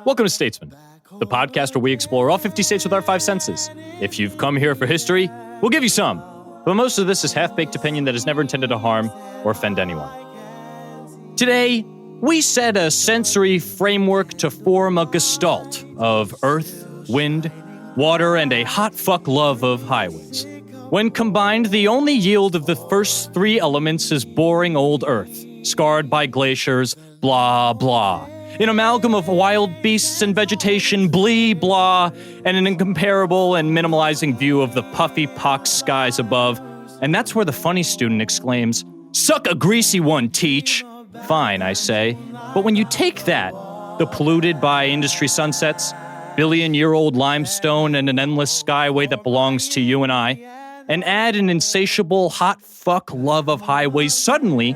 Welcome to Statesmen, the podcast where we explore all 50 states with our five senses. If you've come here for history, we'll give you some. But most of this is half-baked opinion that is never intended to harm or offend anyone. Today, we set a sensory framework to form a gestalt of earth, wind, water, and a hot fuck love of highways. When combined, the only yield of the first three elements is boring old earth, scarred by glaciers, blah, blah. An amalgam of wild beasts and vegetation, blee, blah, and an incomparable and minimalizing view of the puffy pox skies above. And that's where the funny student exclaims, "Suck a greasy one, teach." Fine, I say. But when you take that, the polluted by industry sunsets, billion-year-old limestone, and an endless skyway that belongs to you and I, and add an insatiable hot fuck love of highways, suddenly,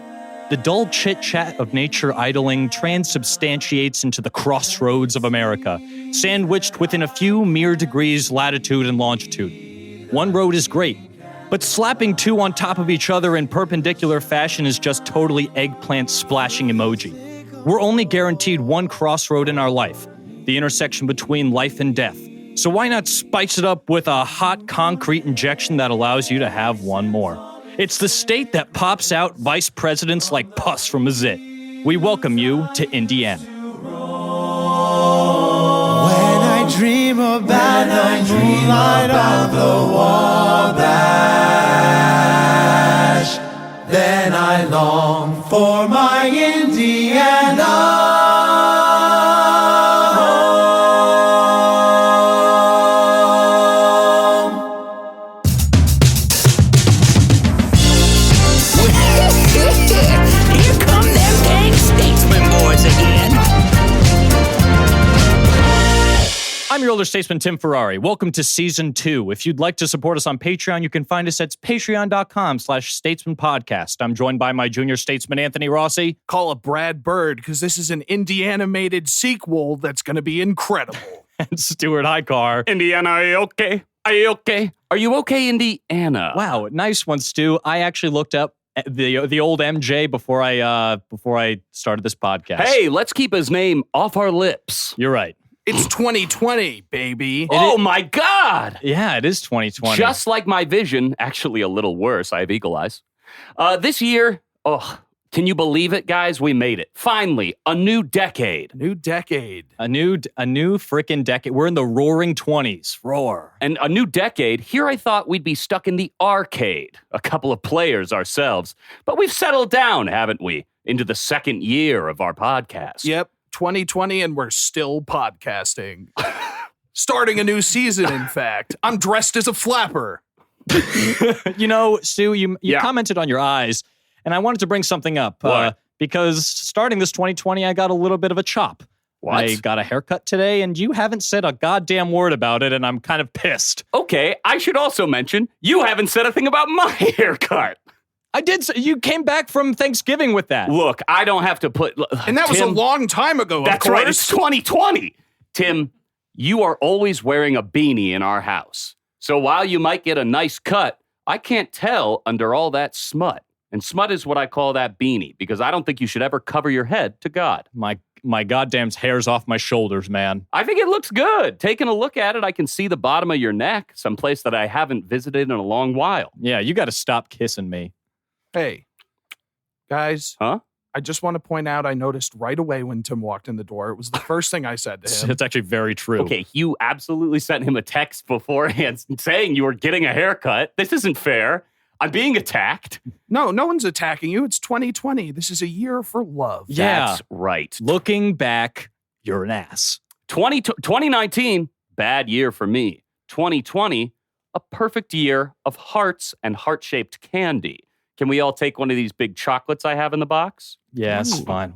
the dull chit-chat of nature idling transubstantiates into the crossroads of America, sandwiched within a few mere degrees latitude and longitude. One road is great, but slapping two on top of each other in perpendicular fashion is just totally eggplant splashing emoji. We're only guaranteed one crossroad in our life, the intersection between life and death. So why not spice it up with a hot concrete injection that allows you to have one more? It's the state that pops out vice presidents like pus from a zit. We welcome you to Indiana. When I dream about the moonlight of the Wabash, then I long for my Indiana. I'm your older statesman, Tim Ferrari. Welcome to Season 2. If you'd like to support us on Patreon, you can find us at patreon.com/statesmanpodcast. I'm joined by my junior statesman, Anthony Rossi. Call up Brad Bird, because this is an Indiana-mated sequel that's going to be incredible. And Stuart Highcar. Indiana, are you okay? Are you okay? Are you okay, Indiana? Wow, nice one, Stu. I actually looked up the old MJ before I started this podcast. Hey, let's keep his name off our lips. You're right. It's 2020, baby. My God! Yeah, it is 2020. Just like my vision, actually a little worse. I have eagle eyes. This year, can you believe it, guys? We made it. Finally, a new decade. New decade. A new freaking decade. We're in the roaring 20s. Roar. And a new decade, here I thought we'd be stuck in the arcade. A couple of players ourselves. But we've settled down, haven't we? Into the second year of our podcast. Yep. 2020 and we're still podcasting. Starting a new season, in fact. I'm dressed as a flapper. You know, Stu, you commented on your eyes, and I wanted to bring something up. Because starting this 2020, I got a little bit of a chop. What? I got a haircut today, and you haven't said a goddamn word about it, and I'm kind of pissed. Okay, I should also mention, you haven't said a thing about my haircut. I did. You came back from Thanksgiving with that. Look, I don't have to put... And that was a long time ago, That's right, it's 2020. Tim, you are always wearing a beanie in our house. So while you might get a nice cut, I can't tell under all that smut. And smut is what I call that beanie, because I don't think you should ever cover your head to God. My goddamn hair's off my shoulders, man. I think it looks good. Taking a look at it, I can see the bottom of your neck, someplace that I haven't visited in a long while. Yeah, you got to stop kissing me. Hey, guys. Huh? I just want to point out I noticed right away when Tim walked in the door. It was the first thing I said to him. It's actually very true. Okay, you absolutely sent him a text beforehand saying you were getting a haircut. This isn't fair. I'm being attacked. No one's attacking you. It's 2020. This is a year for love. Yeah. That's right. Looking back, you're an ass. 2019, bad year for me. 2020, a perfect year of hearts and heart-shaped candy. Can we all take one of these big chocolates I have in the box? Yes, fine.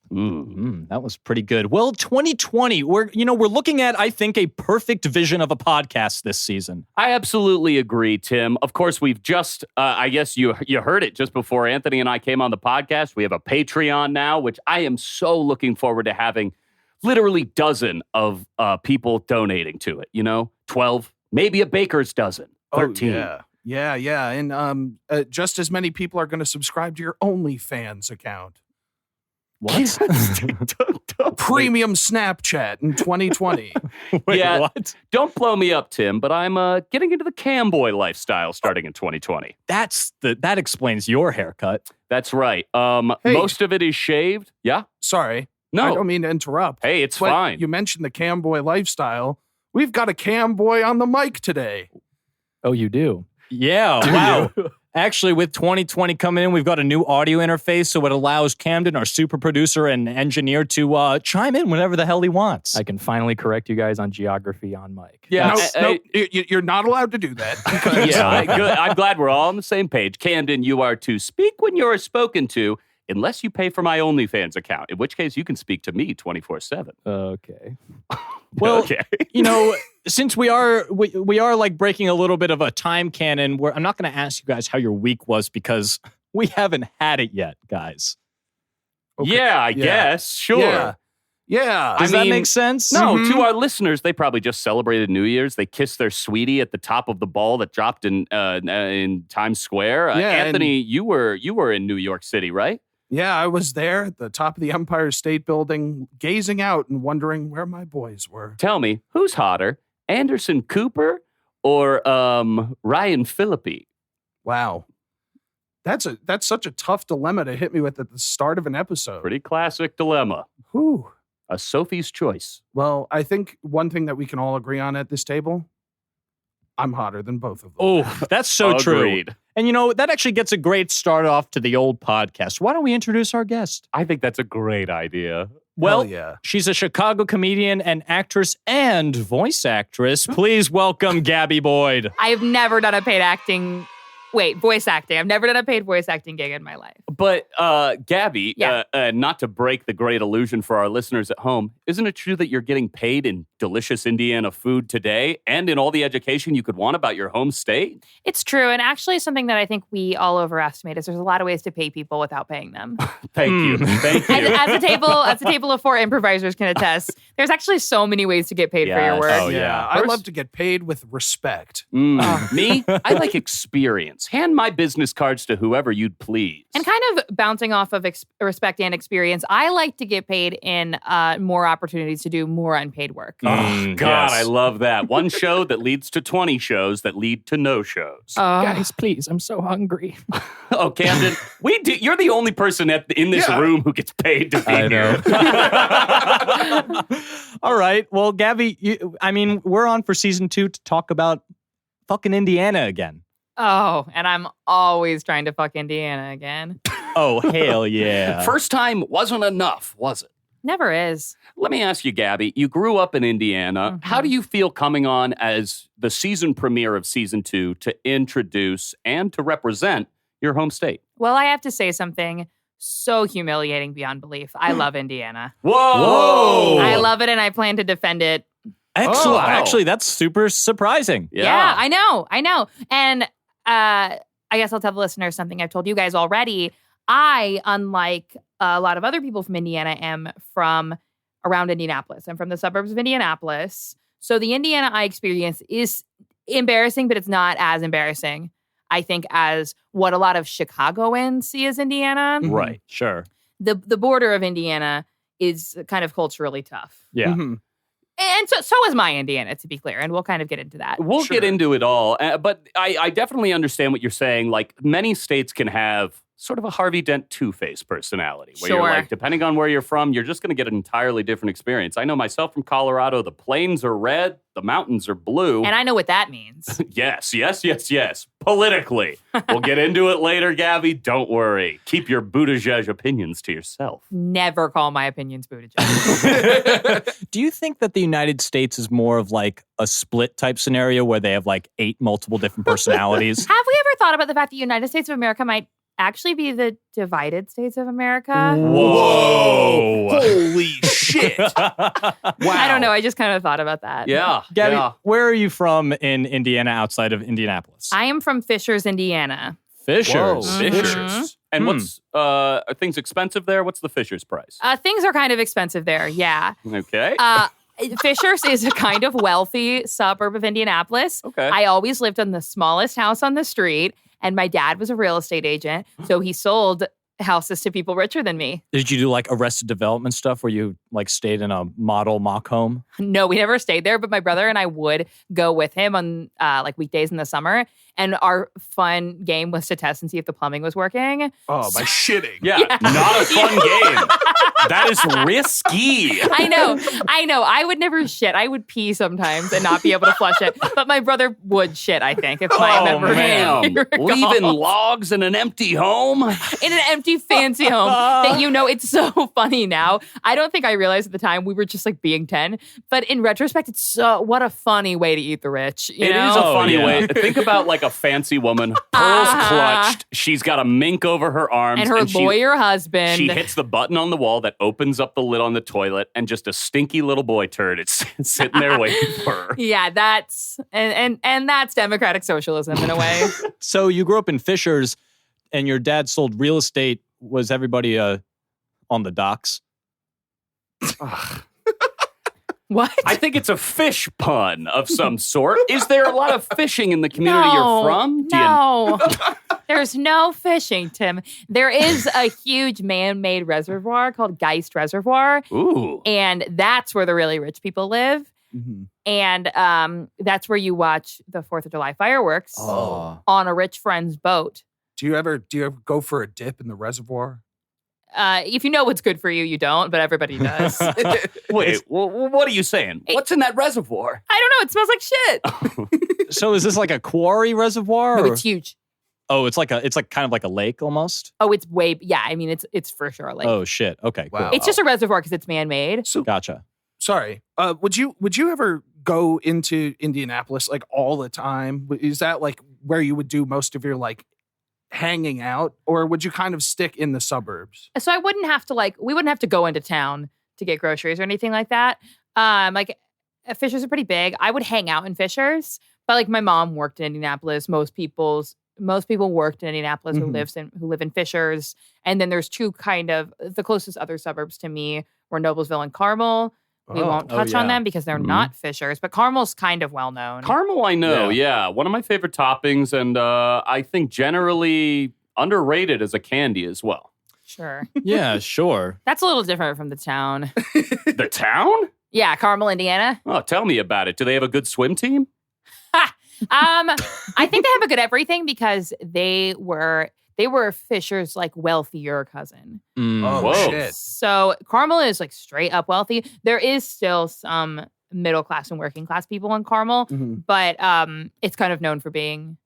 That was pretty good. Well, 2020, we're looking at, I think, a perfect vision of a podcast this season. I absolutely agree, Tim. Of course, we've just, I guess you heard it just before Anthony and I came on the podcast. We have a Patreon now, which I am so looking forward to having literally dozen of people donating to it, 12, maybe a baker's dozen, 13. Oh, yeah. And just as many people are going to subscribe to your OnlyFans account. What? Premium Snapchat in 2020. Wait, Yeah. what? Don't blow me up, Tim, but I'm getting into the camboy lifestyle starting in 2020. That explains your haircut. That's right. Hey. Most of it is shaved. Yeah? Sorry. No. I don't mean to interrupt. Hey, it's but fine. You mentioned the camboy lifestyle. We've got a camboy on the mic today. Oh, you do? Yeah, wow. Actually, with 2020 coming in, we've got a new audio interface, so it allows Camden, our super producer and engineer, to chime in whenever the hell he wants. I can finally correct you guys on geography on mic. Yeah. No, you're not allowed to do that. Because, Yeah, good. I'm glad we're all on the same page. Camden, you are to speak when you are spoken to, unless you pay for my OnlyFans account, in which case you can speak to me 24/7. Okay. Well, Okay. Since we are like breaking a little bit of a time canon, where I'm not going to ask you guys how your week was because we haven't had it yet, guys. Okay. Yeah, I guess. Sure. Yeah. Does I that mean, make sense? No, to our listeners, they probably just celebrated New Year's. They kissed their sweetie at the top of the ball that dropped in Times Square. Yeah, Anthony, you were in New York City, right? Yeah, I was there at the top of the Empire State Building, gazing out and wondering where my boys were. Tell me, who's hotter, Anderson Cooper or Ryan Phillippe? Wow. That's such a tough dilemma to hit me with at the start of an episode. Pretty classic dilemma. Whew. A Sophie's choice. Well, I think one thing that we can all agree on at this table, I'm hotter than both of them. Oh, that's so true. Agreed. And that actually gets a great start off to the old podcast. Why don't we introduce our guest? I think that's a great idea. Well, Hell yeah. she's a Chicago comedian and actress and voice actress. Please welcome Gabbi Boyd. I've never done a voice acting. I've never done a paid voice acting gig in my life. But Gabbi, Yeah. not to break the great illusion for our listeners at home, isn't it true that you're getting paid in delicious Indiana food today and in all the education you could want about your home state? It's true. And actually something that I think we all overestimate is there's a lot of ways to pay people without paying them. Thank you. Thank you. As a table of 4 improvisers can attest, there's actually so many ways to get paid for your Yes. work. Oh, yeah. I love to get paid with respect. Me? I like experience. Hand my business cards to whoever you'd please. And kind of bouncing off of respect and experience, I like to get paid in more opportunities to do more unpaid work. Oh, God, yes. I love that. One show that leads to 20 shows that lead to no shows. Guys, please, I'm so hungry. Oh, Camden, you're the only person in this Yeah. room who gets paid to be I know. here. All right. Well, Gabbi, we're on for season 2 to talk about fucking Indiana again. Oh, and I'm always trying to fuck Indiana again. Oh, hell yeah. First time wasn't enough, was it? Never is. Let me ask you, Gabbi, you grew up in Indiana. Mhm. How do you feel coming on as the season premiere of season 2 to introduce and to represent your home state? Well, I have to say something so humiliating beyond belief. I love Indiana. Whoa! I love it and I plan to defend it. Excellent. Oh, wow. Actually, that's super surprising. Yeah, I know. And I guess I'll tell the listeners something I've told you guys already. I, unlike a lot of other people from Indiana, am from around Indianapolis. I'm from the suburbs of Indianapolis. So the Indiana I experience is embarrassing, but it's not as embarrassing, I think, as what a lot of Chicagoans see as Indiana. Right. Sure. The border of Indiana is kind of culturally tough. Yeah. Mhm. And so is my Indiana, to be clear. And we'll kind of get into that. We'll Sure. get into it all. But I definitely understand what you're saying. Like, many states can have sort of a Harvey Dent Two-Face personality. Where you're Sure. like, depending on where you're from, you're just going to get an entirely different experience. I know myself from Colorado, the plains are red, the mountains are blue. And I know what that means. Yes. Politically. We'll get into it later, Gabby. Don't worry. Keep your Buttigieg opinions to yourself. Never call my opinions Buttigieg. Do you think that the United States is more of like a split type scenario where they have like 8 multiple different personalities? Have we ever thought about the fact that the United States of America might actually be the divided states of America. Whoa. Holy shit. Wow. I don't know. I just kind of thought about that. Yeah. Gabby, yeah. where are you from in Indiana outside of Indianapolis? I am from Fishers, Indiana. Fishers. Whoa. Fishers. Mhm. And Hmm. what's are things expensive there? What's the Fishers price? Things are kind of expensive there. Yeah. Okay. Fishers is a kind of wealthy suburb of Indianapolis. Okay. I always lived in the smallest house on the street, and my dad was a real estate agent, so he sold houses to people richer than me. Did you do like Arrested Development stuff where you like stayed in a model mock home? No, we never stayed there, but my brother and I would go with him on like weekdays in the summer. And our fun game was to test and see if the plumbing was working. Oh, by shitting. yeah, not a fun game. That is risky. I know. I would never shit. I would pee sometimes and not be able to flush it. But my brother would shit, I think, if my memory Man, recalls. leaving logs in an empty home. In an empty fancy home that it's so funny now. I don't think I realized at the time we were just like being 10. But in retrospect, it's what a funny way to eat the rich. You It know? is a funny yeah. way. Think about like a fancy woman, pearls clutched. She's got a mink over her arms. And her she- lawyer husband. She hits the button on the wall that opens up the lid on the toilet, and just a stinky little boy turd is sitting there waiting for her. Yeah, that's and that's democratic socialism in a way. So you grew up in Fishers and your dad sold real estate. Was everybody on the docks? What? I think it's a fish pun of some sort. Is there a lot of fishing in the community you're from? No. There's no fishing, Tim. There is a huge man-made reservoir called Geist Reservoir, Ooh. and that's where the really rich people live. Mm-hmm. And that's where you watch the 4th of July fireworks Oh. on a rich friend's boat. Do you ever go for a dip in the reservoir? If you know what's good for you, you don't, but everybody does. Wait, what are you saying? What's in that reservoir? I don't know. It smells like shit. So is this like a quarry reservoir? No, or- it's huge. Oh, it's like kind of like a lake almost. Oh, it's way. Yeah, I mean, it's for sure. Like, Oh shit. Okay. Wow. it's just a reservoir because it's man-made. So, Gotcha. sorry. Would you ever go into Indianapolis like all the time? Is that like where you would do most of your like hanging out, or would you kind of stick in the suburbs? So I wouldn't have to we wouldn't have to go into town to get groceries or anything like that. Fishers are pretty big. I would hang out in Fishers, but like my mom worked in Indianapolis. Most people worked in Indianapolis who live in Fishers. And then there's two kind of the closest other suburbs to me were Noblesville and Carmel. We won't touch on yeah. them because they're not Fishers, but Carmel's kind of well known. Caramel, I know. Yeah. One of my favorite toppings, and I think generally underrated as a candy as well. Sure. Yeah, sure. That's a little different from the town. The town? Yeah, Carmel, Indiana. Oh, tell me about it. Do they have a good swim team? I think they have a good everything because they were Fisher's like wealthier cousin. Oh Whoa. shit! So Carmel is like straight up wealthy. There is still some middle class and working class people in Carmel, but it's kind of known for being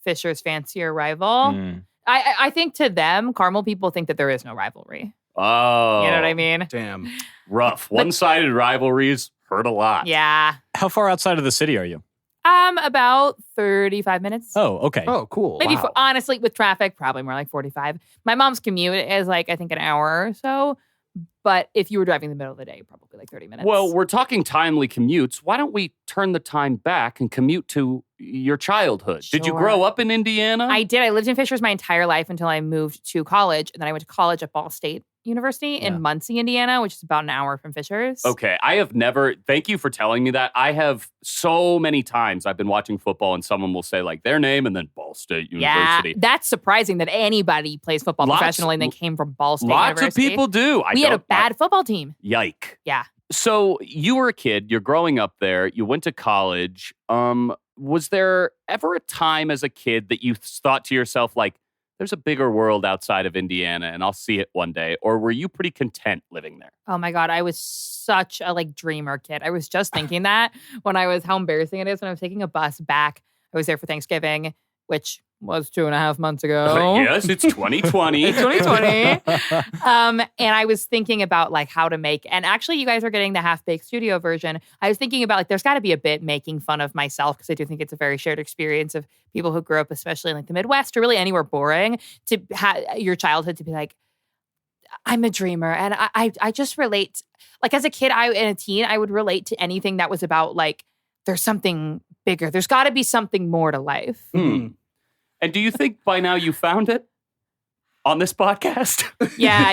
Fisher's fancier rival. Mm. I think to them, Carmel people think that there is no rivalry. Oh. You know what I mean? Damn. Rough. One-sided rivalries hurt a lot. Yeah. How far outside of the city are you? About 35 minutes. Oh, okay. Oh, cool. Maybe Wow. honestly, with traffic, probably more like 45. My mom's commute is like, I think an hour or so. But if you were driving in the middle of the day, probably like 30 minutes. Well, we're talking timely commutes. Why don't we turn the time back and commute to your childhood? Did you Sure. grow up in Indiana? I did. I lived in Fishers my entire life until I moved to college. And then I went to college at Ball State University in Muncie, Indiana, which is about an hour from Fishers. Okay, I have never, thank you for telling me that. I have so many times I've been watching football and someone will say like their name and then Ball State University. Yeah, that's surprising that anybody plays football Lots- professionally and they came from Ball State Lots University. of people do. We had a bad football team. Yike. Yeah. So you were a kid, you're growing up there, you went to college. Was there ever a time as a kid that you thought to yourself like, there's a bigger world outside of Indiana and I'll see it one day? Or were you pretty content living there? Oh my God, I was such a dreamer kid. I was just thinking that when I was, how embarrassing it is when I was taking a bus back. I was there for Thanksgiving, which was 2.5 months ago. Yes, it's 2020. It's 2020. And I was thinking about like how to make, and actually you guys are getting the half-baked studio version. I was thinking about like, there's got to be a bit making fun of myself because I do think it's a very shared experience of people who grew up, especially in like the Midwest or really anywhere boring, to have your childhood to be like, I'm a dreamer. And I just relate, like as a kid, and a teen, I would relate to anything that was about like, there's something bigger. There's got to be something more to life. And do you think by now you found it on this podcast? Yeah.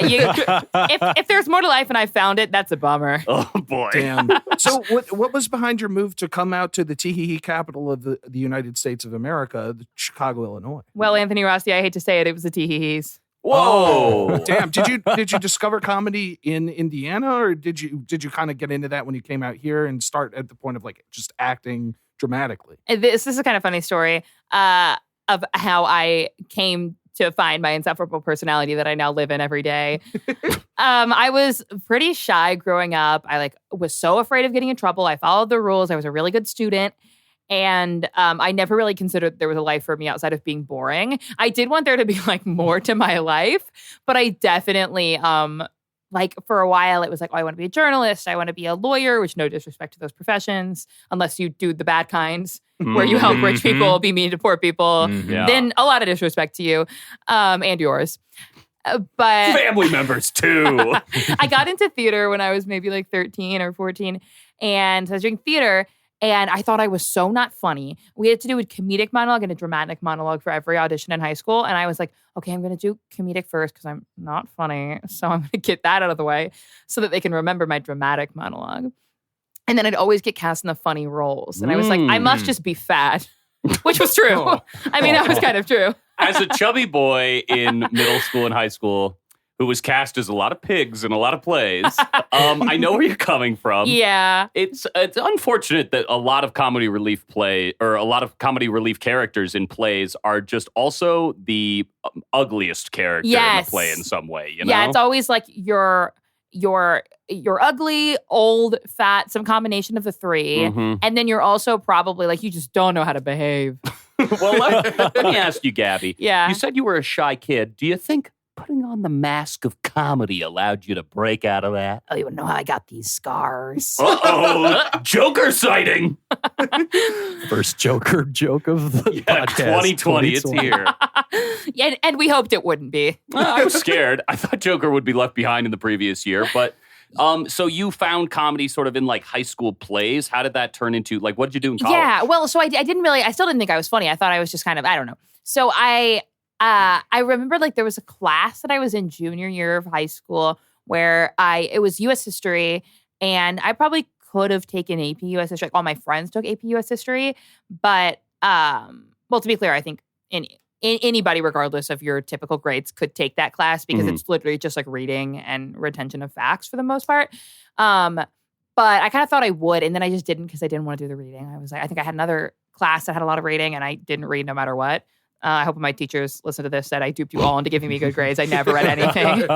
If there's more to life and I found it, that's a bummer. Oh, boy. Damn. So what was behind your move to come out to the tee capital of the United States of America, Chicago, Illinois? Well, Anthony Rossi, I hate to say it, it was the tee-hee-hees. Whoa. Damn. Did you discover comedy in Indiana, or did you kind of get into that when you came out here and start at the point of like just acting dramatically? This is a kind of funny story of how I came to find my insufferable personality that I now live in every day. I was pretty shy growing up. I was so afraid of getting in trouble. I followed the rules. I was a really good student. And I never really considered there was a life for me outside of being boring. I did want there to be like more to my life, but I definitely for a while it was like, oh, I want to be a journalist. I want to be a lawyer, which no disrespect to those professions, unless you do the bad kinds where you help rich people be mean to poor people. Then a lot of disrespect to you and yours. But family members too. I got into theater when I was maybe like 13 or 14, and I was doing theater. And I thought I was so not funny. We had to do a comedic monologue and a dramatic monologue for every audition in high school. And I was like, okay, I'm going to do comedic first because I'm not funny. So I'm going to get that out of the way so that they can remember my dramatic monologue. And then I'd always get cast in the funny roles. And I was like, I must just be fat, which was true. I mean, that was kind of true. As a chubby boy in middle school and high school, who was cast as a lot of pigs in a lot of plays. I know where you're coming from. Yeah. It's unfortunate that a lot of comedy relief characters in plays are just also the ugliest character in the play in some way, you know? Yeah, it's always like you're ugly, old, fat, some combination of the three. And then you're also probably like, you just don't know how to behave. Well, let me ask you, Gabby. Yeah. You said you were a shy kid. Do you think putting on the mask of comedy allowed you to break out of that? Oh, you would know how I got these scars. Uh-oh, Joker sighting. First Joker joke of the podcast. 2020, it's here. Yeah, and we hoped it wouldn't be. I was scared. I thought Joker would be left behind in the previous year, but so you found comedy sort of in like high school plays. How did that turn into, like, what did you do in college? Yeah, well, so I still didn't think I was funny. I thought I was just kind of, I don't know. So I remember like there was a class that I was in junior year of high school where it was U.S. history, and I probably could have taken AP U.S. history. Like all my friends took AP U.S. history, but well, to be clear, I think anybody, regardless of your typical grades, could take that class because it's literally just like reading and retention of facts for the most part. But I kind of thought I would, and then I just didn't because I didn't want to do the reading. I was like, I think I had another class that had a lot of reading, and I didn't read no matter what. I hope my teachers listen to this, that I duped you all into giving me good grades. I never read anything.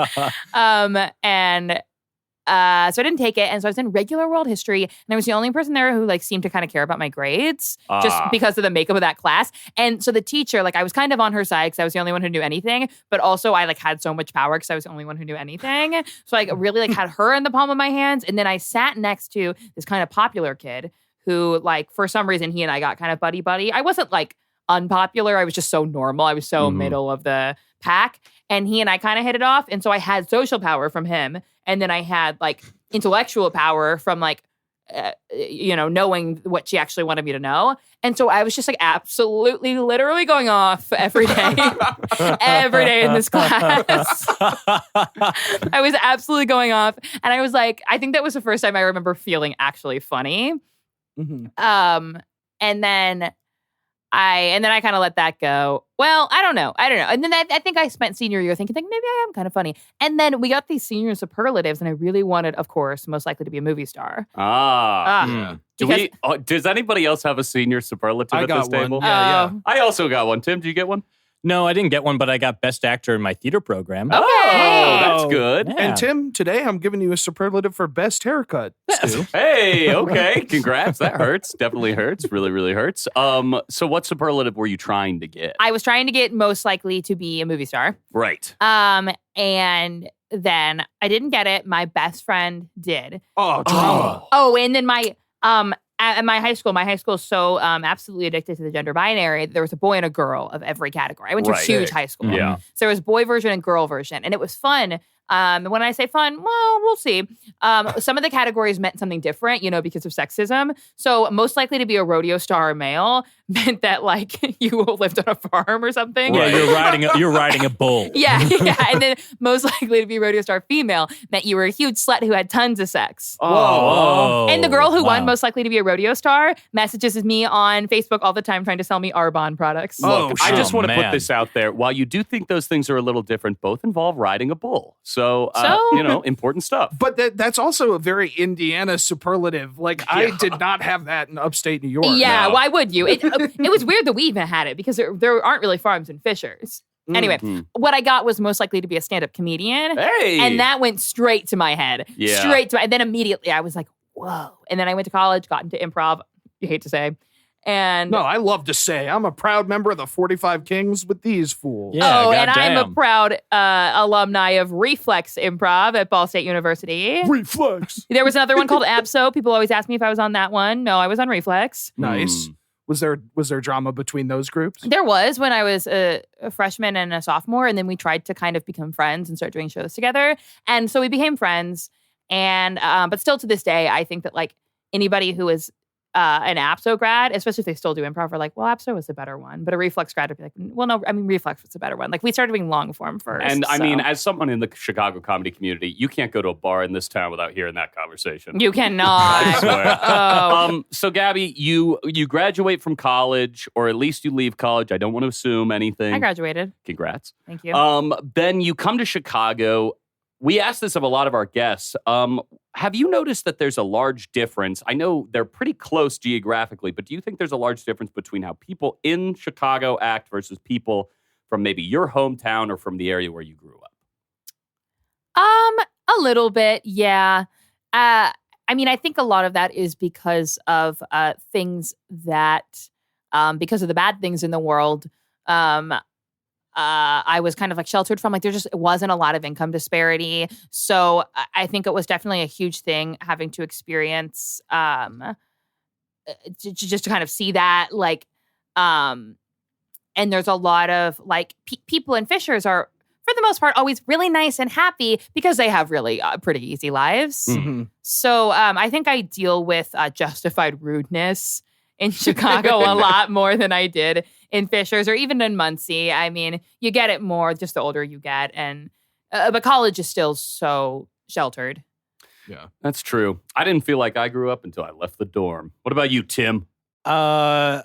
So I didn't take it. And so I was in regular world history, and I was the only person there who like seemed to kind of care about my grades just because of the makeup of that class. And so the teacher, like I was kind of on her side because I was the only one who knew anything, but also I like had so much power because I was the only one who knew anything. So I really like had her in the palm of my hands. And then I sat next to this kind of popular kid who like, for some reason, he and I got kind of buddy-buddy. I wasn't like unpopular. I was just so normal. I was so middle of the pack, and he and I kind of hit it off. And so I had social power from him. And then I had like intellectual power from like, knowing what she actually wanted me to know. And so I was just like absolutely, literally going off every day, every day in this class. I was absolutely going off. And I was like, I think that was the first time I remember feeling actually funny. And then I kind of let that go. Well, I don't know. And then I think I spent senior year thinking, like, maybe I am kind of funny. And then we got these senior superlatives, and I really wanted, of course, most likely to be a movie star. Does anybody else have a senior superlative at this table? Yeah. I also got one. Tim, do you get one? No, I didn't get one, but I got Best Actor in my theater program. Oh, that's good. Yeah. And Tim, today I'm giving you a superlative for best haircut. Stu. Hey, okay. Congrats. That hurts. Definitely hurts. Really, really hurts. So what superlative were you trying to get? I was trying to get most likely to be a movie star. Right. And then I didn't get it. My best friend did. Oh, drama. Oh, and then at my high school is so absolutely addicted to the gender binary. There was a boy and a girl of every category. I went to a Right. huge high school. Yeah. So there was boy version and girl version. And it was fun. When I say fun, well, we'll see. Some of the categories meant something different, because of sexism. So most likely to be a rodeo star male meant that like you lived on a farm or something. Yeah, you're riding a bull. Yeah. And then most likely to be rodeo star female meant you were a huge slut who had tons of sex. Whoa. And the girl who won Wow. most likely to be a rodeo star messages me on Facebook all the time trying to sell me Arbonne products. Look, I just want to put man. this out there. While you do think those things are a little different, both involve riding a bull. So important stuff. But that's also a very Indiana superlative. Like, I did not have that in upstate New York. Yeah, No. why would you? It was weird that we even had it because there aren't really farms in Fishers. Anyway, what I got was most likely to be a stand-up comedian. Hey. And that went straight to my head. Yeah. And then immediately I was like, whoa. And then I went to college, got into improv, you hate to say. And No, I love to say I'm a proud member of the 45 Kings with these fools. Yeah, and I'm a goddamn. proud alumni of Reflex Improv at Ball State University. Reflex. There was another one called Abso. People always ask me if I was on that one. No, I was on Reflex. Nice. Was there drama between those groups? There was when I was a freshman and a sophomore, and then we tried to kind of become friends and start doing shows together. And so we became friends. And but still to this day, I think that like anybody who is an APSO grad, especially if they still do improv, are like, well, APSO was the better one. But a Reflex grad would be like, well, no, I mean, Reflex was the better one. Like we started doing long form first. And I so. mean, as someone in the Chicago comedy community, you can't go to a bar in this town without hearing that conversation. You cannot. I swear. Oh. So Gabby, you graduate from college, or at least you leave college. I don't want to assume anything. I graduated. Congrats. Thank you. Then you come to Chicago. We asked this of a lot of our guests. Have you noticed that there's a large difference? I know they're pretty close geographically, but do you think there's a large difference between how people in Chicago act versus people from maybe your hometown or from the area where you grew up? A little bit, yeah. I mean, I think a lot of that is because of things that, because of the bad things in the world, I was kind of like sheltered from. Like there just wasn't a lot of income disparity. So I think it was definitely a huge thing having to experience, just to kind of see that. Like, and there's a lot of like people in Fishers are, for the most part, always really nice and happy because they have really pretty easy lives. Mm-hmm. So I think I deal with justified rudeness in Chicago a lot more than I did in Fishers or even in Muncie. I mean, you get it more just the older you get. And but college is still so sheltered. Yeah. That's true. I didn't feel like I grew up until I left the dorm. What about you, Tim? I'm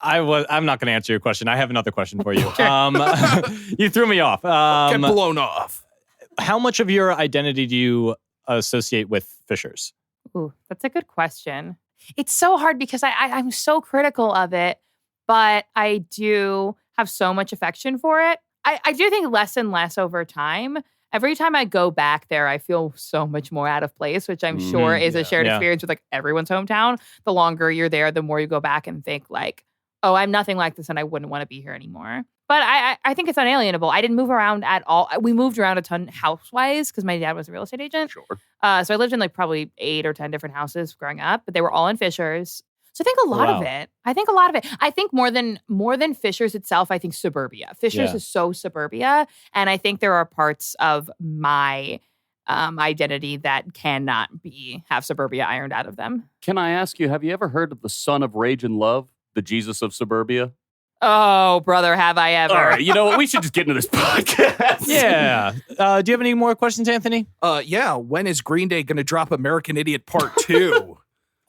not going to answer your question. I have another question for you. You threw me off. Get blown off. How much of your identity do you associate with Fishers? Ooh, that's a good question. It's so hard because I'm so critical of it, but I do have so much affection for it. I do think less and less over time. Every time I go back there, I feel so much more out of place, which I'm sure is a shared experience with like everyone's hometown. The longer you're there, the more you go back and think like, oh, I'm nothing like this and I wouldn't want to be here anymore. But I think it's unalienable. I didn't move around at all. We moved around a ton house-wise because my dad was a real estate agent. Sure. So I lived in like probably 8 or 10 different houses growing up, but they were all in Fishers. So I think a lot of it. I think more than Fishers itself, I think suburbia. Fishers is so suburbia. And I think there are parts of my identity that cannot have suburbia ironed out of them. Can I ask you, have you ever heard of the Son of Rage and Love, the Jesus of suburbia? Oh, brother, have I ever. All right, you know what? We should just get into this podcast. Yeah. Do you have any more questions, Anthony? Yeah. When is Green Day going to drop American Idiot Part 2?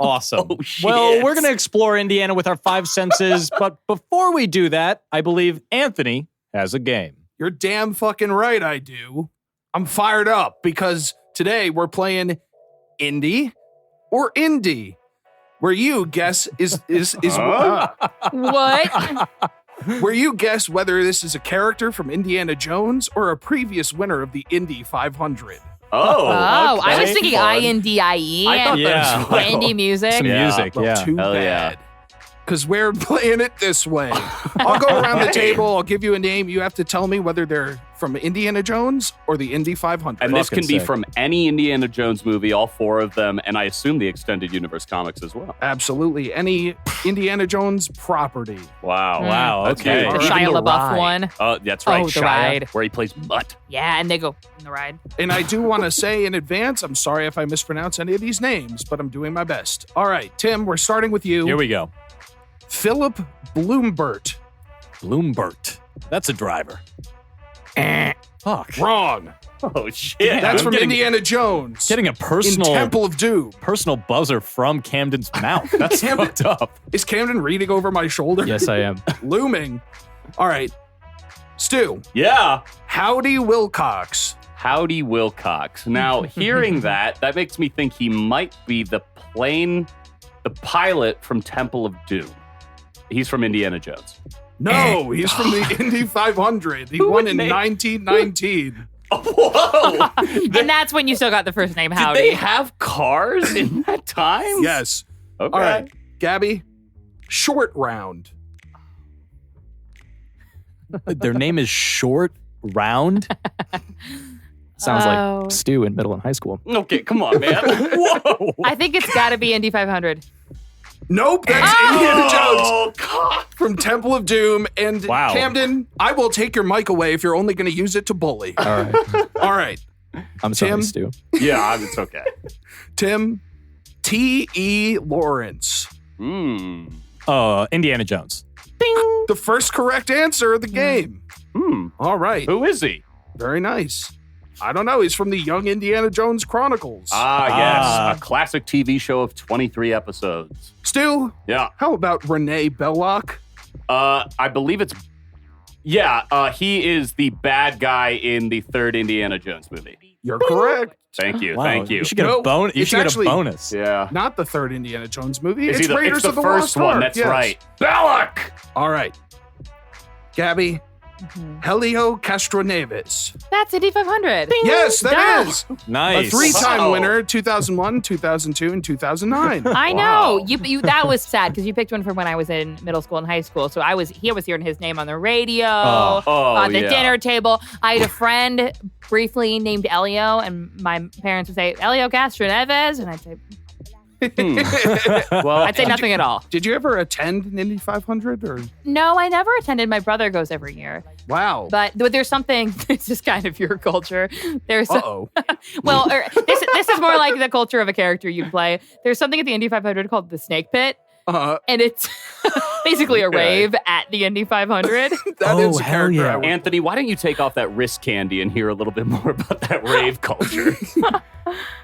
Awesome. Oh, shit. Well, we're going to explore Indiana with our 5 senses. But before we do that, I believe Anthony has a game. You're damn fucking right I do. I'm fired up because today we're playing Indie or Indie, where you guess is What? where you guess whether this is a character from Indiana Jones or a previous winner of the Indy 500. Oh, I was okay. thinking Fun. INDIE. I thought that as well. Indie music. Some Yeah. music, Well, yeah. too Hell bad. Because we're playing it this way. I'll go around the table. I'll give you a name. You have to tell me whether they're from Indiana Jones or the Indy 500. And this Fucking can be sick. from any Indiana Jones movie, all 4 of them, and I assume the extended universe comics as well. Absolutely. Any Indiana Jones property. Wow. Wow, That's okay. huge. The All right. Shia Even the LaBeouf ride. one. Oh, that's right. Oh, the Shia, ride. where he plays Mutt. Yeah, and they go in the ride. And I do want to say in advance, I'm sorry if I mispronounce any of these names, but I'm doing my best. All right, Tim, we're starting with you. Here we go. Philip Bloombert. Bloombert. That's a driver. Fuck. Wrong. Oh, shit. That's I'm from getting- Indiana Jones. Getting a in personal Temple of Doom. personal buzzer from Camden's mouth. That's fucked up. Is Camden reading over my shoulder? Yes, I am. Looming. All right. Stu, Yeah. Howdy Wilcox. Howdy Wilcox. Now, hearing that makes me think he might be the pilot from Temple of Doom. He's from Indiana Jones. No, he's from the Indy 500. He Who won would in name- 1919. Whoa! And that's when you still got the first name Did Howdy. they have cars in that time? Yes. Okay. All right. Gabby, Short Round. Their name is Short Round. Sounds Oh. like Stu in middle and high school. Okay, come on, man. Whoa! I think it's got to be Indy 500. Nope, that's Indiana Jones Oh, God. from Temple of Doom. And Wow. Camden, I will take your mic away if you're only going to use it to bully. All right. All right. I'm sorry, Tim? Stu. Yeah, it's okay. Tim, T.E. Lawrence. Indiana Jones. The first correct answer of the game. All right. Who is he? Very nice. I don't know. He's from the Young Indiana Jones Chronicles. Yes. A classic TV show of 23 episodes. Stu, Yeah. how about Renee Belloc? I believe it's... Yeah, he is the bad guy in the 3rd Indiana Jones movie. You're correct. Thank you, Wow, thank you. You should get Nope, a bonus. You it's should get actually- a bonus. Yeah. Not the 3rd Indiana Jones movie. It's Raiders the of the first Lost one, Ark. that's Yes. right. Belloc! All right. Gabby, Helio Castroneves. That's Indy 500. Yes, that Duh. is. Nice. A 3-time Wow. winner, 2001, 2002, and 2009. I know. Wow. You that was sad because you picked one from when I was in middle school and high school. So I was hearing his name on the radio, on the yeah. dinner table. I had a friend briefly named Elio, and my parents would say Elio Castroneves, and I'd say Well, I'd say nothing at all. Did you ever attend an Indy 500? Or No, I never attended. My brother goes every year, wow. but there's something. This is kind of your culture. There's Uh-oh. well, this is more like the culture of a character you'd play. There's something at the Indy 500 called the Snake Pit. And it's basically a rave at the Indy 500. That is a hell character. yeah. I would- Anthony, why don't you take off that wrist candy and hear a little bit more about that rave culture?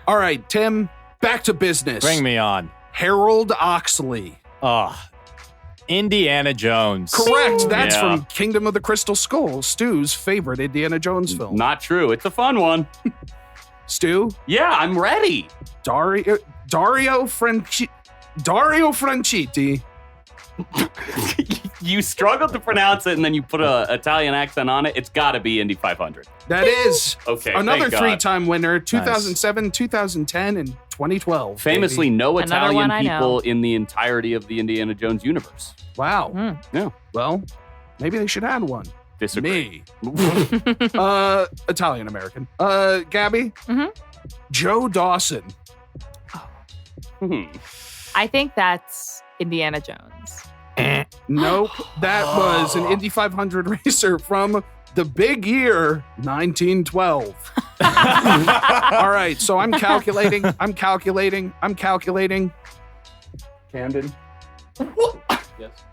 All right, Tim, back to business. Bring me on. Harold Oxley. Indiana Jones. Correct. That's Yeah. from Kingdom of the Crystal Skull, Stu's favorite Indiana Jones film. Not true. It's a fun one. Stu, Yeah, I'm ready. Dario Franchitti. You struggled to pronounce it, and then you put an Italian accent on it. It's got to be Indy 500. That is Okay, another thank God. 3-time winner, 2007, 2010, and 2012. Famously, baby. no Another Italian one I know. people in the entirety of the Indiana Jones universe. Wow. Yeah. Well, maybe they should add one. Disagree. Me. Italian American. Gabby? Mhm. Joe Dawson. I think that's Indiana Jones. Nope. That was an Indy 500 racer from the big year 1912. All right, so I'm calculating. Camden. Yes.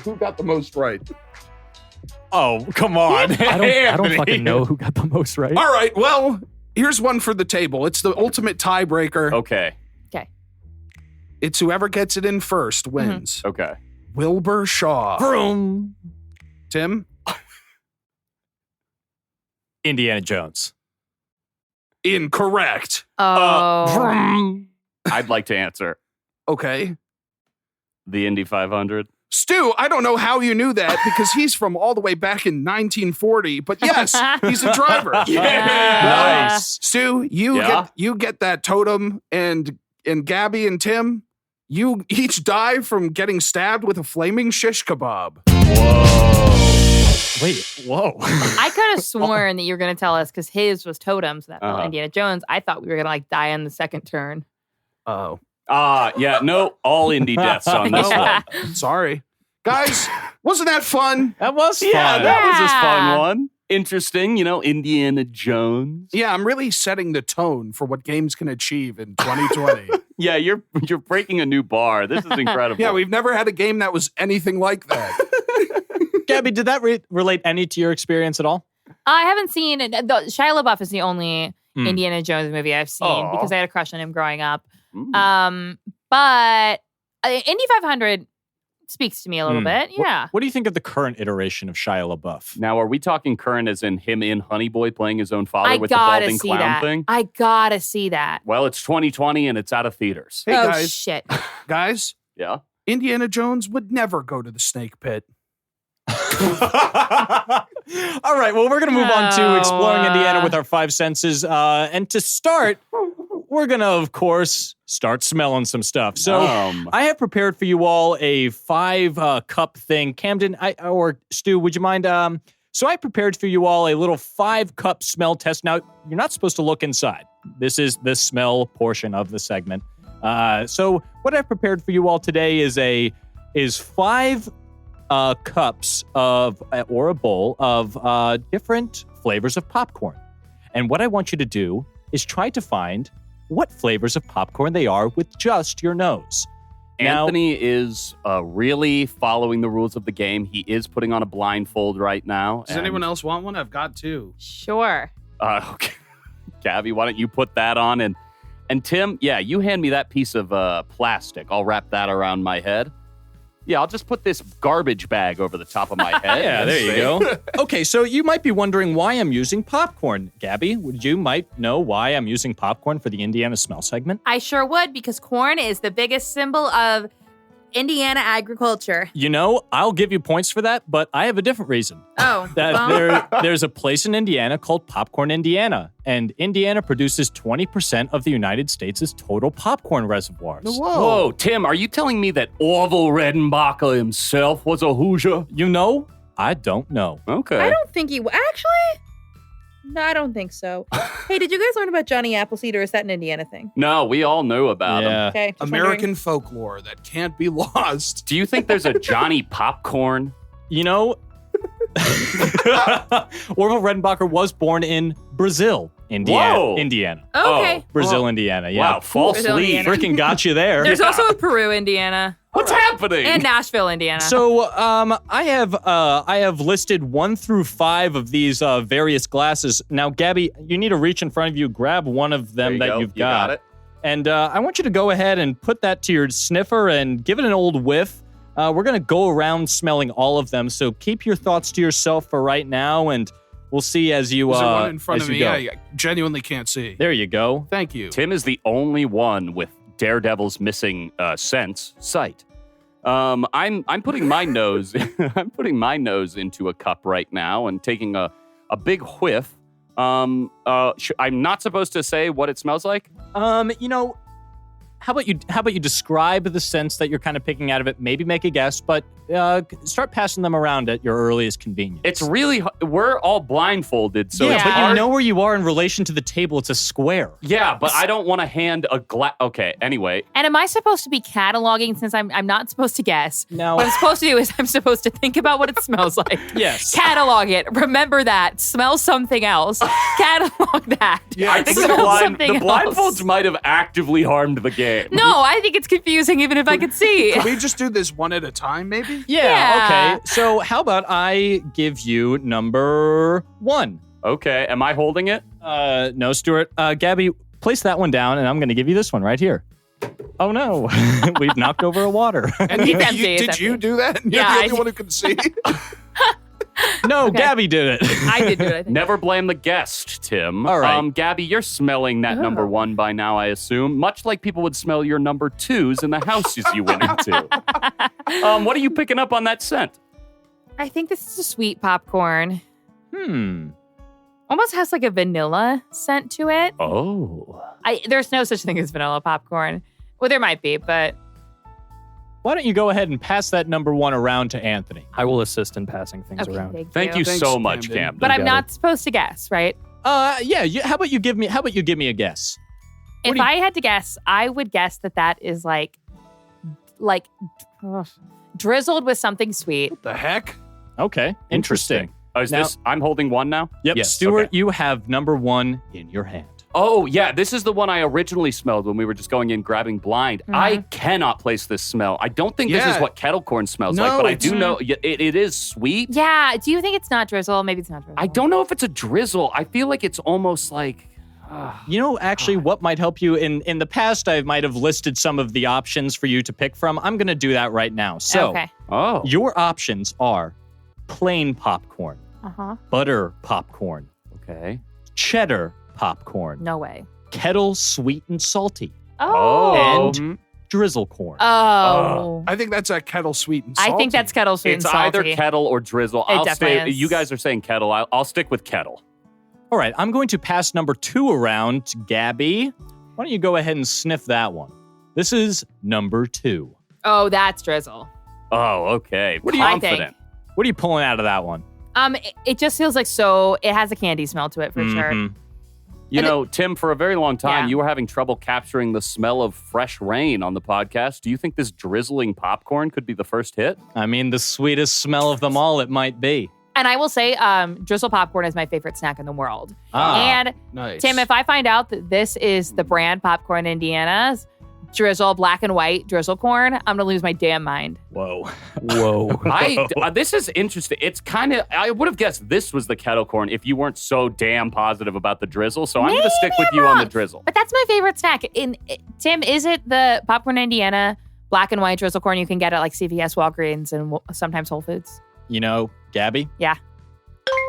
Who got the most right? Oh, come on. I don't Anthony. fucking know who got the most right. All right, well, here's one for the table. It's the ultimate tiebreaker. Okay. It's whoever gets it in first wins. Okay. Wilbur Shaw. Vroom. Tim? Indiana Jones. Incorrect. Oh. I'd like to answer Okay. the Indy 500. Stu, I don't know how you knew that because he's from all the way back in 1940. But yes, he's a driver. Nice. Stu, you get that totem, and Gabby and Tim, you each die from getting stabbed with a flaming shish kebab. Wait, whoa. I could have sworn that you were going to tell us because his was totems that felt Indiana Jones. I thought we were going to like die on the second turn. Oh. Yeah, no, all indie deaths on this one. Sorry. Guys, wasn't that fun? That was fun. Yeah, that was a fun one. Interesting, Indiana Jones. Yeah, I'm really setting the tone for what games can achieve in 2020. Yeah, you're breaking a new bar. This is incredible. Yeah, we've never had a game that was anything like that. Gabby, did that relate any to your experience at all? I haven't seen it. Shia LaBeouf is the only Indiana Jones movie I've seen because I had a crush on him growing up. But Indy 500 speaks to me a little bit. Yeah. What do you think of the current iteration of Shia LaBeouf? Now, are we talking current as in him in Honey Boy playing his own father with the balding clown thing? I gotta see that. Well, it's 2020 and it's out of theaters. Hey, guys. Shit. Guys, Yeah. Indiana Jones would never go to the snake pit. All right, well, we're going to move on to exploring Indiana with our five senses. And to start, we're going to, of course, start smelling some stuff. So I have prepared for you all a 5-cup thing. Camden, or Stu, would you mind? So I prepared for you all a little 5-cup smell test. Now, you're not supposed to look inside. This is the smell portion of the segment. So what I've prepared for you all today is 5 cups of, or a bowl of different flavors of popcorn. And what I want you to do is try to find what flavors of popcorn they are with just your nose. Anthony is really following the rules of the game. He is putting on a blindfold right now. Does anyone else want one? I've got 2. Sure. Okay. Gabby, why don't you put that on? And Tim, yeah, you hand me that piece of plastic. I'll wrap that around my head. Yeah, I'll just put this garbage bag over the top of my head. Yeah, there you go. Okay, so you might be wondering why I'm using popcorn. Gabby, you might know why I'm using popcorn for the Indiana Smell segment? I sure would, because corn is the biggest symbol of Indiana agriculture. I'll give you points for that, but I have a different reason. Oh. There's a place in Indiana called Popcorn, Indiana, and Indiana produces 20% of the United States' total popcorn reservoirs. Whoa, Tim, are you telling me that Orville Redenbacher himself was a Hoosier? I don't know. Okay. I don't think he... Actually... No, I don't think so. Hey, did you guys learn about Johnny Appleseed, or is that an Indiana thing? No, we all knew about him. Okay. American folklore that can't be lost. Do you think there's a Johnny Popcorn? Orville Redenbacher was born in Brazil, Indiana. Whoa. Indiana. Okay. Brazil, Indiana. Yeah. Wow, false Brazil, lead. Indiana. Freaking got you there. There's also a Peru, Indiana. What's happening? And Nashville, Indiana. So, I have listed 1 through 5 of these various glasses. Now, Gabby, you need to reach in front of you, grab one of them that you've got. You got it. And I want you to go ahead and put that to your sniffer and give it an old whiff. We're going to go around smelling all of them, so keep your thoughts to yourself for right now, and we'll see as you Is there one in front of me? go. I genuinely can't see. There you go. Thank you. Tim is the only one with Daredevil's missing sight. I'm putting my nose I'm putting my nose into a cup right now and taking a big whiff. I'm not supposed to say what it smells like? How about you describe the scents that you're kind of picking out of it? Maybe make a guess, but start passing them around at your earliest convenience. It's really we're all blindfolded, so it's but hard. you know where you are in relation to the table. It's a square. Yeah, but I don't want to hand a glass. Okay, anyway. And am I supposed to be cataloging since I'm not supposed to guess? No. What I'm supposed to do is I'm supposed to think about what it smells like. Yes. Catalog it. Remember that. Smell something else. Catalog that. Yeah, I think the Smell something blindfolds else. might have actively harmed the game. No, I think it's confusing even if I could see. Can we just do this one at a time, maybe? Yeah, okay. So how about I give you number 1? Okay, am I holding it? No, Stuart. Gabby, place that one down, and I'm going to give you this one right here. Oh, no. We've knocked over a water. And It's empty, did it's you empty. do that? You're Yeah, the I only one who can see. No, Okay. Gabby did it. I did do it, I think. Never blame the guest, Tim. All right. Gabby, you're smelling that number one by now, I assume. Much like people would smell your number twos in the houses you went into. What are you picking up on that scent? I think this is a sweet popcorn. Almost has like a vanilla scent to it. Oh. There's no such thing as vanilla popcorn. Well, there might be, but Why don't you go ahead and pass that number one around to Anthony? I will assist in passing things okay, around. Thank you Thanks, so much, Camden. Camden. But I'm got not supposed to guess, right? Yeah. How about you give me a guess? If I had to guess, I would guess that is like drizzled with something sweet. The heck? Okay, interesting. Is Now- this? I'm holding one now? Yep, Yes, Stuart, okay. you have number one in your hand. Oh, yeah. This is the one I originally smelled when we were just going in grabbing blind. I cannot place this smell. I don't think this is Yeah. what kettle corn smells No, like, but I it's- do know it is sweet. Yeah. Do you think it's not drizzle? Maybe it's not drizzle. I don't know if it's a drizzle. I feel like it's almost like... You know, actually, what might help you in the past, I might have listed some of the options for you to pick from. I'm going to do that right now. So, Okay. Oh. your options are plain popcorn, butter popcorn, Okay. cheddar popcorn, No way. kettle sweet and salty, Oh. and drizzle corn. Oh. I think that's a kettle sweet and salty. I think that's kettle sweet It's and salty. either kettle or drizzle. It I'll definitely stay. is. You guys are saying kettle. I'll stick with kettle. All right, I'm going to pass number two around to Gabby. Why don't you go ahead and sniff that one? This is number two. Oh, that's drizzle. Oh, okay. What do you- I Confident. What are you pulling out of that one? It just feels like it has a candy smell to it for sure. Mhm. You know, Tim, for a very long time, Yeah. you were having trouble capturing the smell of fresh rain on the podcast. Do you think this drizzling popcorn could be the first hit? I mean, the sweetest smell of them all, it might be. And I will say, drizzle popcorn is my favorite snack in the world. Ah. And Nice. Tim, if I find out that this is the brand Popcorn Indiana's drizzle, black and white drizzle corn, I'm gonna lose my damn mind. Whoa. Whoa. This is interesting. It's kind of, I would have guessed this was the kettle corn if you weren't so damn positive about the drizzle. So I'm going to stick with you on the drizzle. But that's my favorite snack. Tim, is it the Popcorn Indiana black and white drizzle corn you can get at like CVS, Walgreens, and sometimes Whole Foods? You know, Gabby? Yeah.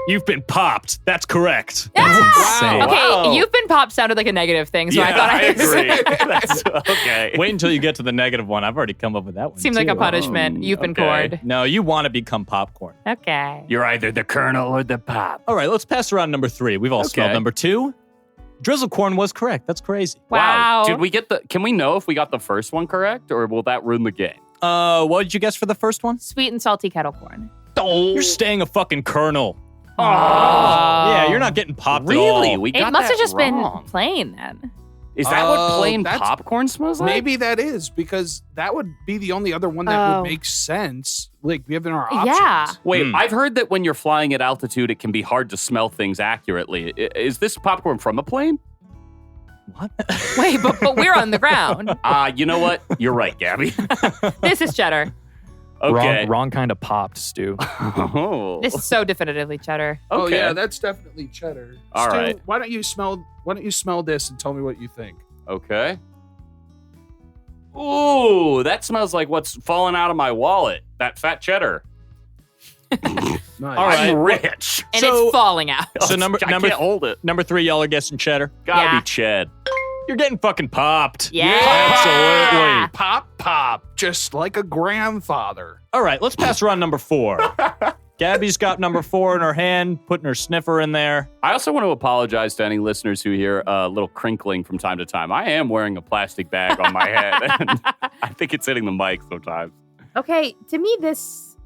You've been popped. That's correct. Insane. Okay, Wow. you've been popped sounded like a negative thing, so I Yeah, thought I agree. That's okay. Wait until you get to the negative one. I've already come up with that one. Seemed like a too. punishment. You've been okay. corned. No, you want to become popcorn. Okay. You're either the kernel or the pop. All right, let's pass around number three. We've all Okay. smelled number two. Drizzle corn was correct. That's crazy. Wow. Did we get can we know if we got the first one correct or will that ruin the game? What did you guess for the first one? Sweet and salty kettle corn. You're staying a fucking kernel. Oh. Yeah, you're not getting popped at all. Really? We It got must have that just wrong. been plain then. Is that what Oh, plain that's- popcorn smells like? Maybe that is because that would be the only other one that Oh. would make sense. Like given our options. Yeah. Wait, I've heard that when you're flying at altitude, it can be hard to smell things accurately. Is this popcorn from a plane? What? Wait, but we're on the ground. You know what? You're right, Gabby. This is cheddar. Okay. Wrong kind of popped, Stu. Oh. This is so definitively cheddar. Oh Okay. yeah, that's definitely cheddar. All Stu, right. Why don't you smell this and tell me what you think? Okay. Ooh, that smells like what's falling out of my wallet. That fat cheddar. Nice. All right. I'm rich. And So- it's falling out. So number I can't hold it. number three, y'all are guessing cheddar. Gotta Yeah. be Ched. You're getting fucking popped. Yeah. Absolutely. Pop, just like a grandfather. All right, let's pass around number four. Gabby's got number four in her hand, putting her sniffer in there. I also want to apologize to any listeners who hear a little crinkling from time to time. I am wearing a plastic bag on my head, and I think it's hitting the mic sometimes. Okay, to me, this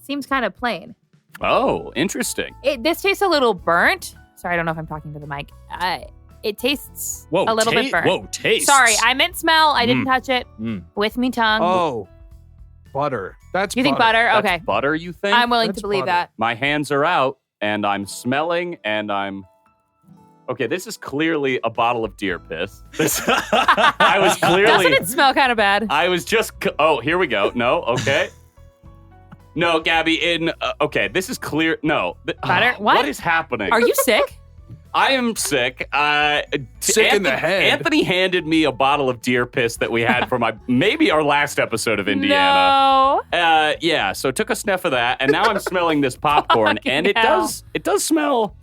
seems kind of plain. Oh, interesting. This tastes a little burnt. Sorry, I don't know if I'm talking to the mic. It tastes Whoa, a little bit burnt. Whoa, taste. Sorry, I meant smell. I didn't touch it with me tongue. Oh, butter. That's you think butter? That's Okay. butter, you think? I'm willing That's to believe butter. that. My hands are out, and I'm smelling, and I'm... Okay, this is clearly a bottle of deer piss. I was clearly... Doesn't it smell kind of bad? I was just... Oh, here we go. No, okay. No, Gabby, okay, this is clear... No. Butter? What What? is happening? Are you sick? I am sick. Sick in the head. Anthony handed me a bottle of deer piss that we had for maybe our last episode of Indiana. No. Yeah, so took a sniff of that, and now I'm smelling this popcorn, and it hell. does smell.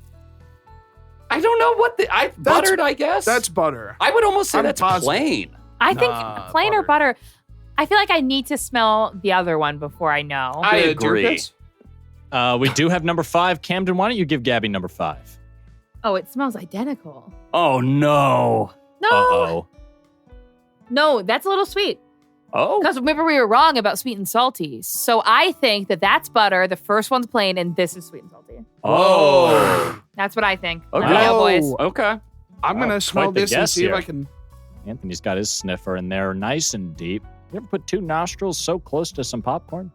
I don't know what buttered, I guess. That's butter. I would almost say I'm that's positive. plain. I think Nah, plain or butter. I feel like I need to smell the other one before I know. I The deer agree. piss? We do have number 5. Camden, why don't you give Gabby number 5? Oh, it smells identical. Oh no. No. Uh-oh. No, that's a little sweet. Oh. Because remember, we were wrong about sweet and salty. So I think that's butter. The first one's plain, and this is sweet and salty. Oh. That's what I think. Okay. Let me know, boys. Okay. I'm going Oh, to smell quite the this and guess see if here. I can. Anthony's got his sniffer in there, nice and deep. You ever put 2 nostrils so close to some popcorn?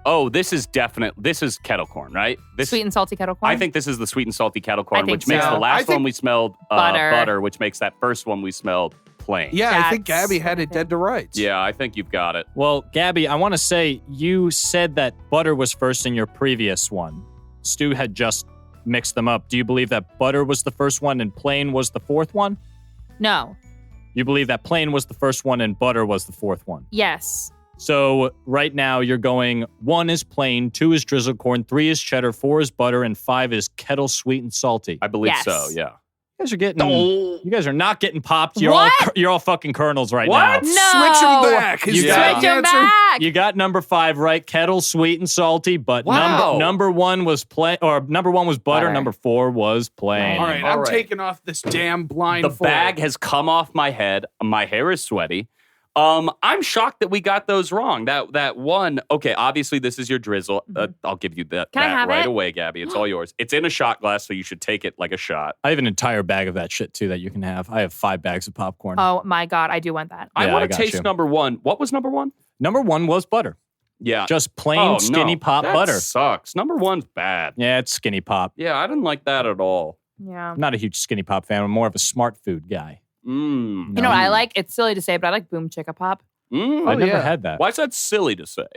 Oh, this is kettle corn, right? Sweet and salty kettle corn. I think this is the sweet and salty kettle I corn, think which makes so. the I last think one we smelled butter. which makes that first one we smelled plain. Yeah, I think That's- Gabby had it dead to rights. Yeah, I think you've got it. Well, Gabby, I want to say you said that butter was first in your previous one. Stu had just mixed them up. Do you believe that butter was the first one and plain was the fourth one? No. You believe that plain was the first one and butter was the fourth one? Yes. So right now you're going 1 is plain, 2 is drizzled corn, 3 is cheddar, 4 is butter, and 5 is kettle sweet and salty. I believe Yes. so, yeah. You guys are getting. You guys are not getting popped. You're What? all fucking kernels right What? now. No. Switch them back. Is You that Switch the them answer? back. You got number 5 right, kettle sweet and salty, but Wow. number 1 was plain, or number 1 was butter, Butter. number 4 was plain. All right, All I'm right. taking off this damn The blindfold. bag has come off my head. My hair is sweaty. I'm shocked that we got those wrong. That one, okay, obviously this is your drizzle. I'll give you that, Can I have right it? away, Gabby. It's all yours. It's in a shot glass, so you should take it like a shot. I have an entire bag of that shit too that you can have. I have 5 bags of popcorn. Oh my God, I do want that. I Yeah, want I to got taste you. number 1. What was number 1? Number 1 was butter. Yeah. Just plain Oh, skinny no. pop That butter. sucks. Number 1's bad. Yeah, it's skinny pop. Yeah, I didn't like that at all. Yeah. I'm not a huge skinny pop fan. I'm more of a smart food guy. Mm. You know what I like? It's silly to say, but I like Boom Chicka Pop Mm. I never yeah. had that. Why is that silly to say?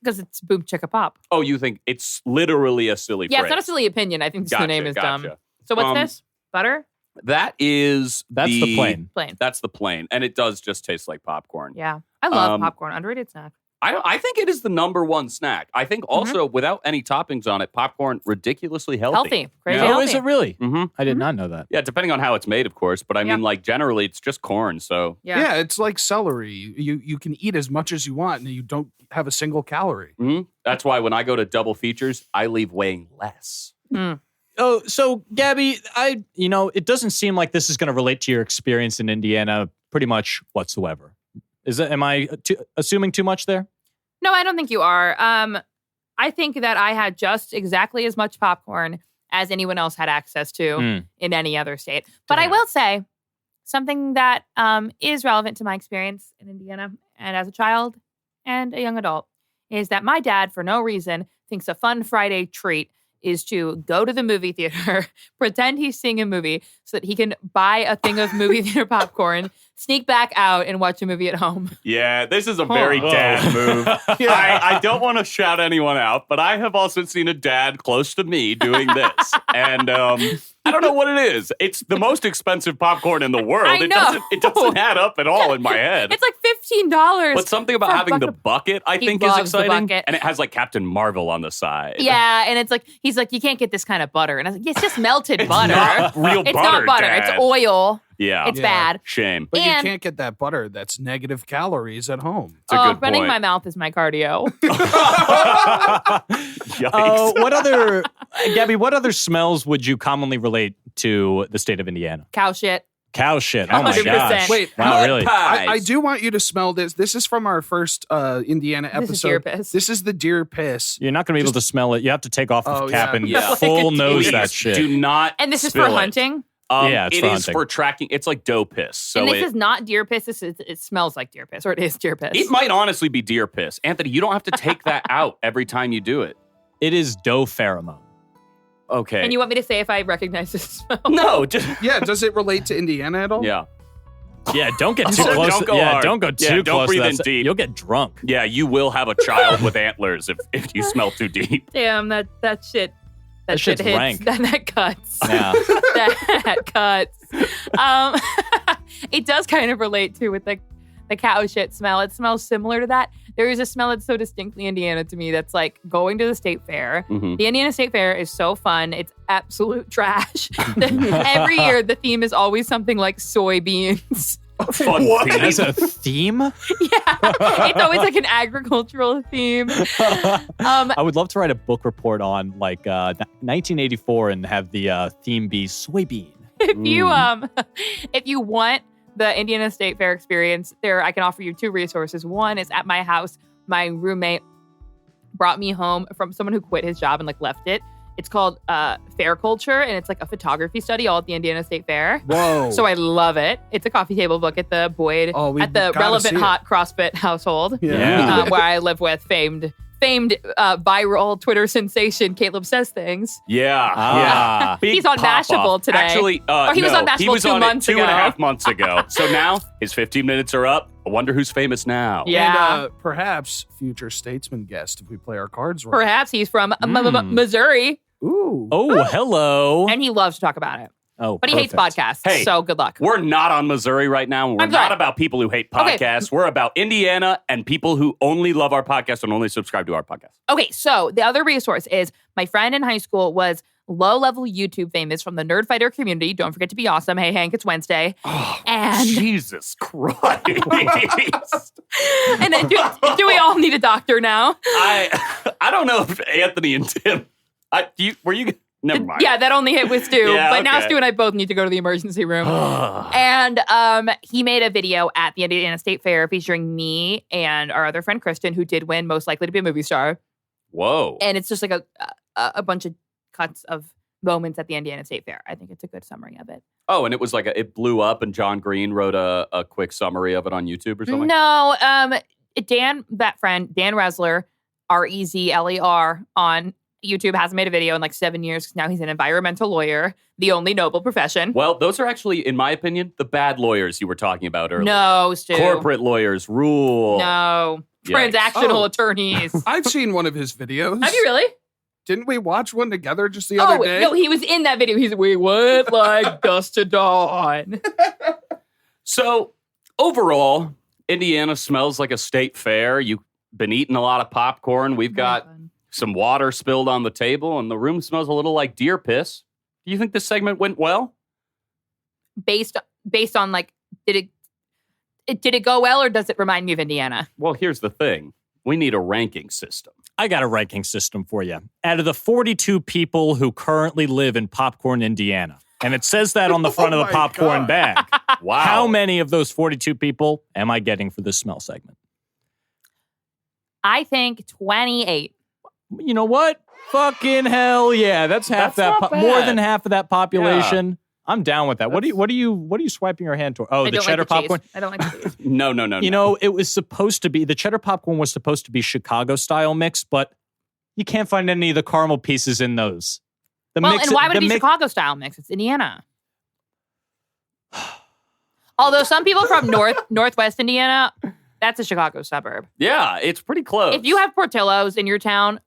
because it's Boom Chicka Pop. Oh, you think it's literally a silly Yeah, phrase? it's not a silly opinion. I think just the Gotcha, name is dumb. gotcha. So what's Um, this? Butter? That is That's the plain. Plain. That's the plain, and it does just taste like popcorn. Yeah. I love Um, popcorn. Underrated snack. I think it is the number 1 snack. I think also without any toppings on it, popcorn ridiculously healthy. Healthy. Crazy Yeah. Oh, healthy. is it really? Mm-hmm. I did not know that. Yeah, depending on how it's made, of course. But I Yeah. mean, like generally, it's just corn. So Yeah. It's like celery. You can eat as much as you want, and you don't have a single calorie. that's why when I go to double features, I leave weighing less. Oh, so Gabby, it doesn't seem like this is going to relate to your experience in Indiana pretty much whatsoever. Am I assuming too much there? No, I don't think you are. I think that I had just exactly as much popcorn as anyone else had access to in any other state. But I will say something that is relevant to my experience in Indiana and as a child and a young adult is that my dad, for no reason, thinks a fun Friday treat is to go to the movie theater, pretend he's seeing a movie so that he can buy a thing of movie theater popcorn, sneak back out and watch a movie at home. Yeah, this is a very Whoa. dad move. I don't want to shout anyone out, but I have also seen a dad close to me doing this. And I don't know what it is. It's the most expensive popcorn in the world. I know. It doesn't add up at all in my head. It's like $15. But something about for a having the bucket. bucket, I He think, is loves the exciting. bucket. And it has like Captain Marvel on the side. Yeah, and it's like, he's like, you can't get this kind of butter. And I was like, it's just melted butter. not real It's butter, not butter. Dad. It's oil. Yeah. It's bad. Shame. But And- you can't get that butter that's negative calories at home. It's a good running point. my mouth is my cardio. Yikes. Gabby, what other smells would you commonly relate to the state of Indiana? Cow shit. Cow shit. Oh my 100%. gosh. Wait, wow, really? I do want you to smell this. This is from our first Indiana episode. This is deer piss. This is the deer piss. You're not going to be able to smell it. You have to take off the Oh, cap yeah. and Yeah. full Like a nose deer. that Please shit. do not And this is spill for it. hunting. Yeah, it's it for is hunting. for tracking. It's like doe piss. So And this it, is not deer piss. It smells like deer piss, or it is deer piss. it might honestly be deer piss. Anthony, you don't have to take that out every time you do it. It is doe pheromone. Okay. And you want me to say if I recognize this smell? no, just Yeah, does it relate to Indiana at all? yeah. Yeah, don't get too said close. don't go hard. Don't go too Yeah, don't close. breathe to in that. deep. You'll get drunk. Yeah, you will have a child with antlers if you smell too deep. Damn, that shit That shit's hits, rank. That cuts. Yeah. That cuts. It does kind of relate to with the cow shit smell. It smells similar to that. There is a smell that's so distinctly Indiana to me that's like going to the state fair. Mm-hmm. The Indiana State Fair is so fun. It's absolute trash. Every year, the theme is always something like soybeans. Fun theme. As a theme? Yeah. It's always like an agricultural theme. I would love to write a book report on like 1984 and have the theme be soybean. If you want the Indiana State Fair experience, I can offer you 2 resources. One is at my house. My roommate brought me home from someone who quit his job and like left it. It's called Fair Culture, and it's like a photography study all at the Indiana State Fair. Whoa. So I love it. It's a coffee table book at the Boyd, at the relevant hot CrossFit household, Yeah. where I live with famed viral Twitter sensation Caleb Says Things. Yeah. Big He's on pop-off. Mashable today. Actually, Or he was on Mashable he was 2 on months it 2.5 ago. months ago. So now his 15 minutes are up. I wonder who's famous now. Yeah. And perhaps future Statesman guest if we play our cards right. Perhaps he's from Missouri, Ooh. Oh, hello. and he loves to talk about it. Oh, But he hates perfect. podcasts, Hey, so good luck. We're not on Missouri right now. And we're I'm sorry. not about people who hate Okay. podcasts. We're about Indiana and people who only love our podcast and only subscribe to our podcast. Okay, so the other resource is my friend in high school was low-level YouTube famous from the Nerd Fighter community. Don't forget to be awesome. Hey, Hank, it's Wednesday. And Jesus Christ. and then do we all need a doctor now? I don't know if Anthony and Tim, were you? Never mind. Yeah, that only hit with Stu. Yeah, but now okay. Stu and I both need to go to the emergency room. And he made a video at the Indiana State Fair featuring me and our other friend Kristen, who did win Most Likely to Be a Movie Star. Whoa. And it's just like a bunch of cuts of moments at the Indiana State Fair. I think it's a good summary of it. Oh, and it was like it blew up, and John Green wrote a quick summary of it on YouTube or something? No, Dan Resler, R-E-Z-L-E-R, on YouTube hasn't made a video in like 7 years because now he's an environmental lawyer, the only noble profession. Well, those are actually, in my opinion, the bad lawyers you were talking about earlier. No, Stu. Corporate lawyers rule. No. Yikes. Transactional Oh. attorneys. I've seen one of his videos. Have you really? Didn't we watch one together just the other day? No, he was in that video. He's we went like dusk to dawn. So, overall, Indiana smells like a state fair. You've been eating a lot of popcorn. We've got some water spilled on the table, and the room smells a little like deer piss. Do you think this segment went well? Based on like, did it go well, or does it remind me of Indiana? Well, here's the thing. We need a ranking system. I got a ranking system for you. Out of the 42 people who currently live in Popcorn, Indiana, and it says that on the front of the my popcorn God. bag. Wow. How many of those 42 people am I getting for this smell segment? I think 28. You know what? Fucking hell yeah! That's half That's that. not More bad. than half of that population. I'm down with that. What are you swiping your hand toward? Oh, I the don't cheddar like the popcorn. cheese. I don't like the cheese. No. You know, it was supposed to be the cheddar popcorn was supposed to be Chicago style mix, but you can't find any of the caramel pieces in those. The Well, mix, and why would the it be mix- Chicago style mix? It's Indiana. Although some people from Northwest Indiana, that's a Chicago suburb. Yeah, it's pretty close. If you have Portillo's in your town,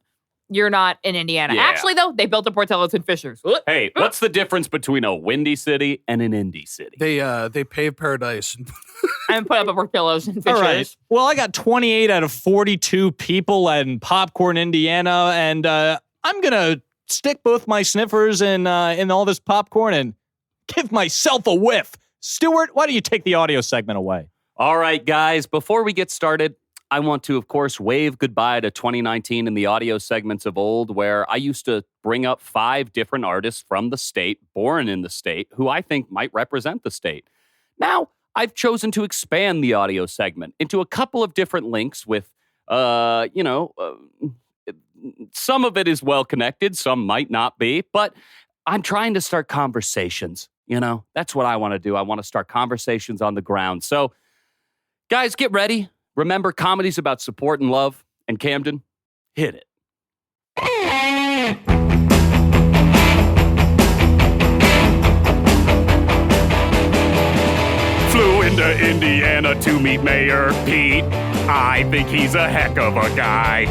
you're not in Indiana. Yeah. Actually, though, they built a Portillo's in Fishers. Hey, what's the difference between a windy city and an indie city? They paved paradise. And put up a Portillo's in Fishers. All right. Well, I got 28 out of 42 people in Popcorn, Indiana, and I'm gonna stick both my sniffers in all this popcorn and give myself a whiff. Stuart, why don't you take the audio segment away? All right, guys, before we get started, I want to, of course, wave goodbye to 2019 and the audio segments of old, where I used to bring up 5 different artists from the state, born in the state, who I think might represent the state. Now, I've chosen to expand the audio segment into a couple of different links with, some of it is well connected, some might not be, but I'm trying to start conversations. That's what I want to do. I want to start conversations on the ground. So, guys, get ready. Remember, comedy's about support and love. And Camden, hit it. Flew into Indiana to meet Mayor Pete. I think he's a heck of a guy.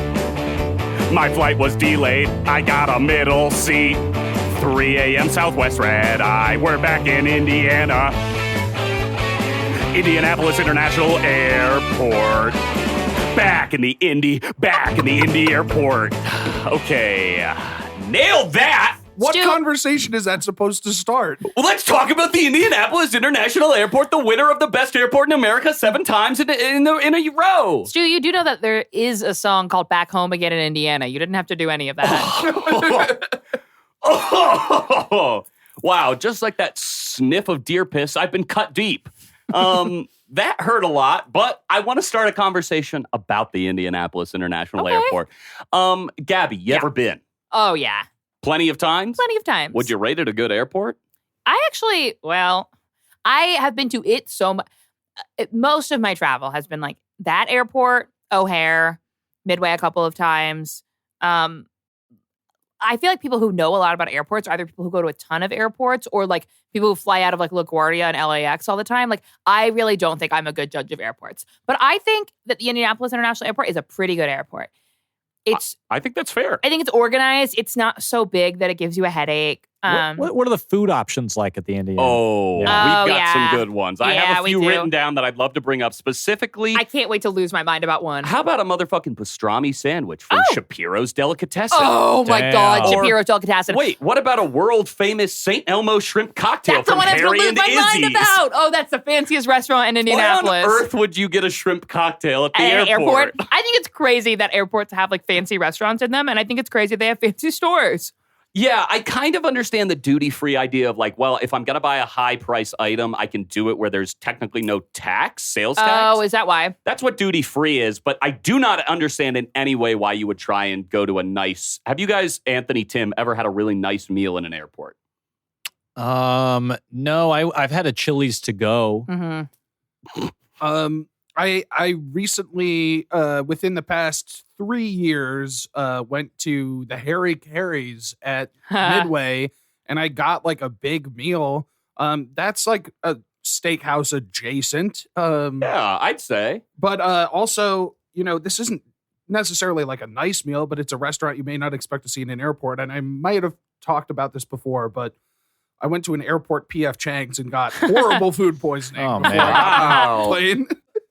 My flight was delayed. I got a middle seat. 3 a.m. Southwest red eye. We're back in Indiana. Indianapolis International Airport. Back in the Indy airport. Okay. Nailed that. What Stu- conversation is that supposed to start? Well, let's talk about the Indianapolis International Airport, the winner of the best airport in America 7 times in a row. Stu, you do know that there is a song called Back Home Again in Indiana. You didn't have to do any of that. Oh, wow. Just like that sniff of deer piss, I've been cut deep. That hurt a lot, but I want to start a conversation about the Indianapolis International Airport. Gabby, you ever been? Oh, yeah. Plenty of times? Plenty of times. Would you rate it a good airport? I have been to it so much. Most of my travel has been like that airport, O'Hare, Midway a couple of times. I feel like people who know a lot about airports are either people who go to a ton of airports or like people who fly out of like LaGuardia and LAX all the time. Like, I really don't think I'm a good judge of airports. But I think that the Indianapolis International Airport is a pretty good airport. I think that's fair. I think it's organized. It's not so big that it gives you a headache. What are the food options like at the Indiana? We've got some good ones. I have a few written down that I'd love to bring up specifically. I can't wait to lose my mind about one. How about a motherfucking pastrami sandwich from Shapiro's Delicatessen? Oh my God, Shapiro's Delicatessen. Wait, what about a world famous St. Elmo shrimp cocktail That's the from one I was Harry going to and lose my mind Izzy's? about. Oh, that's the fanciest restaurant in Indianapolis. Why on earth would you get a shrimp cocktail at the At an airport? I think it's crazy that airports have like fancy restaurants in them, and I think it's crazy they have fancy stores. Yeah, I kind of understand the duty-free idea of like, well, if I'm going to buy a high-price item, I can do it where there's technically no sales tax. Oh, is that why? That's what duty-free is, but I do not understand in any way why you would try and go to a nice... Have you guys, Anthony, Tim, ever had a really nice meal in an airport? No, I've had a Chili's to go. Mm-hmm. I recently, within the past 3 years, went to the Harry's at Midway, and I got like a big meal. That's like a steakhouse adjacent. Yeah, I'd say. But also, this isn't necessarily like a nice meal, but it's a restaurant you may not expect to see in an airport. And I might have talked about this before, but I went to an airport P.F. Chang's and got horrible food poisoning. Oh, before man. I got on the plane.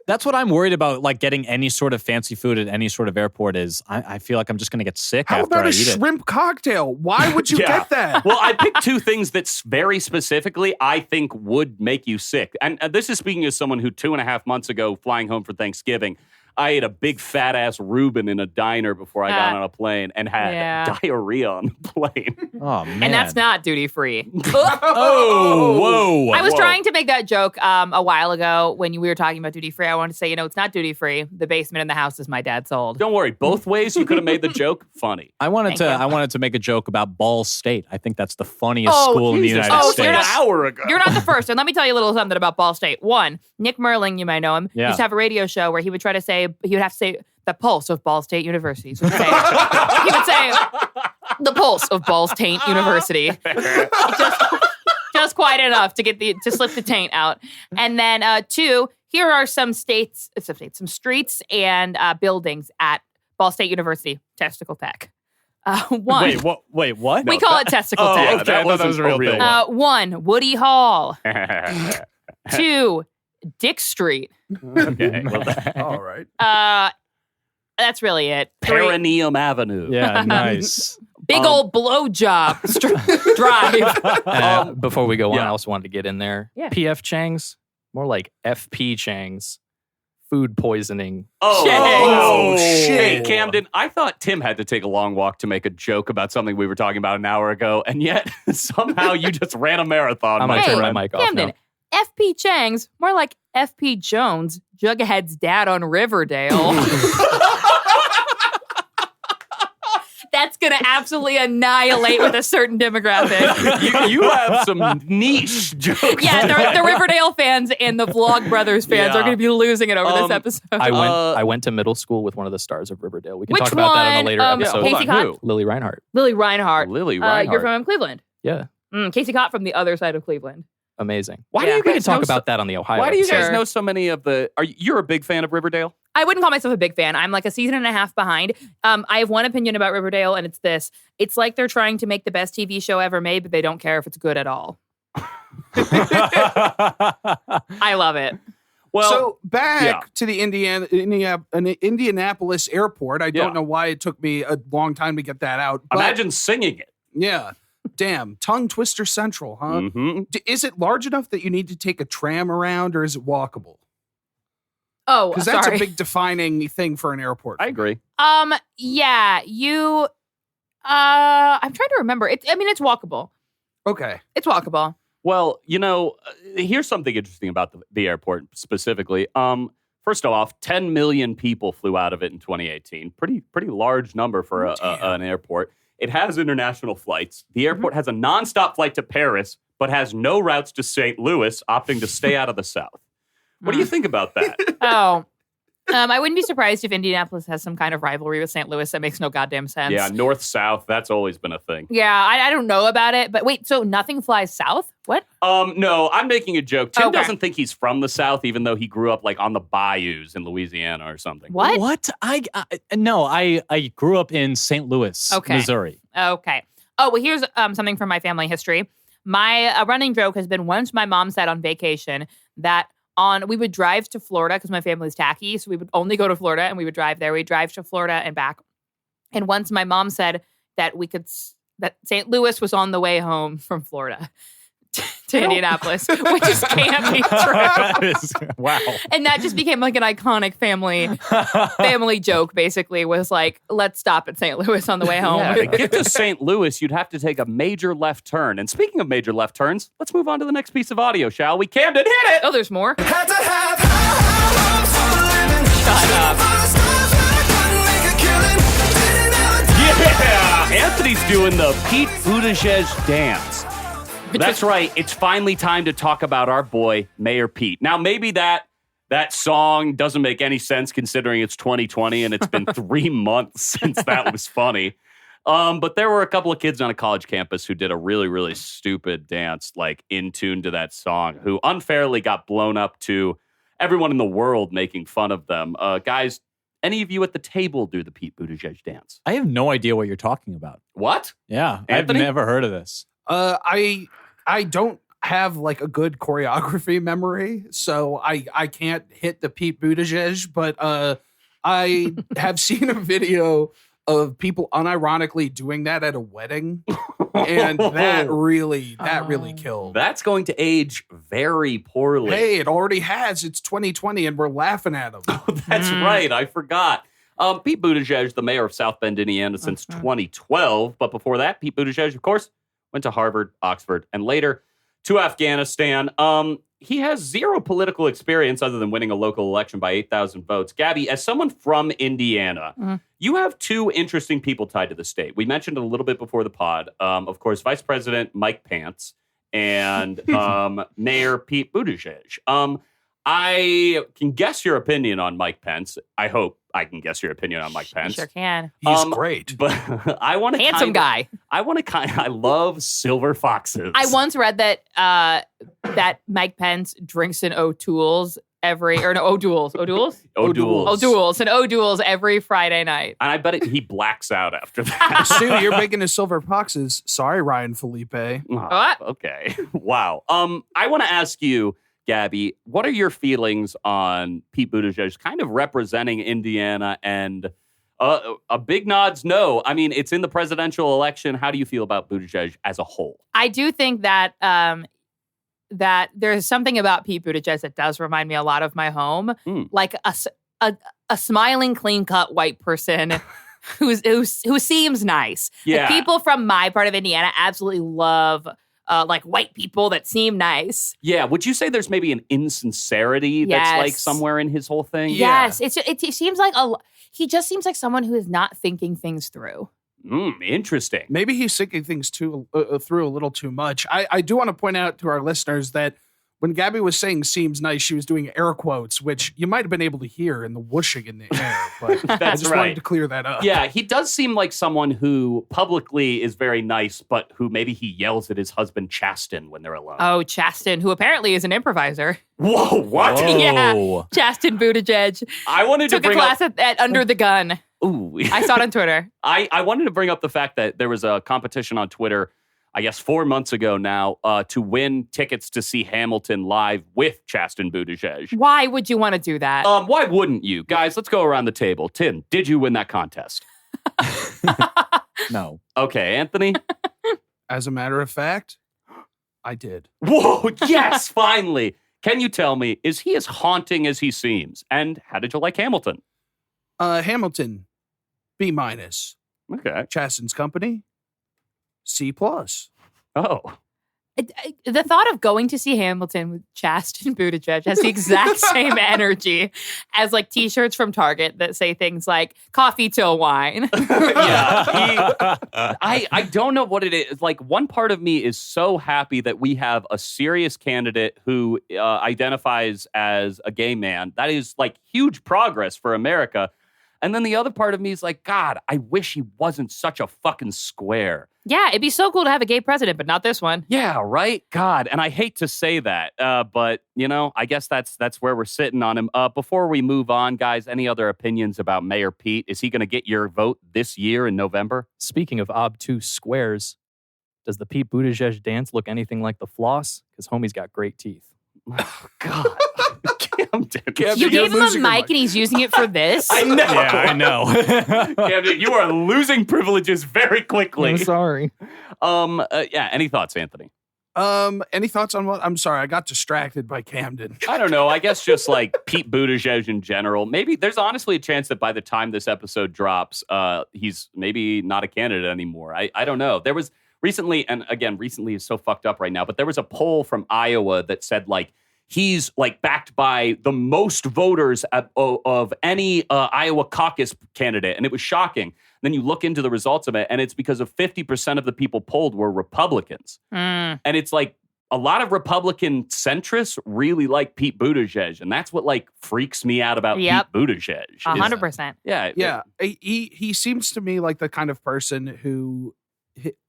That's what I'm worried about, like getting any sort of fancy food at any sort of airport is I feel like I'm just going to get sick How after about I a eat it. shrimp cocktail? Why would you Yeah. get that? Well, I picked 2 things that very specifically I think would make you sick. And this is speaking as someone who 2.5 months ago, flying home for Thanksgiving, I ate a big fat ass Reuben in a diner before I got on a plane and had diarrhea on the plane. Oh, man. And that's not duty free. Oh, whoa. I was trying to make that joke a while ago when we were talking about duty free. I wanted to say, it's not duty free. The basement in the house is my dad's sold. Don't worry, both ways you could have made the joke funny. I wanted to make a joke about Ball State. I think that's the funniest school in the United Oh, so States. you're not- An hour ago. You're not the first. And let me tell you a little something about Ball State. One, Nick Merling, you might know him, Yeah. used to have a radio show where he would have to say the pulse of Ball State University. So he would say the pulse of Ball State University. Just quite enough to get to slip the taint out. And then 2, here are some streets and buildings at Ball State University, Testicle Tech. 1. Wait, what? We call it Testicle Tech. okay. I thought that was a real thing. 1, Woody Hall. 2, Dick Street. Okay. All right. That's really it. 3, Perineum Avenue. Yeah, nice. big old blowjob drive. Before we go on, Yeah. I also wanted to get in there. Yeah. PF Chang's, more like FP Chang's, food poisoning. Oh, shit. Hey, Camden, I thought Tim had to take a long walk to make a joke about something we were talking about an hour ago, and yet somehow you just ran a marathon. I'm my going to turn friend. my mic off Camden, now. FP Chang's, more like FP Jones, Jughead's dad on Riverdale. That's going to absolutely annihilate with a certain demographic. You have some niche jokes. Yeah, the Riverdale fans and the Vlog Brothers fans Yeah. are going to be losing it over this episode. I went to middle school with one of the stars of Riverdale. We can Which talk about that on a one? later episode. Casey Hold on, Cott? Lily Reinhart. Lily Reinhart. Lily Reinhart. You're from Cleveland. Yeah. Casey Cott from the other side of Cleveland. Amazing. Why do Yeah. you We can guys talk know about that on the Ohio Why do you guys Sure. know so many of the? You're a big fan of Riverdale? I wouldn't call myself a big fan. I'm like a season and a half behind. I have one opinion about Riverdale, and it's this. It's like they're trying to make the best TV show ever made, but they don't care if it's good at all. I love it. Well, so back to the Indianapolis airport. I don't know why it took me a long time to get that out. But imagine singing it. Yeah. Damn. Tongue twister central, huh? Mm-hmm. Is it large enough that you need to take a tram around, or is it walkable? Oh, because that's a big defining thing for an airport. I agree. Yeah, I'm trying to remember. It's walkable. Okay. It's walkable. Well, here's something interesting about the airport specifically. First off, 10 million people flew out of it in 2018. Pretty large number for an airport. It has international flights. The airport has a nonstop flight to Paris, but has no routes to St. Louis, opting to stay out of the South. What do you think about that? I wouldn't be surprised if Indianapolis has some kind of rivalry with St. Louis that makes no goddamn sense. Yeah, north-south, that's always been a thing. Yeah, I don't know about it. But wait, so nothing flies south? What? No, I'm making a joke. Tim doesn't think he's from the South, even though he grew up like on the bayous in Louisiana or something. What? What? I grew up in St. Louis, Missouri. Okay. Oh, well, here's something from my family history. My running joke has been once my mom said on vacation that we would drive to Florida because my family's tacky. So we would only go to Florida and we would drive there. We'd drive to Florida and back. And once my mom said that that St. Louis was on the way home from Florida to Indianapolis, which just can't be true. Wow. And that just became like an iconic family joke, basically, was like, let's stop at St. Louis on the way home. Yeah, to get to St. Louis, you'd have to take a major left turn. And speaking of major left turns, let's move on to the next piece of audio, shall we? Camden, hit it! Oh, there's more? Had to have hopes for living. Shut up. Yeah! Anthony's doing the Pete Buttigieg dance. That's right. It's finally time to talk about our boy, Mayor Pete. Now, maybe that song doesn't make any sense considering it's 2020 and it's been 3 months since that was funny. But there were a couple of kids on a college campus who did a really, really stupid dance, like in tune to that song, who unfairly got blown up to everyone in the world making fun of them. Guys, any of you at the table do the Pete Buttigieg dance? I have no idea what you're talking about. What? Yeah, Anthony? I've never heard of this. I don't have like a good choreography memory, so I can't hit the Pete Buttigieg, but I have seen a video of people unironically doing that at a wedding, and that really killed. That's going to age very poorly. Hey, it already has. It's 2020, and we're laughing at them. Oh, that's right. I forgot. Pete Buttigieg, the mayor of South Bend, Indiana, since 2012. But before that, Pete Buttigieg, of course, went to Harvard, Oxford, and later to Afghanistan. He has zero political experience other than winning a local election by 8,000 votes. Gabby, as someone from Indiana, you have two interesting people tied to the state. We mentioned it a little bit before the pod. Of course, Vice President Mike Pence and Mayor Pete Buttigieg. I can guess your opinion on Mike Pence. I hope I can guess your opinion on Mike Pence. Sure can. He's great. But I want to Handsome guy. I love silver foxes. I once read that that Mike Pence drinks an O'Toole's O'Doul's every Friday night. And I bet he blacks out after that. Stu, you're making his silver foxes. Sorry, Ryan Felipe. What? Okay. Wow. I want to ask you, Gabby, what are your feelings on Pete Buttigieg kind of representing Indiana and a big nod's no? I mean, it's in the presidential election. How do you feel about Buttigieg as a whole? I do think that that there's something about Pete Buttigieg that does remind me a lot of my home, like a smiling, clean-cut white person who seems nice. Yeah. Like, people from my part of Indiana absolutely love like white people that seem nice. Yeah. Would you say there's maybe an insincerity that's like somewhere in his whole thing? Yes. It seems like he just seems like someone who is not thinking things through. Interesting. Maybe he's thinking things through a little too much. I do want to point out to our listeners that When Gabby was saying seems nice, she was doing air quotes, which you might have been able to hear in the whooshing in the air. But I That's just right. wanted to clear that up. Yeah, he does seem like someone who publicly is very nice, but who maybe he yells at his husband Chasten when they're alone. Oh, Chasten, who apparently is an improviser. Whoa, what? Whoa. Yeah, Chasten Buttigieg. I wanted Took to a bring class up. at Under the Gun. Ooh. I saw it on Twitter. I wanted to bring up the fact that there was a competition on Twitter, I guess 4 months ago now, to win tickets to see Hamilton live with Chasten Buttigieg. Why would you want to do that? Why wouldn't you? Guys, let's go around the table. Tim, did you win that contest? No. Okay, Anthony? As a matter of fact, I did. Whoa, yes, finally. Can you tell me, is he as haunting as he seems? And how did you like Hamilton? Hamilton, B-. Okay. Chasten's Company, C+. Oh. The thought of going to see Hamilton with Chasten Buttigieg has the exact same energy as like t-shirts from Target that say things like coffee till wine. I don't know what it is. Like, one part of me is so happy that we have a serious candidate who identifies as a gay man. That is like huge progress for America. And then the other part of me is like, God, I wish he wasn't such a fucking square. Yeah, it'd be so cool to have a gay president, but not this one. Yeah, right? God, and I hate to say that, but, you know, I guess that's where we're sitting on him. Before we move on, guys, any other opinions about Mayor Pete? Is he going to get your vote this year in November? Speaking of obtuse squares, does the Pete Buttigieg dance look anything like the floss? Because homie's got great teeth. Oh, God. Camden. You gave him a mic and he's using it for this? I know. Yeah, I know. Camden, you are losing privileges very quickly. I'm sorry. Yeah, any thoughts, Anthony? Any thoughts on what? I'm sorry, I got distracted by Camden. I don't know. I guess just like Pete Buttigieg in general. Maybe there's honestly a chance that by the time this episode drops, he's maybe not a candidate anymore. I don't know. There was recently, and again, recently is so fucked up right now, but there was a poll from Iowa that said like, he's like backed by the most voters of any Iowa caucus candidate. And it was shocking. Then you look into the results of it, and it's because of 50% of the people polled were Republicans. And it's like a lot of Republican centrists really like Pete Buttigieg. And that's what like freaks me out about Pete Buttigieg. 100%. Yeah. Yeah, he seems to me like the kind of person who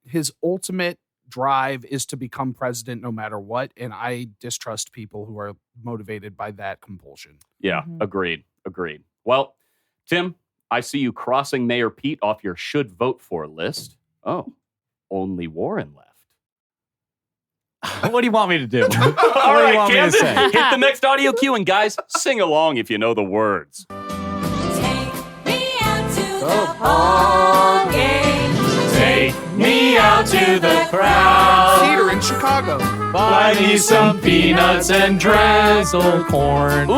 his ultimate drive is to become president no matter what, and I distrust people who are motivated by that compulsion. Yeah, agreed. Well, Tim, I see you crossing Mayor Pete off your should vote for list. Oh, only Warren left. What do you want me to do? All What do you right, want me to Camden, say? hit the next audio cue, and guys, sing along if you know the words. Take me out to the ball game. Take me out to the crowd. Theater in Chicago. Buy me some peanuts and drizzle corn. Ooh,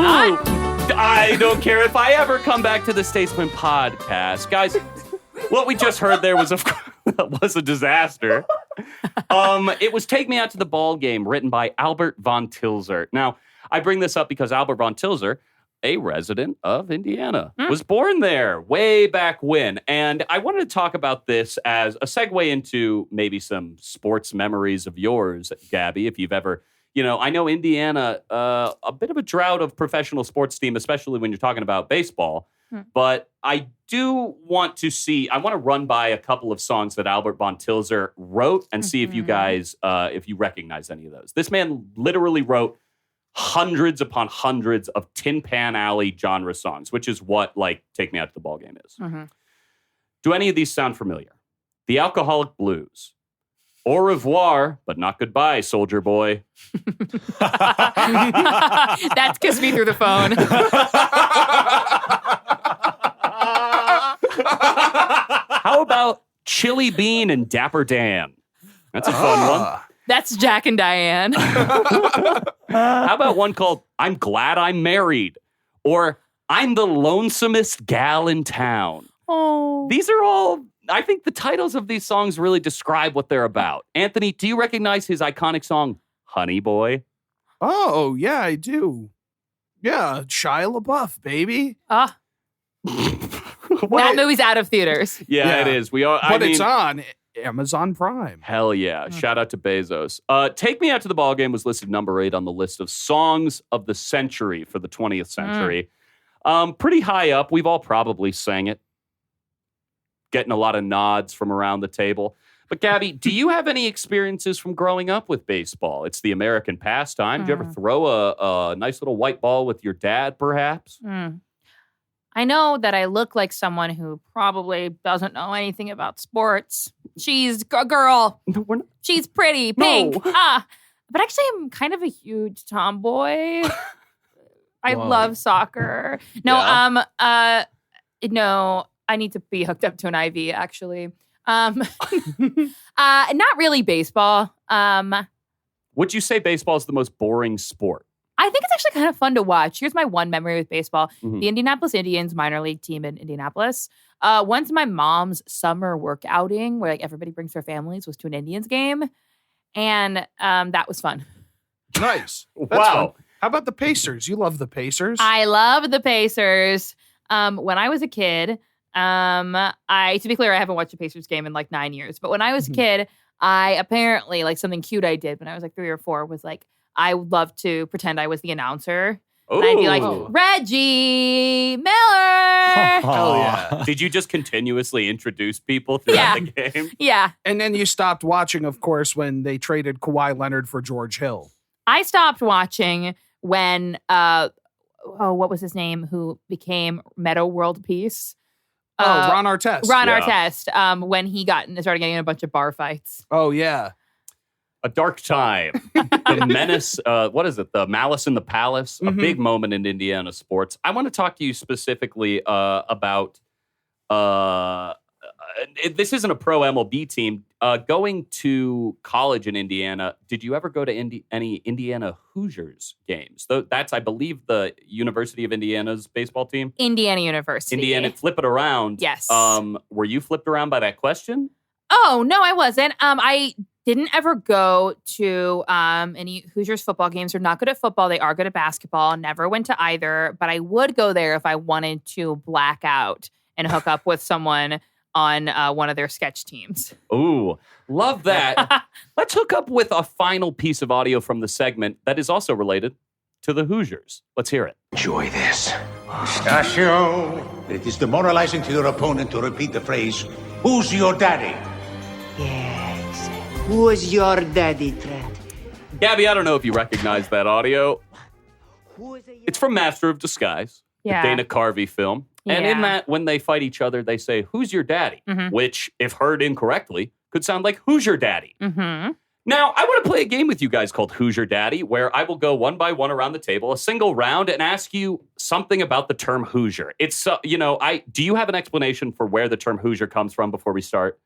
I don't care if I ever come back to the Statesmen podcast. Guys, what we just heard there was a disaster. It was Take Me Out to the Ball Game, written by Albert von Tilzer. Now, I bring this up because Albert von Tilzer, a resident of Indiana, was born there way back when. And I wanted to talk about this as a segue into maybe some sports memories of yours, Gabby, if you've ever, you know, I know Indiana, a bit of a drought of professional sports team, especially when you're talking about baseball. But I do want to I want to run by a couple of songs that Albert von Tilzer wrote and see if you guys, if you recognize any of those. This man literally wrote hundreds upon hundreds of Tin Pan Alley genre songs, which is what, like, Take Me Out to the Ball Game is. Do any of these sound familiar? The Alcoholic Blues. Au revoir, but not goodbye, soldier boy. That's Kiss Me Through the Phone. How about Chili Bean and Dapper Dan? That's a fun one. That's Jack and Diane. How about one called I'm Glad I'm Married? Or I'm the Lonesomest Gal in Town? Oh. These are all, I think the titles of these songs really describe what they're about. Anthony, do you recognize his iconic song, Honey Boy? Oh, yeah, I do. Yeah, Shia LaBeouf, baby. That movie's out of theaters. Yeah, it is. We are. But it's on Amazon Prime. Hell yeah. Shout out to Bezos. Take Me Out to the Ball Game was listed number 8 on the list of songs of the century for the 20th century. Pretty high up. We've all probably sang it. Getting a lot of nods from around the table. But Gabby, do you have any experiences from growing up with baseball? It's the American pastime. Do you ever throw a nice little white ball with your dad, perhaps? I know that I look like someone who probably doesn't know anything about sports. She's a girl. No, we're not. She's pretty, pink. But actually, I'm kind of a huge tomboy. I love soccer. No, no, I need to be hooked up to an IV, actually. Not really baseball. Would you say baseball is the most boring sport? I think it's actually kind of fun to watch. Here's my one memory with baseball. The Indianapolis Indians minor league team in Indianapolis. Once my mom's summer work outing, where like everybody brings their families, was to an Indians game. And that was fun. Nice. That's Wow. fun. How about the Pacers? You love the Pacers. I love the Pacers. When I was a kid, to be clear, I haven't watched a Pacers game in like 9 years. But when I was a kid, I apparently, like something cute I did when I was like 3 or 4 was like, I would love to pretend I was the announcer. And I'd be like, Reggie Miller. Hell yeah. Did you just continuously introduce people throughout the game? Yeah. And then you stopped watching, of course, when they traded Kawhi Leonard for George Hill. I stopped watching when, what was his name, who became Meta World Peace? Ron Artest. Ron Artest, when he started getting in a bunch of bar fights. Oh, yeah. A dark time. The menace, what is it? The Malice in the Palace. A big moment in Indiana sports. I want to talk to you specifically about, this isn't a pro MLB team. Going to college in Indiana, did you ever go to any Indiana Hoosiers games? That's, I believe, the University of Indiana's baseball team. Indiana University. Indiana, flip it around. Yes. Were you flipped around by that question? Oh, no, I wasn't. I didn't ever go to any Hoosiers football games. They're not good at football. They are good at basketball. Never went to either. But I would go there if I wanted to black out and hook up with someone on one of their sketch teams. Ooh, love that. Let's hook up with a final piece of audio from the segment that is also related to the Hoosiers. Let's hear it. Enjoy this. Pistachio. It is demoralizing to your opponent to repeat the phrase, "Who's your daddy?" Yes. Who's your daddy, Trent? Gabby, I don't know if you recognize that audio. It's from Master of Disguise, the Dana Carvey film. And in that, when they fight each other, they say, "Who's your daddy?" Which, if heard incorrectly, could sound like, "Who's your daddy?" Now, I want to play a game with you guys called Who's Your Daddy, where I will go one by one around the table, a single round, and ask you something about the term Hoosier. It's, do you have an explanation for where the term Hoosier comes from before we start?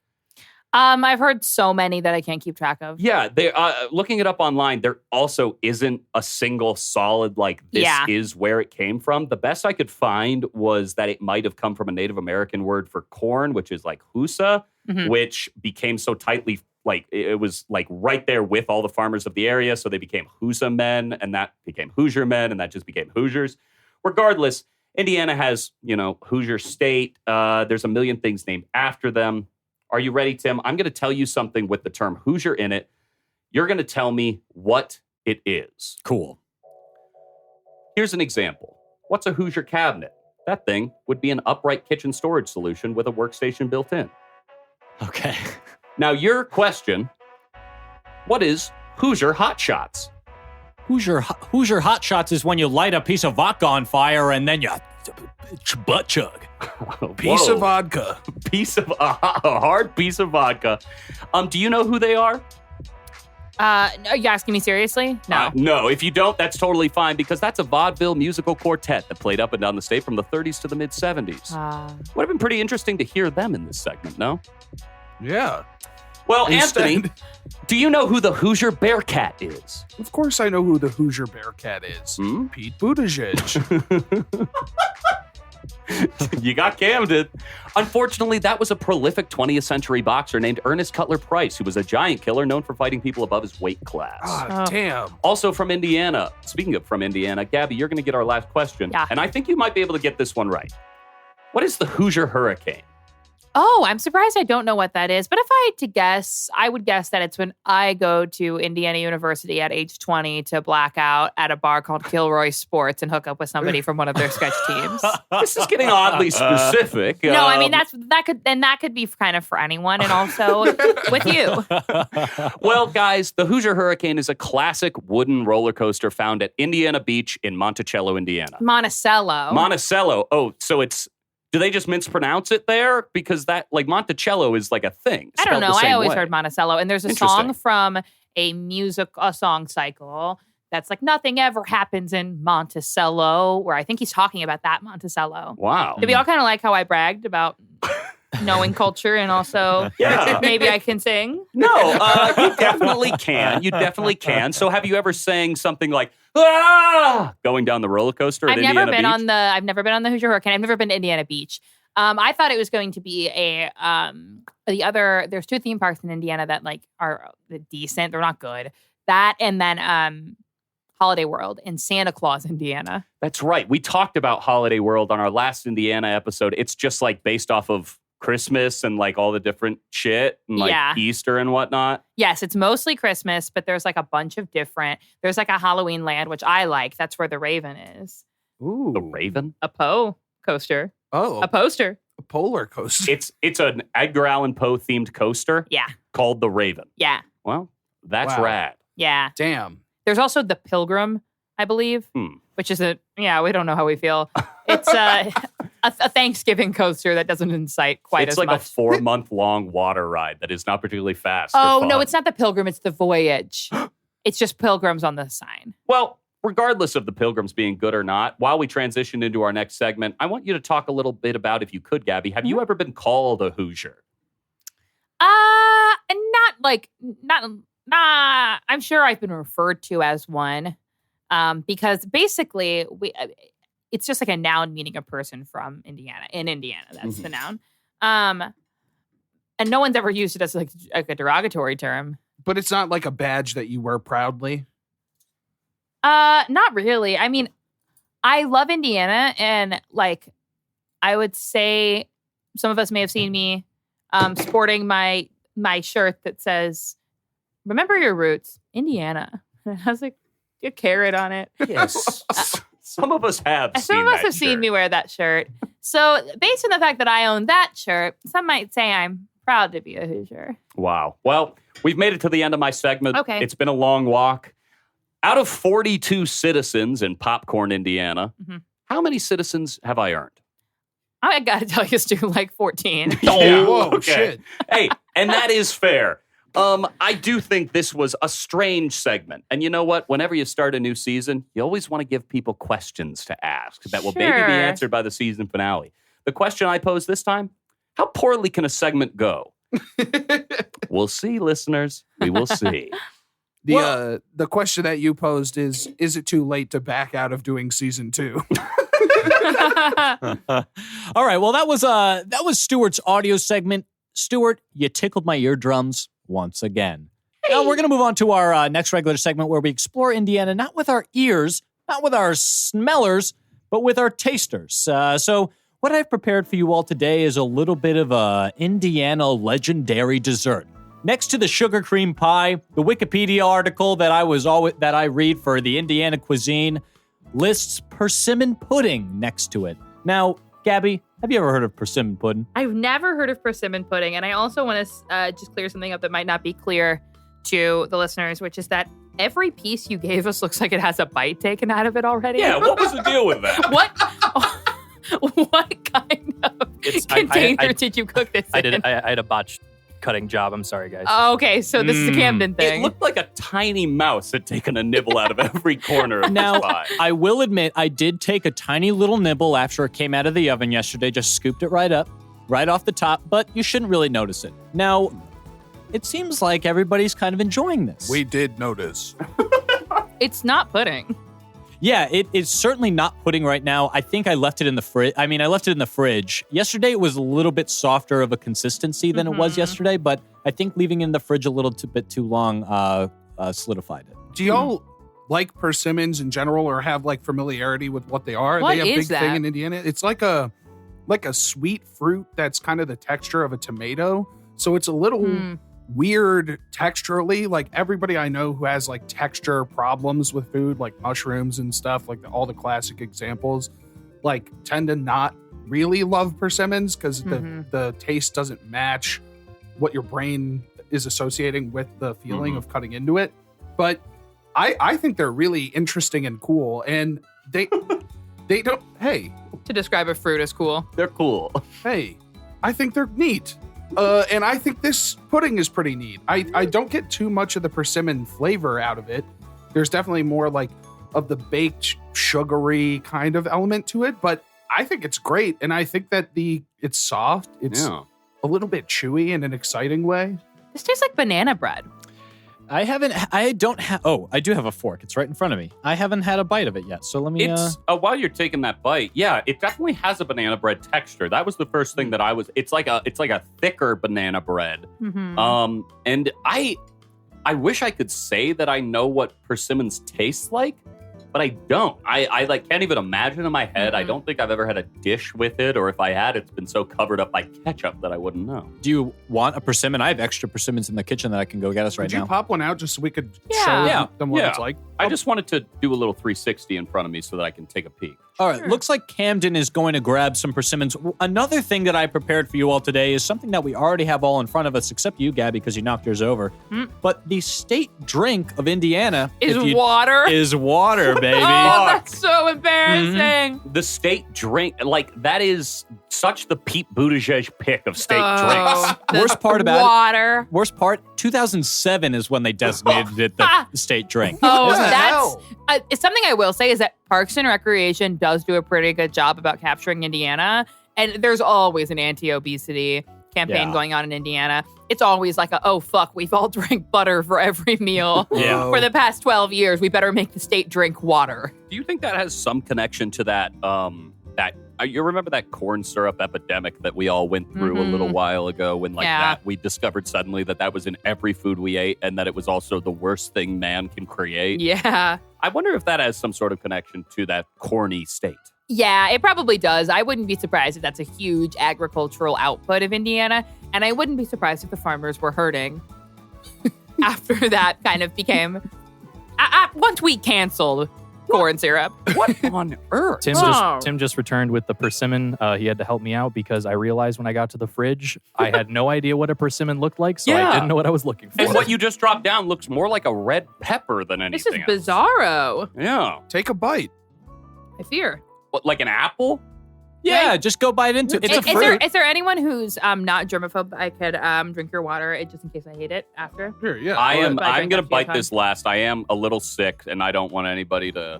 I've heard so many that I can't keep track of. Yeah, they looking it up online, there also isn't a single solid, this is where it came from. The best I could find was that it might have come from a Native American word for corn, which is like Hoosa, which became so tightly, it was right there with all the farmers of the area, so they became Hoosa men, and that became Hoosier men, and that just became Hoosiers. Regardless, Indiana has, Hoosier State. There's a million things named after them. Are you ready, Tim? I'm going to tell you something with the term Hoosier in it. You're going to tell me what it is. Cool. Here's an example. What's a Hoosier cabinet? That thing would be an upright kitchen storage solution with a workstation built in. Okay. Now, your question, what is Hoosier Hot Shots? Hoosier Hot Shots is when you light a piece of vodka on fire and then you butt chug. Piece of vodka. A hard piece of vodka. Do you know who they are? Are you asking me seriously? No. No, if you don't, that's totally fine, because that's a vaudeville musical quartet that played up and down the state from the 30s to the mid-70s. Would have been pretty interesting to hear them in this segment, no? Yeah. Well, Anthony, do you know who the Hoosier Bearcat is? Of course I know who the Hoosier Bearcat is. Pete Buttigieg. You got cammed. Unfortunately, that was a prolific 20th century boxer named Ernest Cutler Price, who was a giant killer known for fighting people above his weight class. Damn. Also from Indiana. Speaking of from Indiana, Gabby, you're going to get our last question. Yeah. And I think you might be able to get this one right. What is the Hoosier Hurricane? Oh, I'm surprised I don't know what that is. But if I had to guess, I would guess that it's when I go to Indiana University at age 20 to black out at a bar called Kilroy Sports and hook up with somebody from one of their sketch teams. This is getting oddly specific. No, I mean that could be kind of for anyone, and also with you. Well, guys, the Hoosier Hurricane is a classic wooden roller coaster found at Indiana Beach in Monticello, Indiana. Monticello. Oh, so it's. Do they just mispronounce it there? Because that, like, Monticello is like a thing. I don't know. I always heard Monticello. And there's a song from a song cycle that's like, nothing ever happens in Monticello, where I think he's talking about that Monticello. Wow. Did we all kind of like how I bragged about knowing culture and also maybe I can sing? No, you definitely can. You definitely can. So have you ever sang something like, going down the roller coaster at Indiana Beach? I've never been on the Hoosier Hurricane. I've never been to Indiana Beach. I thought it was going to be there's 2 theme parks in Indiana that like are decent. They're not good. That and then Holiday World in Santa Claus, Indiana. That's right. We talked about Holiday World on our last Indiana episode. It's just like based off of Christmas and like all the different shit and like Easter and whatnot. Yes, it's mostly Christmas, but there's like a bunch of different. There's like a Halloween land, which I like. That's where the Raven is. Ooh. The Raven? A Poe coaster. Oh. A poster. A polar coaster. It's an Edgar Allan Poe themed coaster. Yeah. Called the Raven. Yeah. Well, that's rad. Yeah. Damn. There's also the Pilgrim, I believe, which is we don't know how we feel. It's a Thanksgiving coaster that doesn't incite quite as much. It's like a 4-month-long water ride that is not particularly fast. Oh, no, it's not the Pilgrim. It's the Voyage. It's just Pilgrims on the sign. Well, regardless of the Pilgrims being good or not, while we transition into our next segment, I want you to talk a little bit about, if you could, Gabby, have you ever been called a Hoosier? I'm sure I've been referred to as one because basically it's just like a noun meaning a person from Indiana. In Indiana, that's the noun. And no one's ever used it as like a derogatory term. But it's not like a badge that you wear proudly? Not really. I mean, I love Indiana, and like I would say some of us may have seen me sporting my shirt that says, "Remember your roots, Indiana." And I was like, a carrot on it. Yes. Some of us have seen me wear that shirt. So based on the fact that I own that shirt, some might say I'm proud to be a Hoosier. Wow. Well, we've made it to the end of my segment. Okay. It's been a long walk. Out of 42 citizens in Popcorn, Indiana, how many citizens have I earned? I got to tell you, Stu, like 14. Whoa, shit. Hey, and that is fair. I do think this was a strange segment. And you know what? Whenever you start a new season, you always want to give people questions to ask that will maybe be answered by the season finale. The question I posed this time, how poorly can a segment go? We'll see, listeners. We will see. The question that you posed is it too late to back out of doing season 2? All right. Well, that was Stuart's audio segment. Stuart, you tickled my eardrums once again. Now we're going to move on to our next regular segment where we explore Indiana, not with our ears, not with our smellers, but with our tasters. So what I've prepared for you all today is a little bit of a Indiana legendary dessert. Next to the sugar cream pie, the Wikipedia article that I read for the Indiana cuisine lists persimmon pudding next to it. Now, Gabby, have you ever heard of persimmon pudding? I've never heard of persimmon pudding, and I also want to just clear something up that might not be clear to the listeners, which is that every piece you gave us looks like it has a bite taken out of it already. Yeah, what was the deal with that? What kind of container did you cook this in? I had a botched cutting job. I'm sorry, guys. Oh, okay, so this is a Camden thing. It looked like a tiny mouse had taken a nibble out of every corner of now, this pie. I will admit, I did take a tiny little nibble after it came out of the oven yesterday, just scooped it right up, right off the top, but you shouldn't really notice it. Now, it seems like everybody's kind of enjoying this. We did notice. It's not pudding. Yeah, it is certainly not pudding right now. I think I left it in the fridge. I left it in the fridge. Yesterday, it was a little bit softer of a consistency than it was yesterday, but I think leaving it in the fridge a little bit too long solidified it. Do y'all like persimmons in general or have like familiarity with what they are? What are they a is big that? thing in Indiana? It's like a like a sweet fruit that's kind of the texture of a tomato. So it's a little weird texturally. Like everybody I know who has like texture problems with food, like mushrooms and stuff, like all the classic examples, like tend to not really love persimmons because the taste doesn't match what your brain is associating with the feeling of cutting into it. But I think they're really interesting and cool, and they don't. Hey, To describe a fruit as cool. They're cool. hey, I think they're neat. And I think this pudding is pretty neat. I don't get too much of the persimmon flavor out of it. There's definitely more like of the baked sugary kind of element to it, but I think it's great. And I think that it's soft. It's a little bit chewy in an exciting way. This tastes like banana bread. I do have a fork. It's right in front of me. I haven't had a bite of it yet. So let me, while you're taking that bite, yeah, it definitely has a banana bread texture. That was the first thing that it's like a thicker banana bread. And I wish I could say that I know what persimmons taste like, but I don't. I like can't even imagine in my head. I don't think I've ever had a dish with it, or if I had, it's been so covered up by ketchup that I wouldn't know. Do you want a persimmon? I have extra persimmons in the kitchen that I can go get us right now. Could you pop one out just so we could show them what it's like? I just wanted to do a little 360 in front of me so that I can take a peek. All right, looks like Camden is going to grab some persimmons. Another thing that I prepared for you all today is something that we already have all in front of us, except you, Gabby, because you knocked yours over. But the state drink of Indiana Is water. Is water, baby. Oh, that's so embarrassing. The state drink, like that is such the Pete Buttigieg pick of state drinks. Worst part about water. Worst part, 2007 is when they designated it the state drink. Oh, that's it's something I will say is that Parks and Recreation does do a pretty good job about capturing Indiana. And there's always an anti-obesity campaign going on in Indiana. It's always like oh, fuck, we've all drank butter for every meal for the past 12 years. We better make the state drink water. Do you think that has some connection to that, you remember that corn syrup epidemic that we all went through a little while ago when that we discovered suddenly that was in every food we ate and that it was also the worst thing man can create? Yeah. I wonder if that has some sort of connection to that corny state. Yeah, it probably does. I wouldn't be surprised if that's a huge agricultural output of Indiana. And I wouldn't be surprised if the farmers were hurting after that kind of became... once we canceled corn syrup. What on earth? Tim just returned with the persimmon. He had to help me out because I realized when I got to the fridge, I had no idea what a persimmon looked like, so I didn't know what I was looking for. And what you just dropped down looks more like a red pepper than anything This is bizarro. Yeah. Take a bite. I fear. What, like an apple? Yeah, just go bite into it. It's a fruit. Is there anyone who's not germaphobe that I could drink your water just in case I hate it after? Sure, yeah. I'm going to bite this last. I am a little sick, and I don't want anybody to,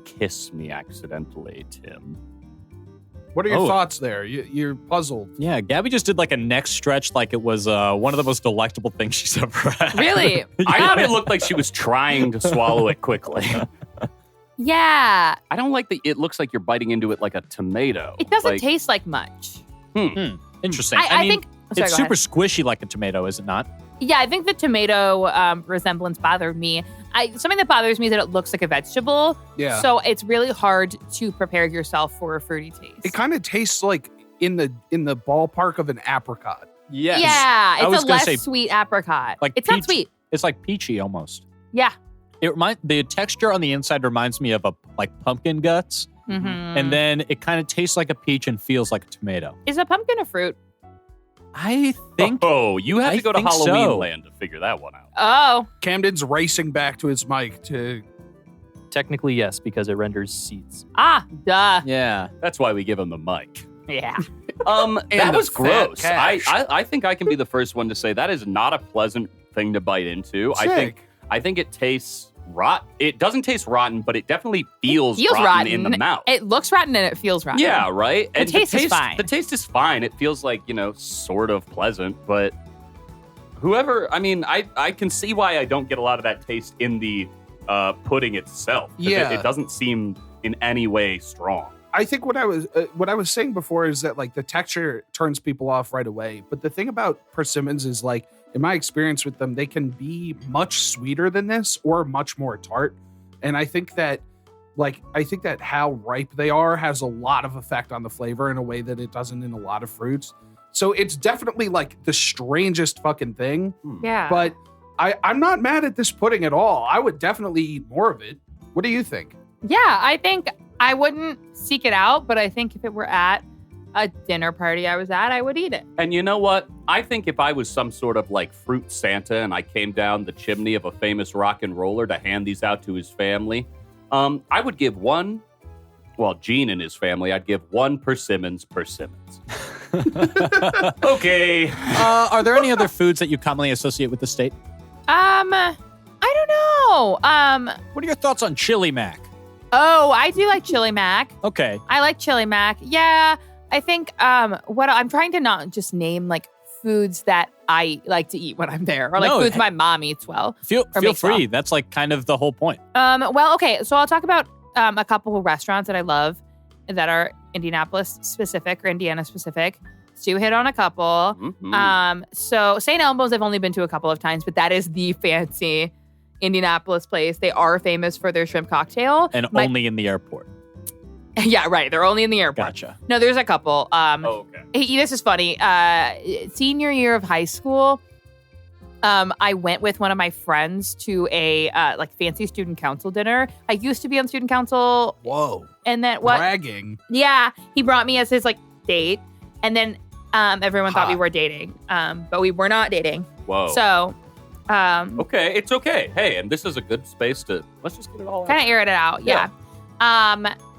kiss me accidentally, Tim. What are your thoughts there? You're puzzled. Yeah, Gabby just did like a neck stretch like it was one of the most delectable things she's ever had. Really? I thought it looked like she was trying to swallow it quickly. Yeah. I don't like that it looks like you're biting into it like a tomato. It doesn't taste like much. Interesting. I think it's super squishy like a tomato, is it not? Yeah, I think the tomato resemblance bothered me. Something that bothers me is that it looks like a vegetable. Yeah. So it's really hard to prepare yourself for a fruity taste. It kind of tastes like in the ballpark of an apricot. Yes. Yeah, I was it's a gonna less say, sweet apricot. like It's not peach. sweet. It's like peachy almost. Yeah. The texture on the inside reminds me of like pumpkin guts, and then it kind of tastes like a peach and feels like a tomato. Is a pumpkin a fruit? I think. Oh, you have to go to think Halloween so. Land to figure that one out. Oh. Camden's racing back to his mic to... Technically, yes, because it renders seeds. Ah, duh. Yeah. That's why we give him the mic. Yeah. That was gross. cash. I think I can be the first one to say that is not a pleasant thing to bite into. Sick. I think it tastes rotten. It doesn't taste rotten, but it definitely feels rotten, rotten in the mouth. It looks rotten and it feels rotten. Yeah, right? The taste is fine. The taste is fine. It feels like, sort of pleasant, but I can see why I don't get a lot of that taste in the pudding itself. 'Cause Yeah. It doesn't seem in any way strong. I think what I was saying before is that like the texture turns people off right away. But the thing about persimmons is like, in my experience with them, they can be much sweeter than this or much more tart. And I think that Like, I think that how ripe they are has a lot of effect on the flavor in a way that it doesn't in a lot of fruits. So it's definitely like the strangest fucking thing. Yeah. But I'm not mad at this pudding at all. I would definitely eat more of it. What do you think? Yeah, I think I wouldn't seek it out, but I think if it were at a dinner party I was at, I would eat it. And you know what? I think if I was some sort of like fruit Santa and I came down the chimney of a famous rock and roller to hand these out to his family, I would give one, well, Gene and his family, I'd give one persimmons. Okay. Are there any other foods that you commonly associate with the state? I don't know. What are your thoughts on chili mac? Oh, I do like chili mac. Okay. I like chili mac. Yeah, I think what I'm trying to not just name like foods that I like to eat when I'm there, or like foods my mom eats well. Feel free. Well. That's like kind of the whole point. Well, okay. So I'll talk about a couple of restaurants that I love that are Indianapolis specific or Indiana specific. Stu hit on a couple. Mm-hmm. So St. Elmo's I've only been to a couple of times, but that is the fancy Indianapolis place. They are famous for their shrimp cocktail. And only in the airport. Yeah, right. They're only in the airport. Gotcha. No, there's a couple. Okay. This is funny. Senior year of high school, I went with one of my friends to a like fancy student council dinner. I used to be on student council. Whoa. And then what? Bragging. Yeah, he brought me as his like date, and then everyone thought we were dating, but we were not dating. Whoa. So, okay, it's okay. Hey, and this is a good space to let's just get it all out. kind of air it out. Yeah.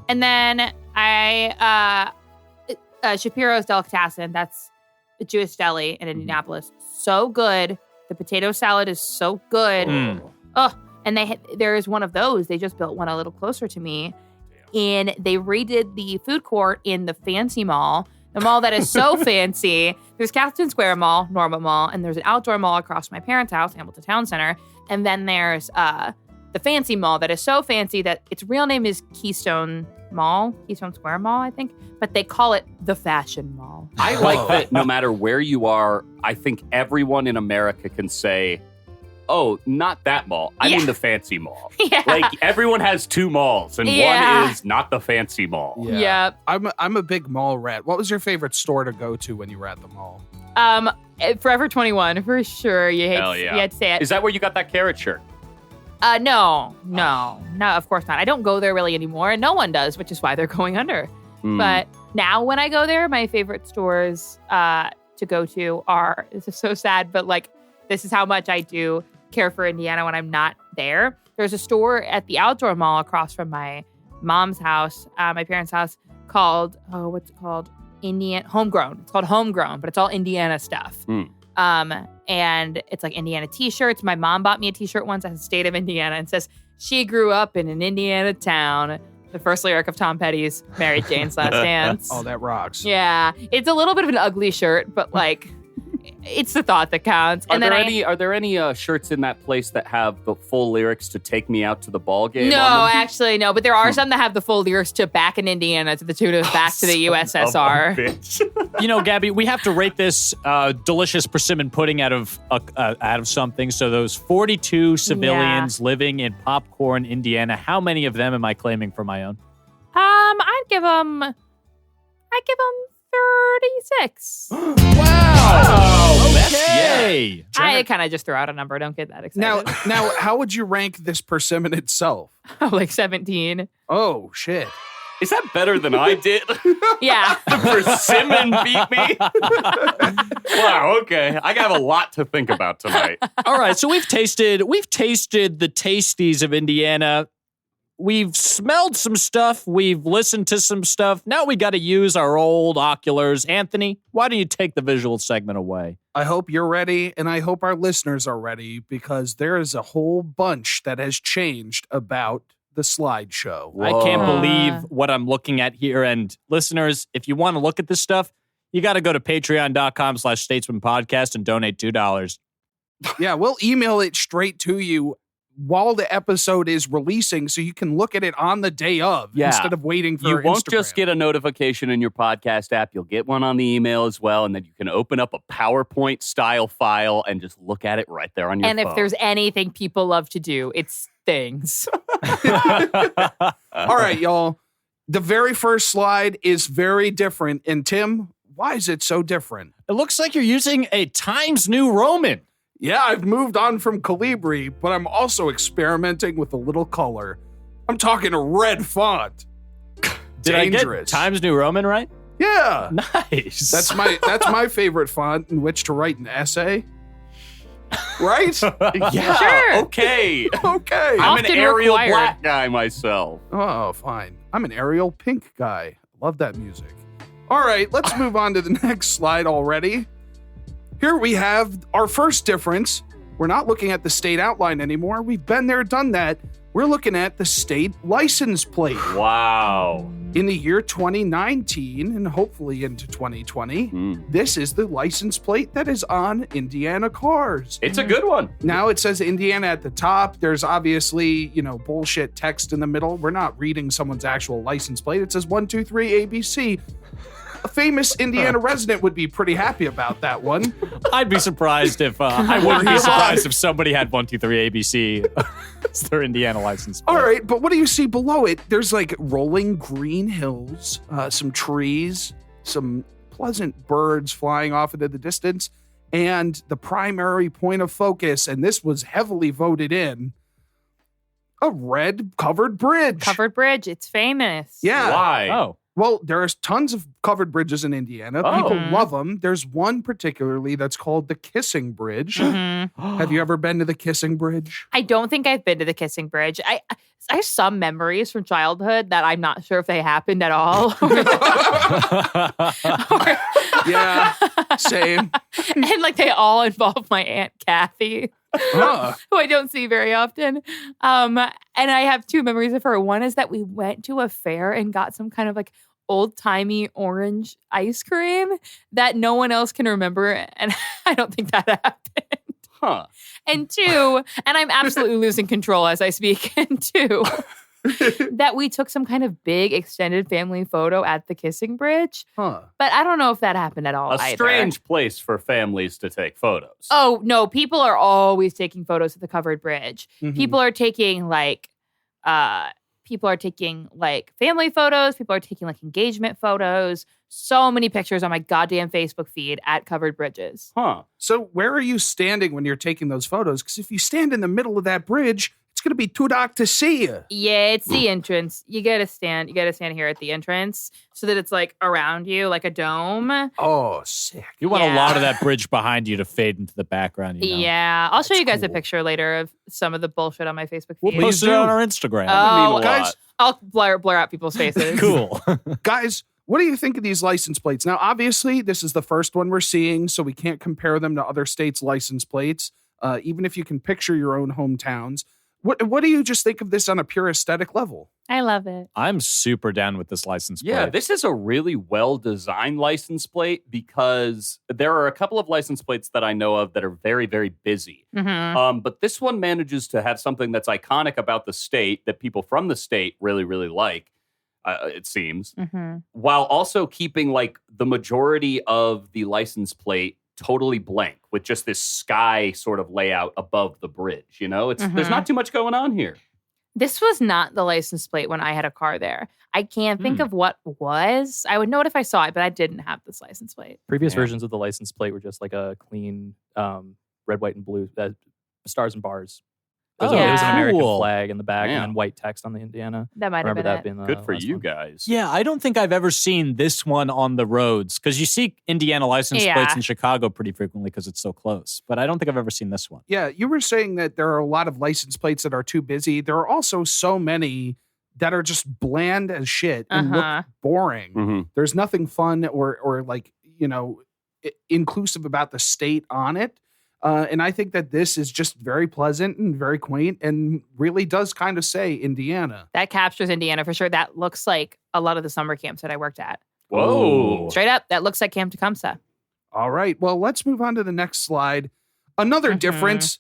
And then Shapiro's Delicatessen. That's a Jewish deli in Indianapolis. So good. The potato salad is so good. Oh, and there is one of those. They just built one a little closer to me, and they redid the food court in the fancy mall. The mall that is so fancy. There's Captain Square Mall, Norma Mall, and there's an outdoor mall across my parents' house, Hamilton Town Center. And then there's the fancy mall that is so fancy that its real name is Keystone Square Mall, I think. But they call it the Fashion Mall. I like that no matter where you are, I think everyone in America can say, oh, not that mall. I mean the fancy mall. Yeah. Like everyone has two malls and one is not the fancy mall. Yeah. I'm a big mall rat. What was your favorite store to go to when you were at the mall? Forever 21, for sure. You had to say it. Is that where you got that carrot shirt? No, of course not. I don't go there really anymore, and no one does, which is why they're going under. But now when I go there, my favorite stores to go to are, this is so sad, but like, this is how much I do care for Indiana when I'm not there. There's a store at the outdoor mall across from my mom's house, my parents' house, called, what's it called? Homegrown. It's called Homegrown, but it's all Indiana stuff. And it's like Indiana t-shirts. My mom bought me a t-shirt once that has State of Indiana and says she grew up in an Indiana town. The first lyric of Tom Petty's Mary Jane's Last Dance. Oh, that rocks. Yeah. It's a little bit of an ugly shirt, but like, it's the thought that counts. Are there any shirts in that place that have the full lyrics to Take Me Out to the Ball Game? No, actually, no. But there are some that have the full lyrics to Back in Indiana to the tune of Back to the USSR. You know, Gabby, we have to rate this delicious persimmon pudding out of something. So those 42 civilians living in Popcorn, Indiana, how many of them am I claiming for my own? I'd give them 36. Wow. Okay. I kind of just threw out a number. Don't get that excited. Now, how would you rank this persimmon itself? Like 17. Oh, shit. Is that better than I did? Yeah. The persimmon beat me? Wow, okay. I have a lot to think about tonight. All right, so we've tasted the tasties of Indiana. We've smelled some stuff. We've listened to some stuff. Now we got to use our old oculars. Anthony, why don't you take the visual segment away? I hope you're ready, and I hope our listeners are ready, because there is a whole bunch that has changed about the slideshow. I can't believe what I'm looking at here. And listeners, if you want to look at this stuff, you got to go to patreon.com/Statesmen podcast and donate $2. Yeah, we'll email it straight to you while the episode is releasing, so you can look at it on the day of instead of waiting for You won't Instagram. just get a notification in your podcast app. You'll get one on the email as well, and then you can open up a PowerPoint style file and just look at it right there on your phone. And if there's anything people love to do, it's things. All right, y'all. The very first slide is very different. And Tim, why is it so different? It looks like you're using a Times New Roman. Yeah, I've moved on from Calibri, but I'm also experimenting with a little color. I'm talking a red font. Did I get Times New Roman right? Yeah. Nice. That's my favorite font in which to write an essay. Right? Yeah. Sure. Okay. Okay. I'm an Often Arial required. black guy myself. Oh, fine. I'm an Arial pink guy. Love that music. All right, let's move on to the next slide already. Here we have our first difference. We're not looking at the state outline anymore. We've been there, done that. We're looking at the state license plate. Wow. In the year 2019, and hopefully into 2020, this is the license plate that is on Indiana cars. It's a good one. Now it says Indiana at the top. There's obviously, bullshit text in the middle. We're not reading someone's actual license plate. It says 123 ABC. A famous Indiana resident would be pretty happy about that one. I'd be surprised if I wouldn't be surprised if somebody had 123 ABC as their Indiana license plate. All right, but what do you see below it? There's like rolling green hills, some trees, some pleasant birds flying off into the distance, and the primary point of focus, and this was heavily voted in, a red covered bridge. Covered bridge. It's famous. Yeah. Why? Oh. Well, there's tons of covered bridges in Indiana. Oh. People love them. There's one particularly that's called the Kissing Bridge. Have you ever been to the Kissing Bridge? I don't think I've been to the Kissing Bridge. I have some memories from childhood that I'm not sure if they happened at all. Yeah, same. And they all involve my Aunt Kathy. Who I don't see very often. And I have two memories of her. One is that we went to a fair and got some kind of old-timey orange ice cream that no one else can remember. And I don't think that happened. Huh. And two, and I'm absolutely losing control as I speak, and two, that we took some kind of big extended family photo at the Kissing Bridge. Huh. But I don't know if that happened at all A either. strange place for families to take photos. Oh, no. People are always taking photos of the covered bridge. Mhm. People are taking family photos. People are taking engagement photos. So many pictures on my goddamn Facebook feed at covered bridges. Huh. So where are you standing when you're taking those photos? Because if you stand in the middle of that bridge, it's going to be too dark to see you. Yeah, it's the entrance. You gotta stand here at the entrance so that it's around you like a dome. Oh, sick. You want a Yeah. lot of that bridge behind you to fade into the background. Yeah, I'll show you guys a cool. picture later of some of the bullshit on my Facebook We'll feed. post it on our Instagram. Oh, Guys, I'll blur out people's faces. Cool. guys, what do you think of these license plates? Now, obviously, this is the first one we're seeing, so we can't compare them to other states' license plates, even if you can picture your own hometowns. What do you just think of this on a pure aesthetic level? I love it. I'm super down with this license plate. Yeah, this is a really well-designed license plate because there are a couple of license plates that I know of that are very, very busy. Mm-hmm. But this one manages to have something that's iconic about the state that people from the state really, really like, it seems, Mm-hmm. while also keeping the majority of the license plate totally blank with just this sky sort of layout above the bridge. There's not too much going on here. This was not the license plate when I had a car there. I can't think of what was. I would know it if I saw it, but I didn't have this license plate. Previous Yeah. versions of the license plate were just a clean red, white, and blue stars and bars. It was, Oh, it was an yeah. American Cool. flag in the back Yeah. and then white text on the Indiana. That might have Remember been that it. being the Good for last you one. guys. Yeah, I don't think I've ever seen this one on the roads because you see Indiana license Yeah. plates in Chicago pretty frequently because it's so close. But I don't think I've ever seen this one. Yeah, you were saying that there are a lot of license plates that are too busy. There are also so many that are just bland as shit and Uh-huh. look boring. Mhm. There's nothing fun or inclusive about the state on it. And I think that this is just very pleasant and very quaint and really does kind of say Indiana. That captures Indiana for sure. That looks like a lot of the summer camps that I worked at. Whoa. Straight up, that looks like Camp Tecumseh. All right. Well, let's move on to the next slide. Another Mhm. difference.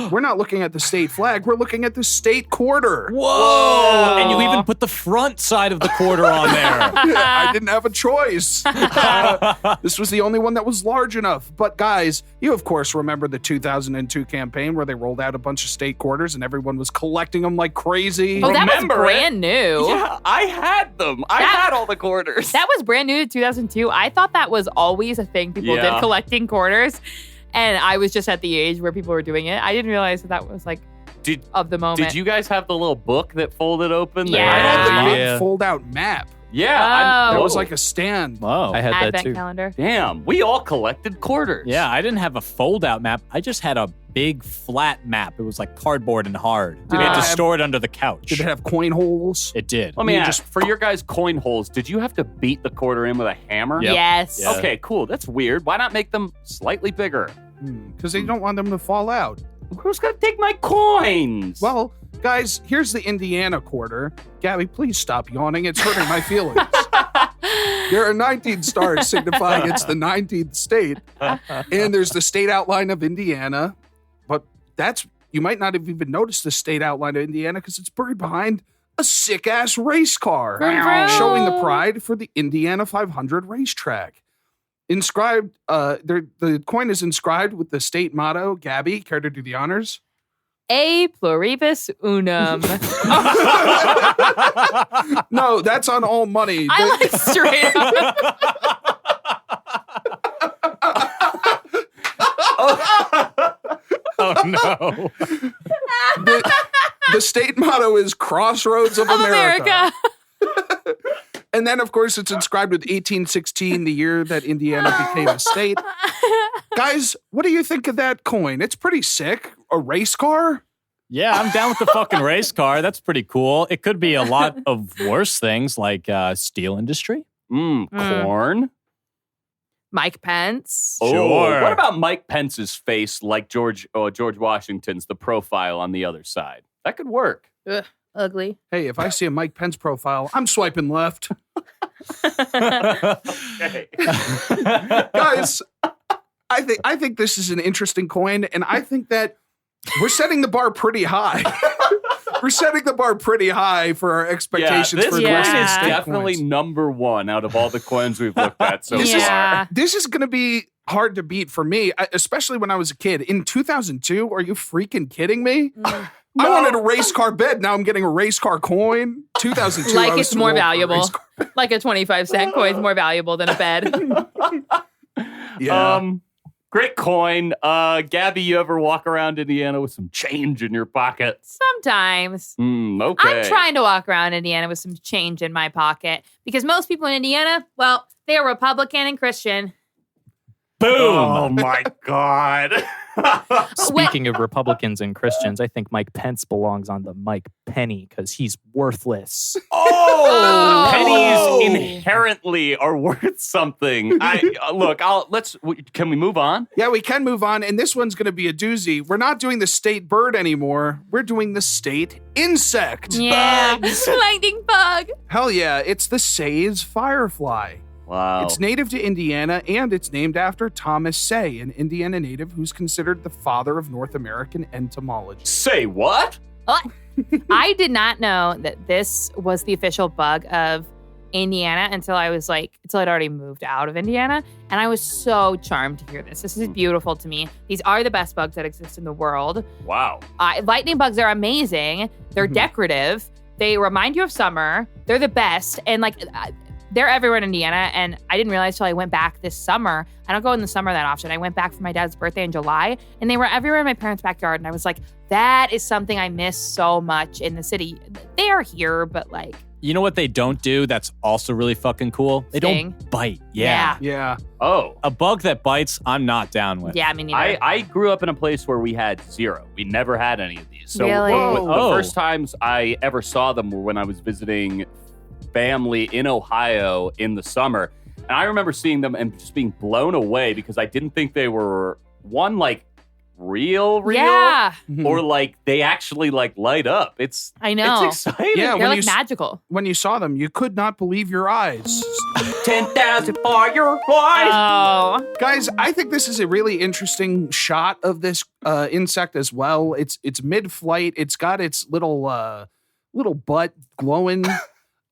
We're not looking at the state flag. We're looking at the state quarter. Whoa! And you even put the front side of the quarter on there. I didn't have a choice. This was the only one that was large enough. But guys, you of course remember the 2002 campaign where they rolled out a bunch of state quarters and everyone was collecting them like crazy. Oh, that was Remember brand new. Yeah, I had them. I had all the quarters. That was brand new to 2002. I thought that was always a thing people did, collecting quarters. And I was just at the age where people were doing it. I didn't realize that was like of the moment. Did you guys have the little book that folded open? Yeah. I had the big Yeah. fold-out map. Yeah. That was like a stand. Whoa. I had that Advent too. calendar. Damn, we all collected quarters. Yeah, I didn't have a fold-out map. I just had a big flat map. It was like cardboard and hard. We had to have- store it under the couch. Did it have coin holes? It did. Let me You ask, for your guys' coin holes, did you have to beat the quarter in with a hammer? Yep. Yes. Yeah. Okay, cool. That's weird. Why not make them slightly bigger? Because they don't want them to fall out. Who's going to take my coins? Well, guys, here's the Indiana quarter. Gabby, please stop yawning. It's hurting my feelings. There are 19 stars signifying it's the 19th state. And there's the state outline of Indiana. But you might not have even noticed the state outline of Indiana because it's buried behind a sick-ass race car. Showing the pride for the Indiana 500 racetrack. Inscribed, the coin is inscribed with the state motto. Gabby, care to do the honors? A pluribus unum. No, that's on all money. I like straight up. Oh, no. The state motto is Crossroads of America. And then, of course, it's inscribed with 1816, the year that Indiana became a state. Guys, what do you think of that coin? It's pretty sick. A race car? Yeah, I'm down with the fucking race car. That's pretty cool. It could be a lot of worse things like steel industry. Corn. Mike Pence. Oh, Sure. what about Mike Pence's face like George Washington's, the profile on the other side? That could work. Ugh, ugly. Hey, if I see a Mike Pence profile, I'm swiping left. Okay. Guys, I think this is an interesting coin, and I think that we're setting the bar pretty high. We're setting the bar pretty high for our expectations this for the coin rest of the is state definitely coins. number one out of all the coins we've looked at so far. This is going to be hard to beat for me, especially when I was a kid. In 2002, are you freaking kidding me? I wanted a race car bed. Now I'm getting a race car coin. 2002, Like I was it's more too old for a valuable. race car. Like a 25-cent coin's more valuable than a bed. Yeah. Great coin. Gabby, you ever walk around Indiana with some change in your pocket? Sometimes. Okay. I'm trying to walk around Indiana with some change in my pocket because most people in Indiana, well, they are Republican and Christian. Boom. Oh my God. Speaking of Republicans and Christians, I think Mike Pence belongs on the Mike Penny because he's worthless. Oh, pennies inherently are worth something. Can we move on? Yeah, we can move on. And this one's going to be a doozy. We're not doing the state bird anymore. We're doing the state insect. Yeah. Lightning bug. Hell yeah. It's the Say's firefly. Wow. It's native to Indiana, and it's named after Thomas Say, an Indiana native who's considered the father of North American entomology. Say what? I did not know that this was the official bug of Indiana until I'd already moved out of Indiana. And I was so charmed to hear this. This is beautiful to me. These are the best bugs that exist in the world. Wow. Lightning bugs are amazing. They're decorative. They remind you of summer. They're the best. And they're everywhere in Indiana, and I didn't realize till I went back this summer. I don't go in the summer that often. I went back for my dad's birthday in July, and they were everywhere in my parents' backyard, and I was like, that is something I miss so much in the city. They are here, but You know what they don't do that's also really fucking cool? They Sting. don't bite. Yeah. Yeah. Oh. A bug that bites, I'm not down with. Yeah, me neither. I grew up in a place where we had zero. We never had any of these. So Really? the first times I ever saw them were when I was visiting family in Ohio in the summer. And I remember seeing them and just being blown away because I didn't think they were, one, real, Yeah. or they actually light up. I know. It's exciting. Yeah, They're when magical. When you saw them, you could not believe your eyes. 10,000 for your life. Oh. Guys, I think this is a really interesting shot of this insect as well. It's mid-flight. It's got its little butt glowing,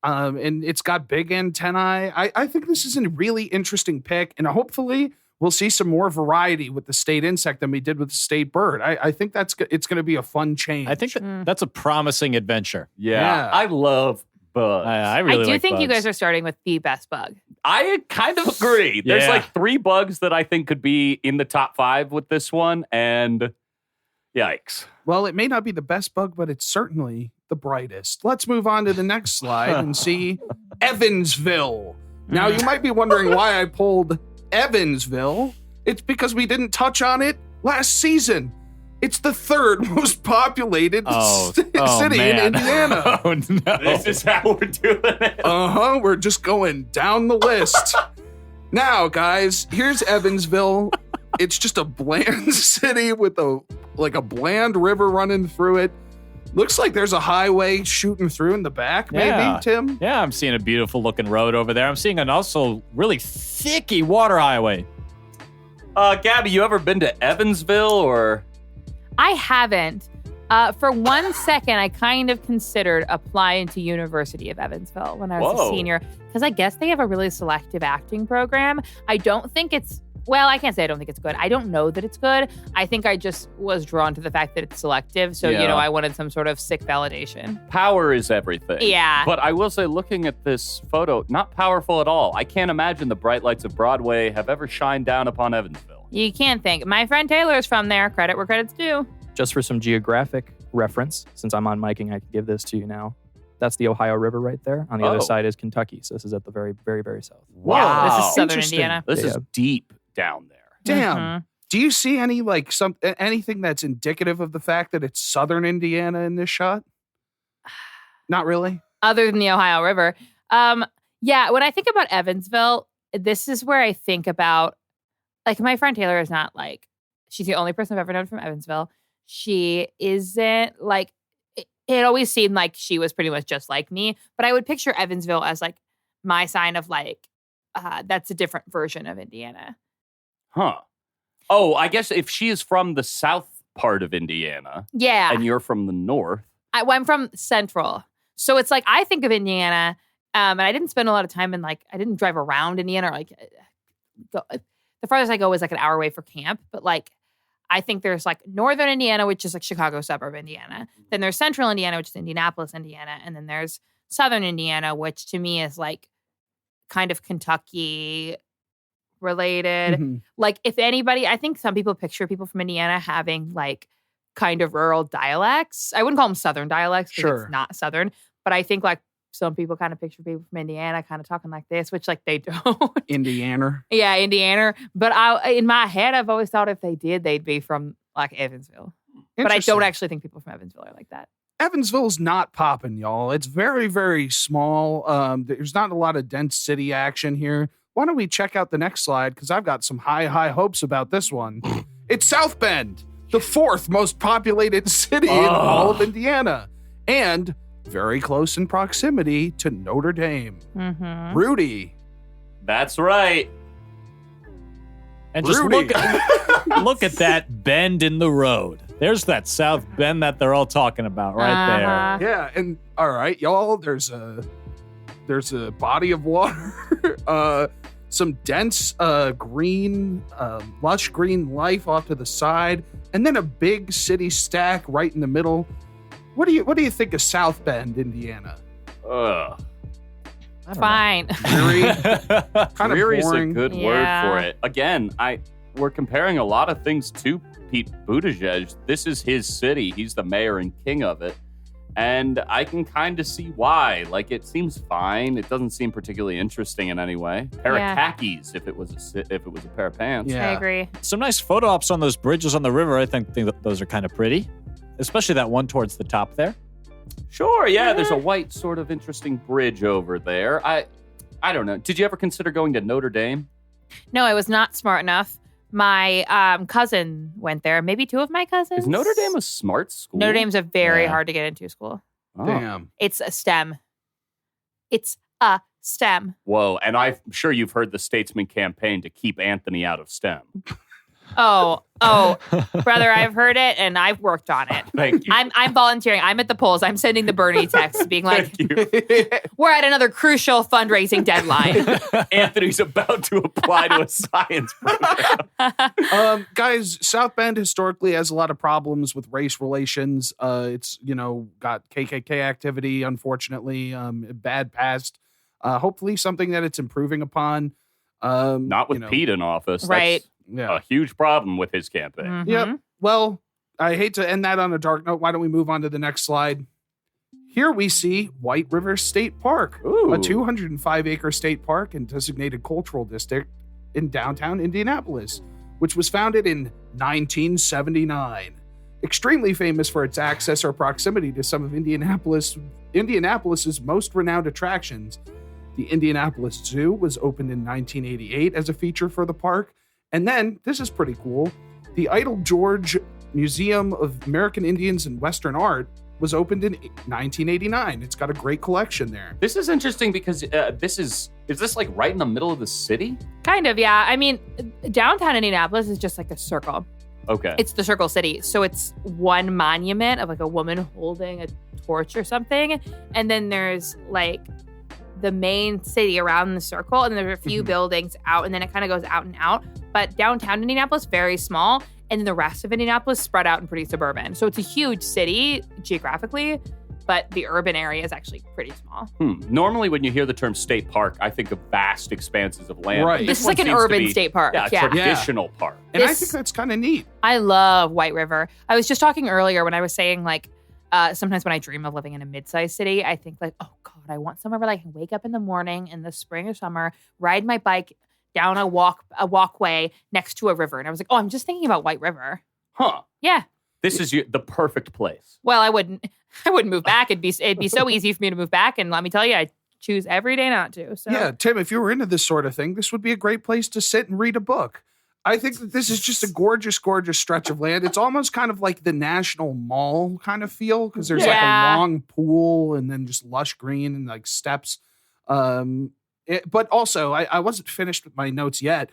and it's got big antennae. I think this is a really interesting pick, and hopefully we'll see some more variety with the state insect than we did with the state bird. I think it's going to be a fun change. I think that's a promising adventure. Yeah. I love bugs. I really do like think you bugs. guys are starting with the best bug. I kind of agree. There's Yeah. like 3 bugs that I think could be in the top 5 with this one, and yikes. Well, it may not be the best bug, but it's certainly the brightest. Let's move on to the next slide and see Evansville. Now, you might be wondering why I pulled Evansville. It's because we didn't touch on it last season. It's the 3rd most populated city man. in Indiana. Oh, no. This is how we're doing it. We're just going down the list. Now, guys, here's Evansville. It's just a bland city with a bland river running through it. Looks like there's a highway shooting through in the back, maybe, Yeah. Tim? Yeah, I'm seeing a beautiful looking road over there. I'm seeing an also really thicky water highway. Gabby, you ever been to Evansville or? I haven't. For 1 second, I kind of considered applying to University of Evansville when I was a senior, because I guess they have a really selective acting program. I don't think it's, well, I can't say I don't think it's good. I don't know that it's good. I think I just was drawn to the fact that it's selective. So, Yeah. I wanted some sort of sick validation. Power is everything. Yeah. But I will say, looking at this photo, not powerful at all. I can't imagine the bright lights of Broadway have ever shined down upon Evansville. You can't think. My friend Taylor's from there. Credit where credit's due. Just for some geographic reference, since I'm on miking, I can give this to you now. That's the Ohio River right there. On the other side is Kentucky. So this is at the very, very, very south. Wow. This is southern Interesting. Indiana. This is deep down there. Damn. Mhm. Do you see any anything that's indicative of the fact that it's southern Indiana in this shot? Not really. Other than the Ohio River. Yeah, when I think about Evansville, this is where I think about, like, my friend Taylor is not like, she's the only person I've ever known from Evansville. She isn't like, it always seemed like she was pretty much just like me, but I would picture Evansville as like my sign of like, that's a different version of Indiana. Huh. Oh, I guess if she is from the south part of Indiana Yeah. and you're from the north. I'm from Central. So it's like, I think of Indiana, and I didn't spend a lot of time in like, I didn't drive around Indiana or like, the farthest I go is like an hour away for camp. But like, I think there's like northern Indiana, which is like Chicago suburb Indiana. Then there's central Indiana, which is Indianapolis, Indiana. And then there's southern Indiana, which to me is like kind of Kentucky related. Mm-hmm. Like if anybody, I think some people picture people from Indiana having like kind of rural dialects. I wouldn't call them southern dialects because Sure. it's not southern. But I think like some people kind of picture people from Indiana kind of talking like this, which like they don't. Indiana. Yeah, Indiana. But in my head, I've always thought if they did, they'd be from like Evansville. But I Interesting. don't actually think people from Evansville are like that. Evansville's not popping, y'all. It's very, very small. There's not a lot of dense city action here. Why don't we check out the next slide? Because I've got some high hopes about this one. It's South Bend, the 4th most populated city in all of Indiana. And very close in proximity to Notre Dame. Mm-hmm. Rudy. That's right. And just Rudy. look at that bend in the road. There's that South Bend that they're all talking about right there. Yeah, and all right, y'all, there's a body of water, some dense green, lush green life off to the side, and then a big city stack right in the middle. What do you think of South Bend, Indiana? Ugh. Fine. Dreary, kind of Dreary's a boring. good Yeah. word for it. Again, we're comparing a lot of things to Pete Buttigieg. This is his city. He's the mayor and king of it. And I can kind of see why. Like, it seems fine. It doesn't seem particularly interesting in any way. Pair Yeah. of khakis if it was a pair of pants. Yeah. I agree. Some nice photo ops on those bridges on the river. I think that those are kind of pretty, especially that one towards the top there. Sure, yeah, there's a white sort of interesting bridge over there. I don't know. Did you ever consider going to Notre Dame? No, I was not smart enough. My cousin went there. Maybe 2 of my cousins. Is Notre Dame a smart school? Notre Dame's a very Yeah. hard to get into school. Oh. Damn. It's a STEM. It's a STEM. Whoa, and I'm sure you've heard the Statesman campaign to keep Anthony out of STEM. Oh, brother, I've heard it and I've worked on it. Thank you. I'm volunteering. I'm at the polls. I'm sending the Bernie text being like, we're at another crucial fundraising deadline. Anthony's about to apply to a science program. Guys, South Bend historically has a lot of problems with race relations. It's, got KKK activity, unfortunately, bad past. Hopefully something that it's improving upon. Not with Pete in office. Right. That's a huge problem with his campaign. Mm-hmm. Yep. Well, I hate to end that on a dark note. Why don't we move on to the next slide? Here we see White River State Park, Ooh. a 205-acre state park and designated cultural district in downtown Indianapolis, which was founded in 1979. Extremely famous for its access or proximity to some of Indianapolis's most renowned attractions. The Indianapolis Zoo was opened in 1988 as a feature for the park. And then, this is pretty cool, the Idle George Museum of American Indians and Western Art was opened in 1989. It's got a great collection there. This is interesting because is this like right in the middle of the city? Kind of, yeah. I mean, downtown Indianapolis is just like a circle. Okay. It's the Circle City. So it's one monument of like a woman holding a torch or something. And then there's like the main city around the circle, and there's a few buildings out, and then it kind of goes out and out. But downtown Indianapolis, very small, and the rest of Indianapolis spread out and pretty suburban. So it's a huge city geographically, but the urban area is actually pretty small. Normally, when you hear the term state park, I think of vast expanses of land. Right. This is like an urban state park. Yeah, a traditional park. And I think that's kind of neat. I love White River. I was just talking earlier when I was saying like, sometimes when I dream of living in a mid-sized city, I think like, oh God, I want somewhere where I can wake up in the morning in the spring or summer, ride my bike down a walkway next to a river. And I was like, oh, I'm just thinking about White River. Huh. Yeah. This is the perfect place. Well, I wouldn't move back. It'd be so easy for me to move back. And let me tell you, I choose every day not to. So yeah, Tim, if you were into this sort of thing, this would be a great place to sit and read a book. I think that this is just a gorgeous, gorgeous stretch of land. It's almost kind of like the National Mall kind of feel because there's like a long pool and then just lush green and like steps. But also, I wasn't finished with my notes yet.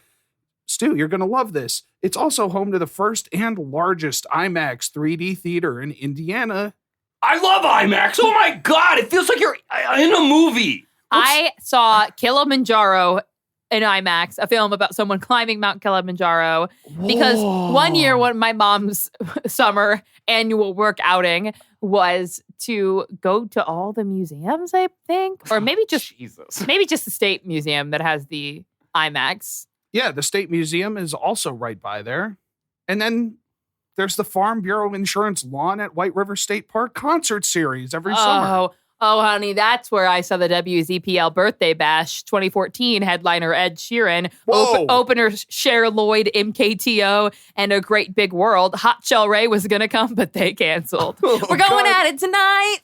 Stu, you're going to love this. It's also home to the first and largest IMAX 3D theater in Indiana. I love IMAX. Oh my God. It feels like you're in a movie. I saw Kilimanjaro in IMAX, a film about someone climbing Mount Kilimanjaro. Because one year, my mom's summer annual work outing was to go to all the museums, I think, or maybe just the State Museum that has the IMAX. Yeah, the State Museum is also right by there. And then there's the Farm Bureau Insurance Lawn at White River State Park concert series every summer. Oh, honey, that's where I saw the WZPL Birthday Bash 2014 headliner Ed Sheeran, opener Cher Lloyd, MKTO, and A Great Big World. Hot Shell Ray was going to come, but they canceled. We're going at it tonight.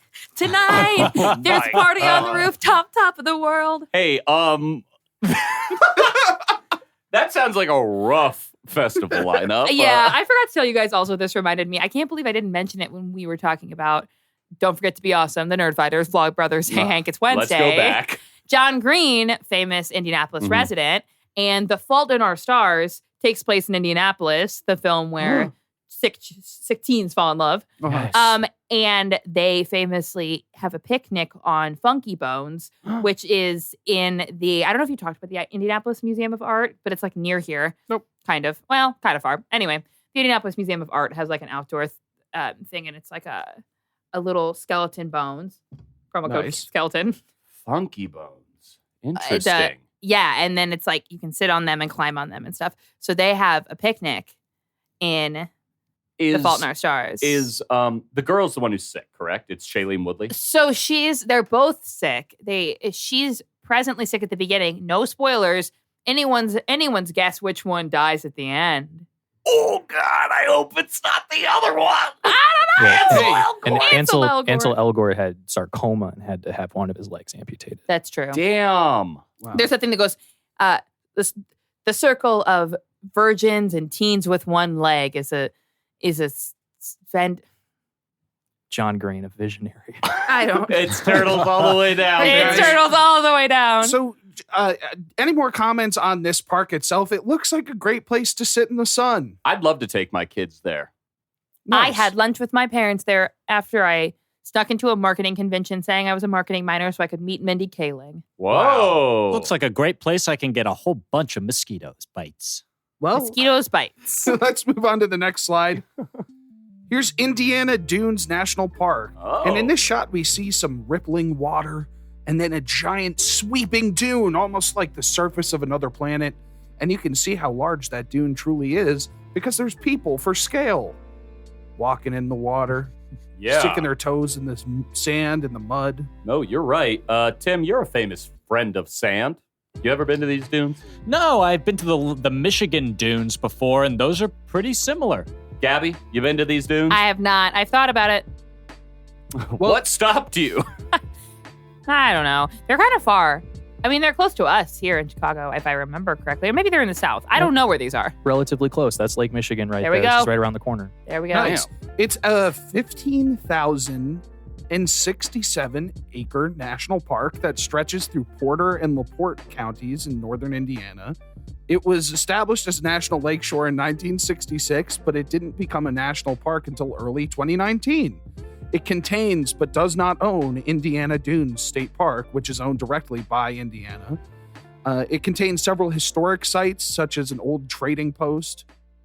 There's a party on the roof, top of the world. Hey, that sounds like a rough festival lineup. Yeah, I forgot to tell you guys also, this reminded me. I can't believe I didn't mention it when we were talking about Don't Forget to Be Awesome, the Nerd Fighters, Vlog Brothers, Hey Hank, It's Wednesday. Let's go back. John Green, famous Indianapolis resident, and The Fault in Our Stars takes place in Indianapolis, the film where sick teens fall in love. Nice. And they famously have a picnic on Funky Bones, which is in the, I don't know if you talked about the Indianapolis Museum of Art, but it's like near here. Nope. Kind of. Well, kind of far. Anyway, the Indianapolis Museum of Art has like an outdoor thing, and it's like a little skeleton bones from a goat skeleton. Funky Bones. Interesting. Yeah, and then it's like you can sit on them and climb on them and stuff. So they have a picnic in The Fault in Our Stars. Is the girl's the one who's sick, correct? It's Shailene Woodley? So they're both sick. She's presently sick at the beginning. No spoilers. Anyone's guess which one dies at the end. Oh God, I hope it's not the other one. I don't know. And Ansel Ansel Elgort had sarcoma and had to have one of his legs amputated. That's true. Damn. Wow. There's a thing that goes, the circle of virgins and teens with one leg is a John Green, a visionary. I don't. It's turtles all the way down. It's guys. turtles all the way down. So, any more comments on this park itself? It looks like a great place to sit in the sun. I'd love to take my kids there. I Nice. had lunch with my parents there after I snuck into a marketing convention saying I was a marketing minor so I could meet Mindy Kaling. Whoa. Looks like a great place I can get a whole bunch of mosquitoes bites. Well, Mosquitoes bites. let's move on to the next slide. Here's Indiana Dunes National Park. Oh. And in this shot, we see some rippling water and then a giant sweeping dune, almost like the surface of another planet. And you can see how large that dune truly is because there's people for scale walking in the water, Yeah. sticking their toes in this sand and the mud. No, you're right. Tim, you're a famous friend of sand. You ever been to these dunes? No, I've been to the Michigan dunes before, and those are pretty similar. Gabby, you been to these dunes? I have not. I've thought about it. What stopped you? I don't know. They're kind of far. I mean, they're close to us here in Chicago, if I remember correctly. Or maybe they're in the South. I don't know where these are. Relatively close. That's Lake Michigan right There there. we It's go. just right around the corner. There we go. Nice. It's a 15,067 acre national park that stretches through Porter and LaPorte counties in northern Indiana. It was established as National Lakeshore in 1966, but it didn't become a national park until early 2019. It contains, but does not own, Indiana Dunes State Park, which is owned directly by Indiana. It contains several historic sites, such as an old trading post.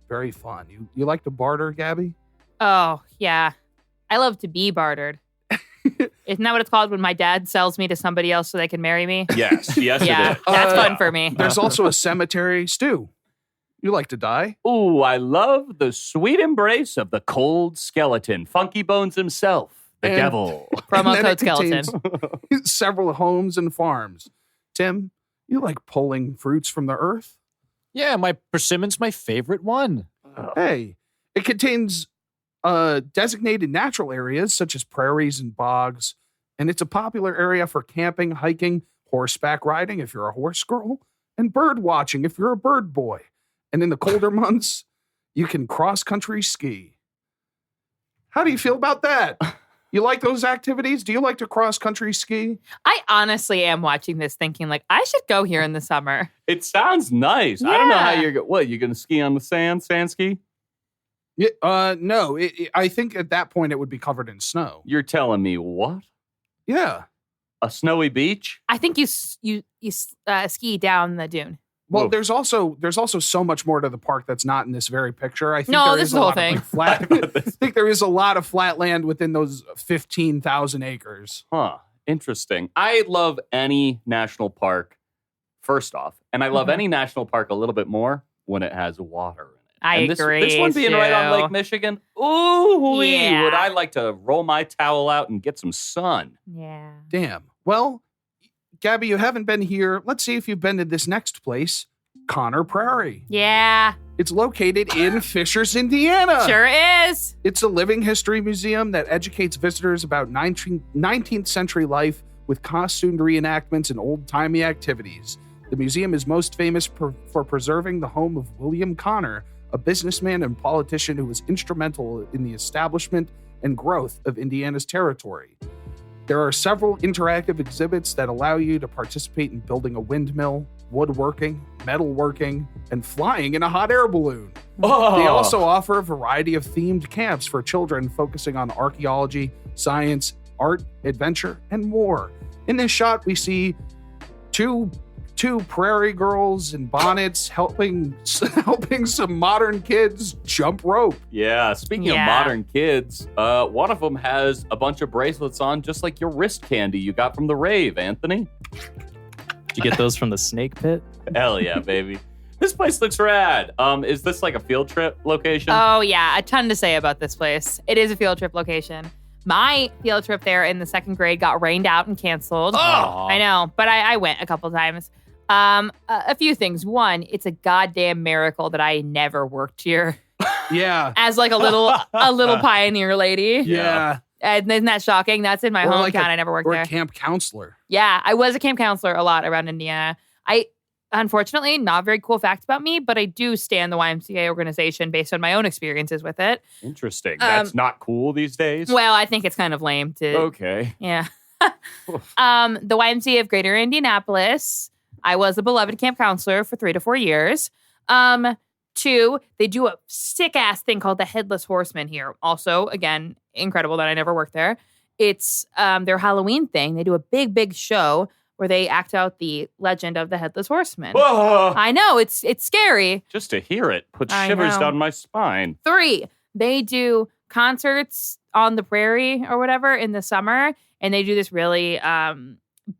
Very fun. You like to barter, Gabby? Oh, yeah. I love to be bartered. Isn't that what it's called when my dad sells me to somebody else so they can marry me? Yes, Yeah, it is. that's fun for me. There's also a cemetery. Stu, you like to die? Ooh, I love the sweet embrace of the cold skeleton, Funky Bones himself, the And- devil. Promo And then code it skeleton. contains several homes and farms. Tim, you like pulling fruits from the earth? Yeah, my persimmon's my favorite one. Hey, it contains designated natural areas such as prairies and bogs, and it's a popular area for camping, hiking, horseback riding if you're a horse girl, and bird watching if you're a bird boy. And in the colder months, you can cross-country ski. How do you feel about that? You like those activities? Do you like to cross-country ski? I honestly am watching this thinking, like, I should go here in the summer. It sounds nice. I don't know how Yeah. you're going to ski on the sand ski? Yeah, no. I think at that point it would be covered in snow. You're telling me what? Yeah. A snowy beach? I think you ski down the dune. Well, Whoa. there's also so much more to the park that's not in this very picture. I think No, there this is is a the whole lot of, thing. like, flat. I think there is a lot of flat land within those 15,000 acres. Huh. Interesting. I love any national park, first off, and I love Mhm. any national park a little bit more when it has water in it. I And agree. This one being right on Stu. Lake Michigan, ooh, Yeah. would I like to roll my towel out and get some sun? Yeah. Damn. Well, Gabby, you haven't been here. Let's see if you've been to this next place, Connor Prairie. Yeah, It's located in Fishers, Indiana. sure is. It's a living history museum that educates visitors about 19th century life with costumed reenactments and old-timey activities. The museum is most famous for preserving the home of William Connor, a businessman and politician who was instrumental in the establishment and growth of Indiana's territory. There are several interactive exhibits that allow you to participate in building a windmill, woodworking, metalworking, and flying in a hot air balloon. Oh. They also offer a variety of themed camps for children focusing on archaeology, science, art, adventure, and more. In this shot, we see two prairie girls in bonnets helping some modern kids jump rope. Yeah, speaking of Yeah. modern kids, one of them has a bunch of bracelets on, just like your wrist candy you got from the rave, Anthony. Did you get those from the snake pit? Hell yeah, baby. This place looks rad. Is this like a field trip location? Oh, yeah. A ton to say about this place. It is a field trip location. My field trip there in the second grade got rained out and canceled. Aw. I know, but I went a couple times. A few things. One, it's a goddamn miracle that I never worked here Yeah. as like a little pioneer lady. Yeah. And isn't that shocking? That's in my Or like hometown. I never worked Or there. a camp counselor. Yeah, I was a camp counselor a lot around Indiana. unfortunately, not very cool facts about me, but I do stand the YMCA organization based on my own experiences with it. Interesting. That's not cool these days? Well, I think it's kind of lame to... Okay. Yeah. The YMCA of Greater Indianapolis, I was a beloved camp counselor for 3 to 4 years. 2, they do a sick-ass thing called the Headless Horseman here. Also, again, incredible that I never worked there. It's their Halloween thing. They do a big, big show where they act out the legend of the Headless Horseman. Whoa. I know, it's scary. Just to hear it puts I shivers know. down my spine. 3, they do concerts on the prairie or whatever in the summer, and they do this really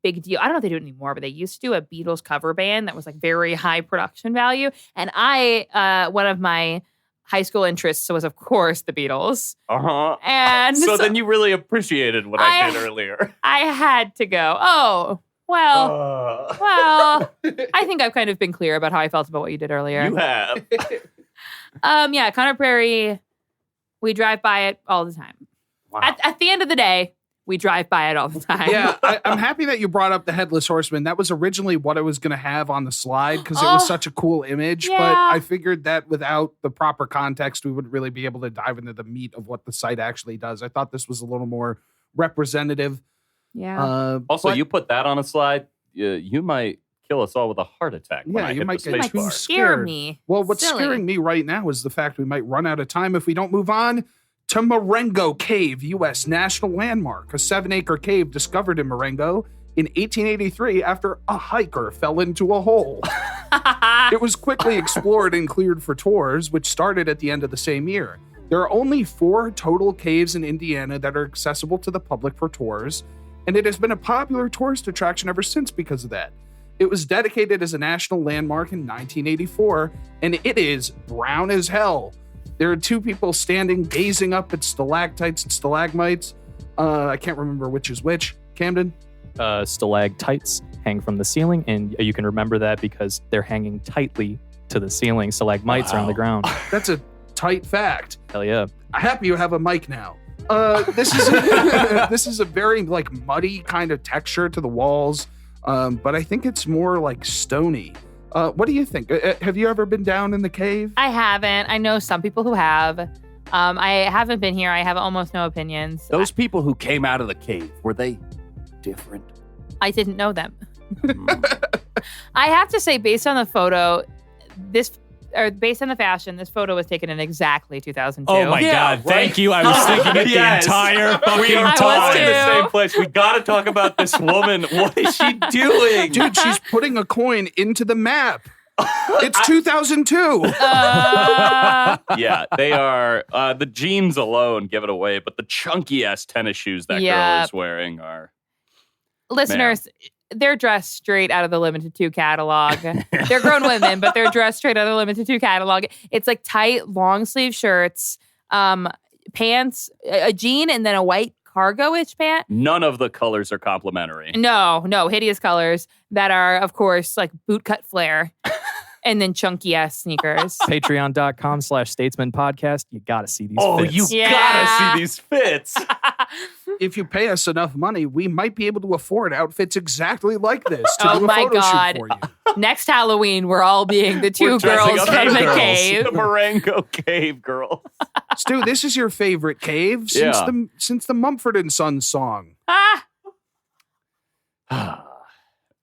big deal. I don't know if they do it anymore, but they used to do a Beatles cover band that was like very high production value. And one of my high school interests was, of course, the Beatles. Uh-huh. And so then you really appreciated what I did earlier. I had to go, oh, well, I think I've kind of been clear about how I felt about what you did earlier. You have. Yeah, Conner Prairie, we drive by it all the time. Wow. At the end of the day, we drive by it all the time. Yeah, I'm happy that you brought up the Headless Horseman. That was originally what I was going to have on the slide because it was such a cool image. Yeah. But I figured that without the proper context, we wouldn't really be able to dive into the meat of what the site actually does. I thought this was a little more representative. Yeah. Also, but- you put that on a slide, you might kill us all with a heart attack. When I you hit might the get space too bar. Scare scared. me. Well, what's Silly. scaring me right now is the fact we might run out of time if we don't move on to Marengo Cave, U.S. National Landmark, a 7-acre cave discovered in Marengo in 1883 after a hiker fell into a hole. It was quickly explored and cleared for tours, which started at the end of the same year. There are only 4 total caves in Indiana that are accessible to the public for tours, and it has been a popular tourist attraction ever since because of that. It was dedicated as a national landmark in 1984, and it is brown as hell. There are 2 people standing, gazing up at stalactites and stalagmites. I can't remember which is which. Camden? Stalactites hang from the ceiling, and you can remember that because they're hanging tightly to the ceiling. Stalagmites are on the ground. That's a tight fact. Hell yeah. I'm happy you have a mic now. This is a very like muddy kind of texture to the walls, but I think it's more like stony. What do you think? Have you ever been down in the cave? I haven't. I know some people who have. I haven't been here. I have almost no opinions. Those people who came out of the cave, were they different? I didn't know them. I have to say, based on the photo, based on the fashion, this photo was taken in exactly 2002. Oh my God! Thank you. I was thinking it Yes. the entire fucking We are time. all in the same place. We got to talk about this woman. What is she doing? Dude, she's putting a coin into the map. It's 2002. Yeah, they are. The jeans alone give it away, but the chunky ass tennis shoes that girl Yeah. is wearing are. Listeners, they're dressed straight out of the Limited 2 catalog. They're grown women, but they're dressed straight out of the Limited 2 catalog. It's like tight, long sleeve shirts, pants, a jean, and then a white cargo-ish pant. None of the colors are complimentary. No, hideous colors that are, of course, like bootcut flare. And then chunky ass sneakers. Patreon.com/Statesmen podcast. You got to see these fits. Yeah. Gotta see these fits. If you pay us enough money, we might be able to afford outfits exactly like this to Oh do a my photo God. shoot for you. Next Halloween, we're all being the 2 We're dressing girls up from as the girls. cave. The Marengo Cave girl. Stu, this is your favorite cave since the Mumford and Sons song.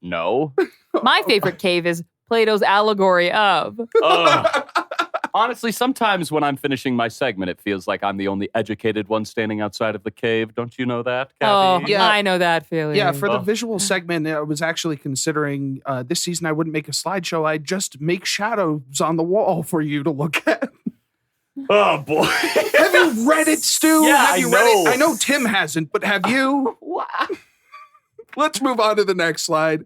No. My favorite cave is Plato's allegory of. Honestly, sometimes when I'm finishing my segment, it feels like I'm the only educated one standing outside of the cave. Don't you know that, Oh, Gabby? Yeah. I know that feeling. Yeah, for the visual segment, I was actually considering this season I wouldn't make a slideshow. I'd just make shadows on the wall for you to look at. Oh, boy. Have you read it, Stu? Yeah, have you read it? I know Tim hasn't, but have you? Let's move on to the next slide.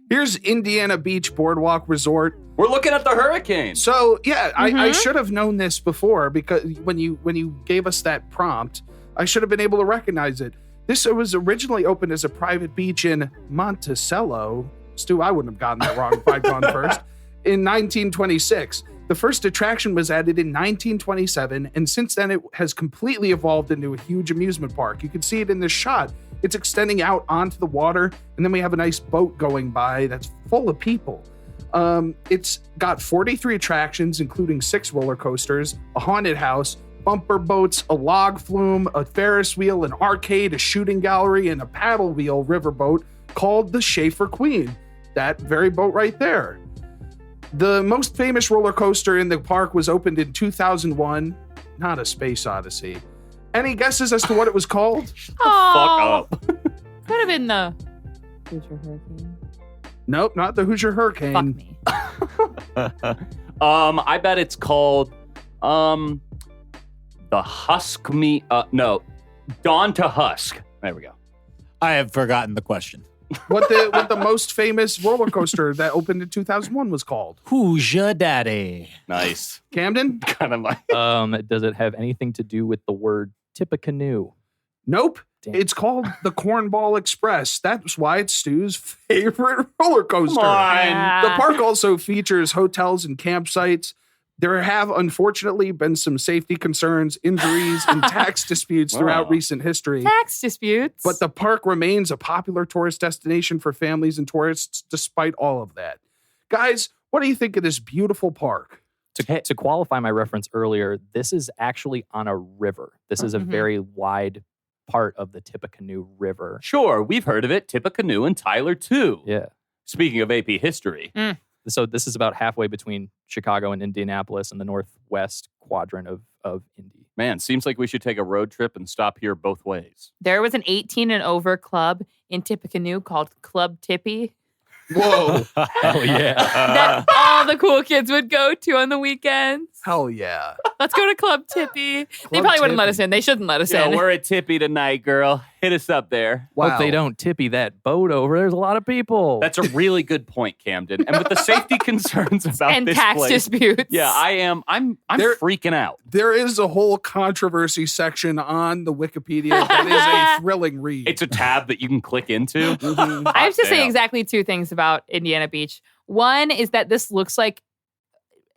Here's Indiana Beach Boardwalk Resort. We're looking at the hurricane. So yeah, I should have known this before because when you gave us that prompt, I should have been able to recognize it. This was originally opened as a private beach in Monticello. Stu, I wouldn't have gotten that wrong if I'd gone first. In 1926. The first attraction was added in 1927, and since then it has completely evolved into a huge amusement park. You can see it in this shot. It's extending out onto the water, and then we have a nice boat going by that's full of people. It's got 43 attractions, including 6 roller coasters, a haunted house, bumper boats, a log flume, a Ferris wheel, an arcade, a shooting gallery, and a paddle wheel riverboat called the Schaefer Queen. That very boat right there. The most famous roller coaster in the park was opened in 2001. Not a Space Odyssey. Any guesses as to what it was called? Fuck up. Could have been the Hoosier Hurricane. Nope, not the Hoosier Hurricane. Fuck me. I bet it's called the Husk Me. No, Dawn to Husk. There we go. I have forgotten the question. What the most famous roller coaster that opened in 2001 was called? Who's your daddy? Nice. Camden? Kind of like. Does it have anything to do with the word tip a canoe? Nope. Damn. It's called the Cornball Express. That's why it's Stu's favorite roller coaster. Come on. Yeah. The park also features hotels and campsites. There have unfortunately been some safety concerns, injuries, and tax disputes throughout recent history. Tax disputes. But the park remains a popular tourist destination for families and tourists despite all of that. Guys, what do you think of this beautiful park? To qualify my reference earlier, this is actually on a river. This is a very wide part of the Tippecanoe River. Sure, we've heard of it. Tippecanoe and Tyler, too. Yeah. Speaking of AP history. So this is about halfway between Chicago and Indianapolis in the northwest quadrant of Indy. Man, seems like we should take a road trip and stop here both ways. There was an 18 and over club in Tippecanoe called Club Tippy Whoa. Hell yeah. that all the cool kids would go to on the weekends. Hell yeah. Let's go to Club Tippy. They probably wouldn't let us in. They shouldn't let us in. We're at Tippy tonight, girl. Hit us up there. Wow. Hope they don't tippy that boat over. There's a lot of people. That's a really good point, Camden. And with the safety concerns about and this tax place, disputes. yeah, I'm freaking out. There is a whole controversy section on the Wikipedia that is a thrilling read. It's a tab that you can click into. I have to say Damn. exactly 2 things about Indiana Beach. One is that this looks like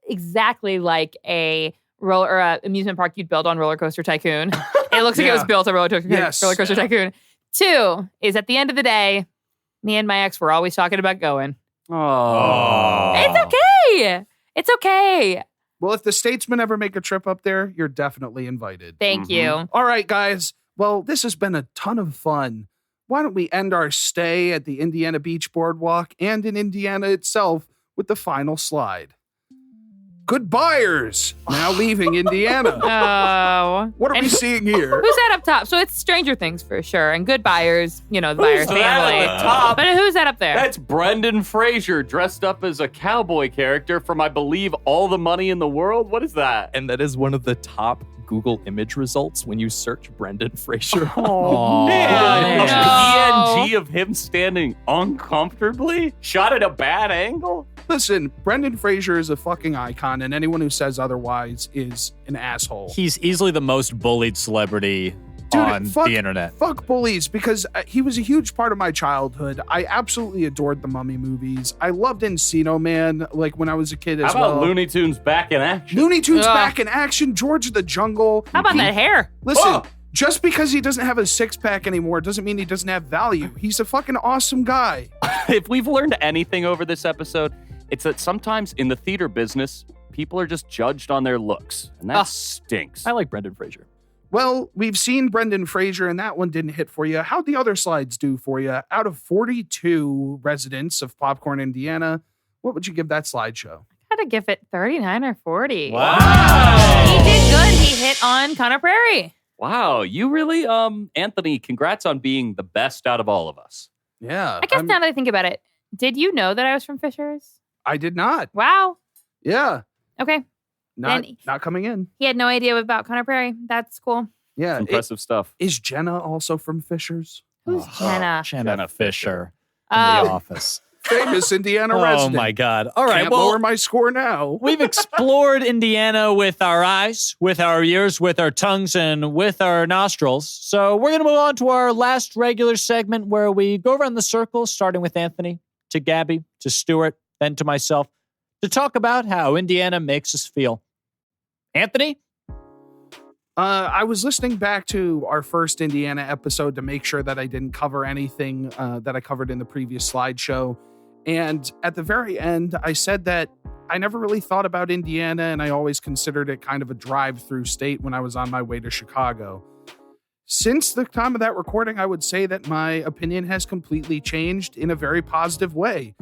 exactly like a amusement park you'd build on Roller Coaster Tycoon. It looks like it was built on Roller Coaster Tycoon. 2 is at the end of the day, me and my ex were always talking about going. Oh. It's okay. It's okay. Well, if the Statesmen ever make a trip up there, you're definitely invited. Thank you. All right, guys. Well, this has been a ton of fun. Why don't we end our stay at the Indiana Beach Boardwalk and in Indiana itself with the final slide? Goodbyers now leaving Indiana. Oh. What are we seeing here? Who's that up top? So it's Stranger Things for sure. And good buyers, the Byers that family. at the top? But who's that up there? That's Brendan Fraser dressed up as a cowboy character from, I believe, All the Money in the World. What is that? And that is one of the top Google image results when you search Brendan Fraser. Oh, Man, no. a PNG of him standing uncomfortably, shot at a bad angle. Listen, Brendan Fraser is a fucking icon, and anyone who says otherwise is an asshole. He's easily the most bullied celebrity on the internet. Fuck bullies, because he was a huge part of my childhood. I absolutely adored the Mummy movies. I loved Encino Man, like when I was a kid as well. How about Looney Tunes back in action? Looney Tunes back in action, George of the Jungle. How about that hair? Listen, just because he doesn't have a 6-pack anymore doesn't mean he doesn't have value. He's a fucking awesome guy. If we've learned anything over this episode, it's that sometimes in the theater business, people are just judged on their looks, and that stinks. I like Brendan Fraser. Well, we've seen Brendan Fraser, and that one didn't hit for you. How'd the other slides do for you? Out of 42 residents of Popcorn, Indiana, what would you give that slideshow? Gotta give it 39 or 40. Wow. He did good. He hit on Conner Prairie. Wow, you really, Anthony, congrats on being the best out of all of us. Yeah. I guess now that I think about it, did you know that I was from Fishers? I did not. Wow. Yeah. Okay. Not Then- not coming in. He had no idea about Conner Prairie. That's cool. Yeah. Impressive stuff. Is Jenna also from Fishers? Who's Jenna? Jenna Fisher in Oh. the office. Famous Indiana Oh resident. my God. All right. Can't Well, lower my score now. we've explored Indiana with our eyes, with our ears, with our tongues, and with our nostrils. So we're going to move on to our last regular segment where we go around the circle, starting with Anthony, to Gabby, to Stuart, then to myself, to talk about how Indiana makes us feel. Anthony? I was listening back to our first Indiana episode to make sure that I didn't cover anything that I covered in the previous slideshow. And at the very end, I said that I never really thought about Indiana, and I always considered it kind of a drive-through state when I was on my way to Chicago. Since the time of that recording, I would say that my opinion has completely changed in a very positive way.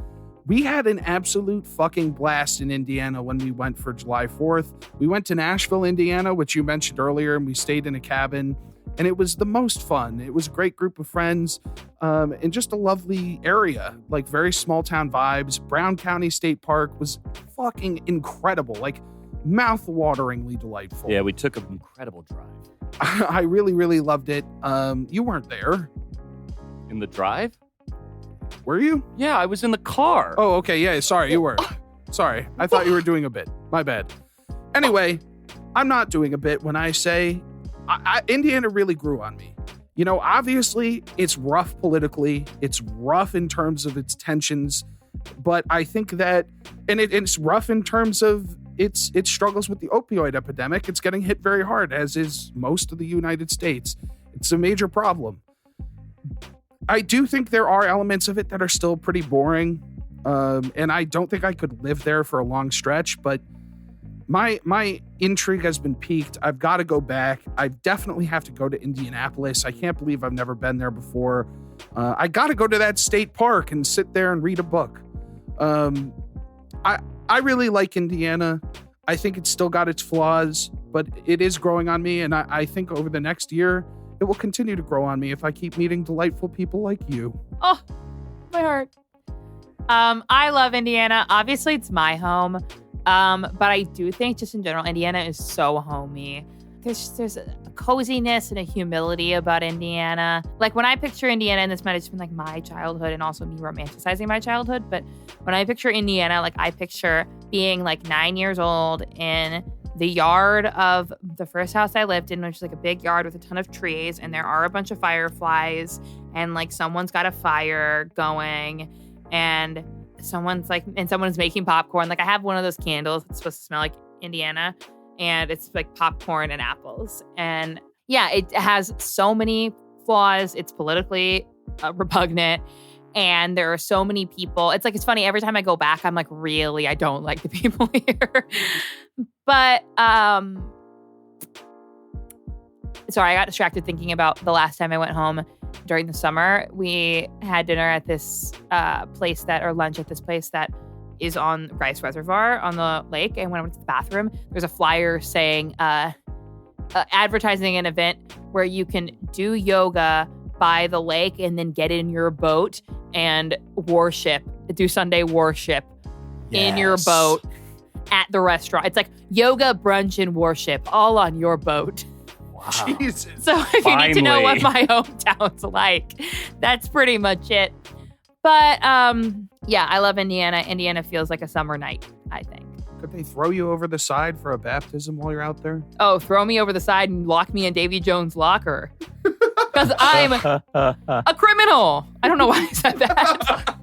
We had an absolute fucking blast in Indiana when we went for July 4th. We went to Nashville, Indiana, which you mentioned earlier, and we stayed in a cabin, and it was the most fun. It was a great group of friends, and just a lovely area, like very small town vibes. Brown County State Park was fucking incredible, like mouth-wateringly delightful. Yeah, we took an incredible drive. I really, really loved it. You weren't there. In the drive? Were you? Yeah, I was in the car. Oh, okay. Yeah, sorry, you were. Sorry. I thought you were doing a bit. My bad. Anyway, I'm not doing a bit when I say Indiana really grew on me. You know, obviously, it's rough politically. It's rough in terms of its tensions. But I think that, and it's rough in terms of its struggles with the opioid epidemic. It's getting hit very hard, as is most of the United States. It's a major problem. I do think there are elements of it that are still pretty boring. And I don't think I could live there for a long stretch, but my intrigue has been piqued. I've got to go back. I definitely have to go to Indianapolis. I can't believe I've never been there before. I got to go to that state park and sit there and read a book. I really like Indiana. I think it's still got its flaws, but it is growing on me. And I think over the next year, it will continue to grow on me if I keep meeting delightful people like you. Oh, my heart. I love Indiana. Obviously, it's my home. But I do think just in general, Indiana is so homey. There's a coziness and a humility about Indiana. Like when I picture Indiana, and this might have just been like my childhood and also me romanticizing my childhood, but when I picture Indiana, like I picture being like 9 years old in the yard of the first house I lived in, which is like a big yard with a ton of trees, and there are a bunch of fireflies, and like someone's got a fire going, and someone's making popcorn. Like I have one of those candles that's supposed to smell like Indiana, and it's like popcorn and apples. And yeah, it has so many flaws. It's politically repugnant, and there are so many people. It's funny, every time I go back, I'm like, really, I don't like the people here. But sorry, I got distracted thinking about the last time I went home during the summer. We had dinner at this lunch at this place that is on Rice Reservoir on the lake. And when I went to the bathroom, there's a flyer saying, advertising an event where you can do yoga by the lake and then get in your boat and do Sunday worship in your boat at the restaurant. It's like yoga, brunch, and worship all on your boat. Wow. Jesus. So if you need to know what my hometown's like, that's pretty much it. But yeah, I love Indiana. Indiana feels like a summer night, I think. Could they throw you over the side for a baptism while you're out there? Oh, throw me over the side and lock me in Davy Jones' locker. Because I'm a criminal. I don't know why I said that.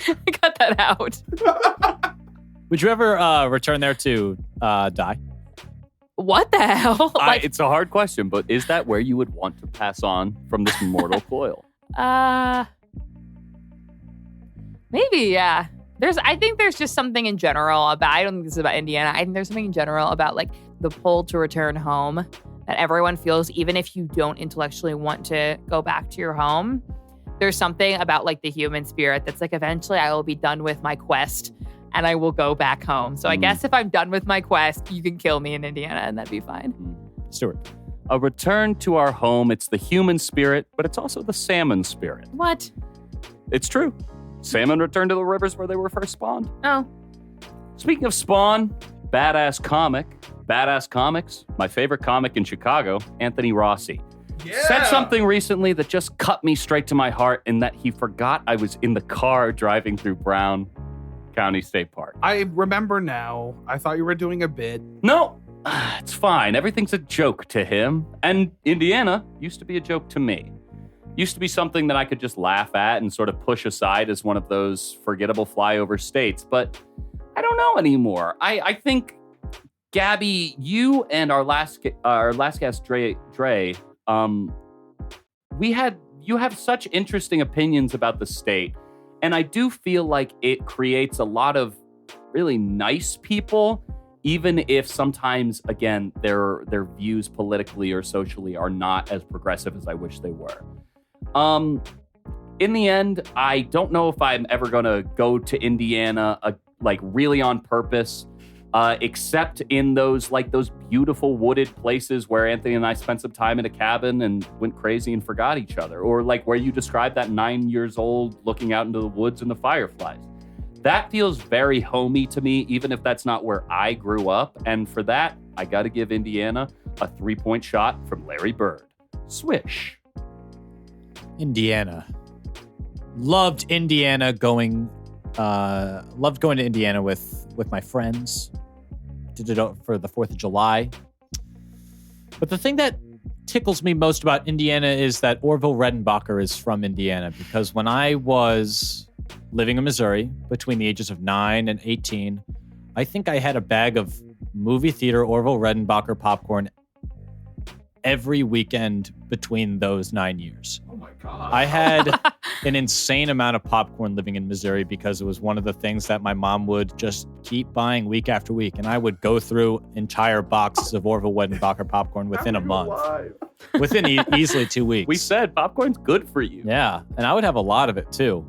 I cut that out. Would you ever return there to die? What the hell? It's a hard question, but is that where you would want to pass on from this mortal coil? Maybe, yeah. I think there's just something in general about, I don't think this is about Indiana. I think there's something in general about like the pull to return home that everyone feels, even if you don't intellectually want to go back to your home. There's something about like the human spirit that's like, eventually I will be done with my quest and I will go back home. So I guess if I'm done with my quest, you can kill me in Indiana and that'd be fine. Stuart. A return to our home. It's the human spirit, but it's also the salmon spirit. What? It's true. Salmon returned to the rivers where they were first spawned. Oh. Speaking of Spawn, Badass Comics, my favorite comic in Chicago, Anthony Rossi. Yeah. Said something recently that just cut me straight to my heart, in that he forgot I was in the car driving through Brown County State Park. I remember now. I thought you were doing a bit. No, it's fine. Everything's a joke to him. And Indiana used to be a joke to me. Used to be something that I could just laugh at and sort of push aside as one of those forgettable flyover states. But I don't know anymore. I think, Gabby, you and our last guest, Dre, you have such interesting opinions about the state. And I do feel like it creates a lot of really nice people, even if sometimes, again, their views politically or socially are not as progressive as I wish they were. In the end, I don't know if I'm ever going to go to Indiana, like really on purpose, except in those beautiful wooded places where Anthony and I spent some time in a cabin and went crazy and forgot each other. Or like where you described that 9 years old looking out into the woods and the fireflies. That feels very homey to me, even if that's not where I grew up. And for that, I got to give Indiana a 3-point shot from Larry Bird. Swish. Indiana. Loved going to Indiana with my friends. Did it for the 4th of July. But the thing that tickles me most about Indiana is that Orville Redenbacher is from Indiana, because when I was living in Missouri between the ages of 9 and 18, I think I had a bag of movie theater Orville Redenbacher popcorn every weekend between those 9 years. Oh my God. I had an insane amount of popcorn living in Missouri because it was one of the things that my mom would just keep buying week after week. And I would go through entire boxes of Orville Redenbacher popcorn within a month. Within easily 2 weeks. We said popcorn's good for you. Yeah, and I would have a lot of it too.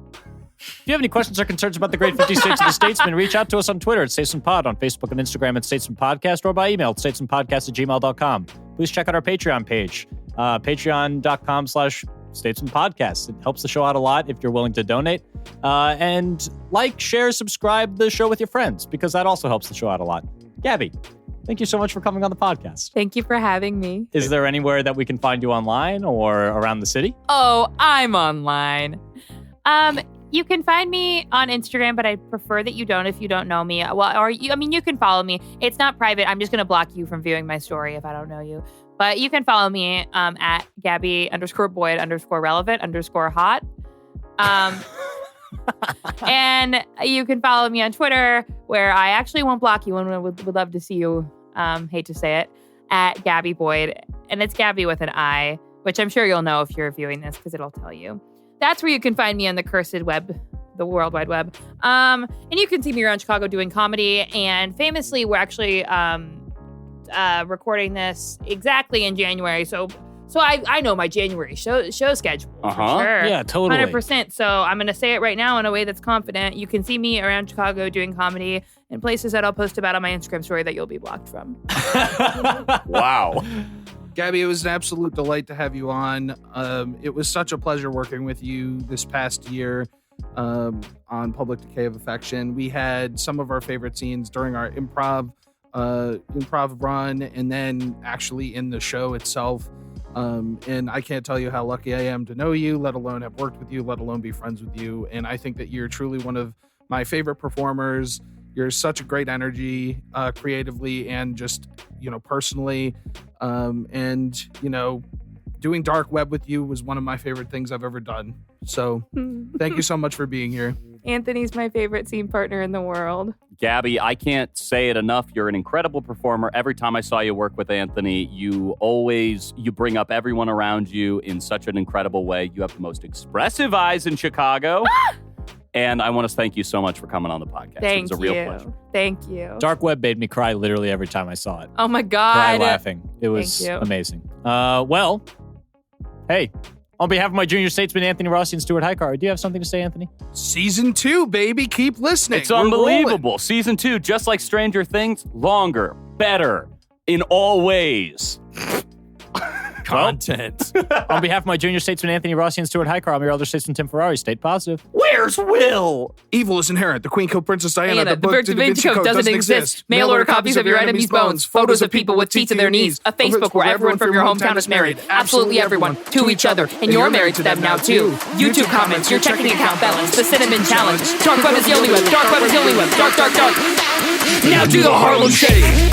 If you have any questions or concerns about the great 50 states of the Statesmen, reach out to us on Twitter at StatesmenPod, on Facebook and Instagram at StatesmenPodcast, or by email at statesmenpodcast@gmail.com. Please check out our Patreon page, patreon.com/StatesmenPodcast. It helps the show out a lot if you're willing to donate. And like, share, subscribe the show with your friends, because that also helps the show out a lot. Gabby, thank you so much for coming on the podcast. Thank you for having me. Is there anywhere that we can find you online or around the city? Oh, I'm online. You can find me on Instagram, but I prefer that you don't if you don't know me. Well, or you can follow me. It's not private. I'm just going to block you from viewing my story if I don't know you. But you can follow me at Gabbi_Boyd_relevant_hot. And you can follow me on Twitter, where I actually won't block you and would love to see you. Hate to say it, at Gabbi Boyd. And it's Gabby with an I, which I'm sure you'll know if you're viewing this because it'll tell you. That's where you can find me on the cursed web, the World Wide Web. And you can see me around Chicago doing comedy. And famously, we're actually recording this exactly in January. So I know my January show schedule for sure. Yeah, totally. 100%. So I'm going to say it right now in a way that's confident. You can see me around Chicago doing comedy in places that I'll post about on my Instagram story that you'll be blocked from. Wow. Gabby, it was an absolute delight to have you on. It was such a pleasure working with you this past year on Public Decay of Affection. We had some of our favorite scenes during our improv run, and then actually in the show itself. And I can't tell you how lucky I am to know you, let alone have worked with you, let alone be friends with you. And I think that you're truly one of my favorite performers. You're such a great energy, creatively and just, personally. And, doing dark web with you was one of my favorite things I've ever done. So thank you so much for being here. Anthony's my favorite scene partner in the world. Gabby, I can't say it enough. You're an incredible performer. Every time I saw you work with Anthony, you bring up everyone around you in such an incredible way. You have the most expressive eyes in Chicago. And I want to thank you so much for coming on the podcast. It was a real pleasure. Thank you. Dark web made me cry literally every time I saw it. Oh my God. Cry laughing. It was amazing. Well, hey, on behalf of my junior statesmen, Anthony Rossi and Stuart Highcar, do you have something to say, Anthony? Season 2, baby. Keep listening. It's unbelievable. Season 2, just like Stranger Things, longer, better, in all ways. Content. On behalf of my junior statesman, Anthony Rossi and Stuart Highcar, I'm your elder statesman, Tim Ferrari. State positive. Where's Will? Evil is inherent. The Queen killed Princess Diana. The book Da Vinci Code doesn't exist. Mail order copies of your enemies' bones. Photos of people with teeth in their knees. A Facebook where everyone from your hometown is married. Absolutely everyone. To each other. And you're married to them now, too. YouTube comments. Your checking account balance. The cinnamon challenge. Dark web is the only web. Dark web is the only web. Dark, dark, dark. Now do the Harlem Shake.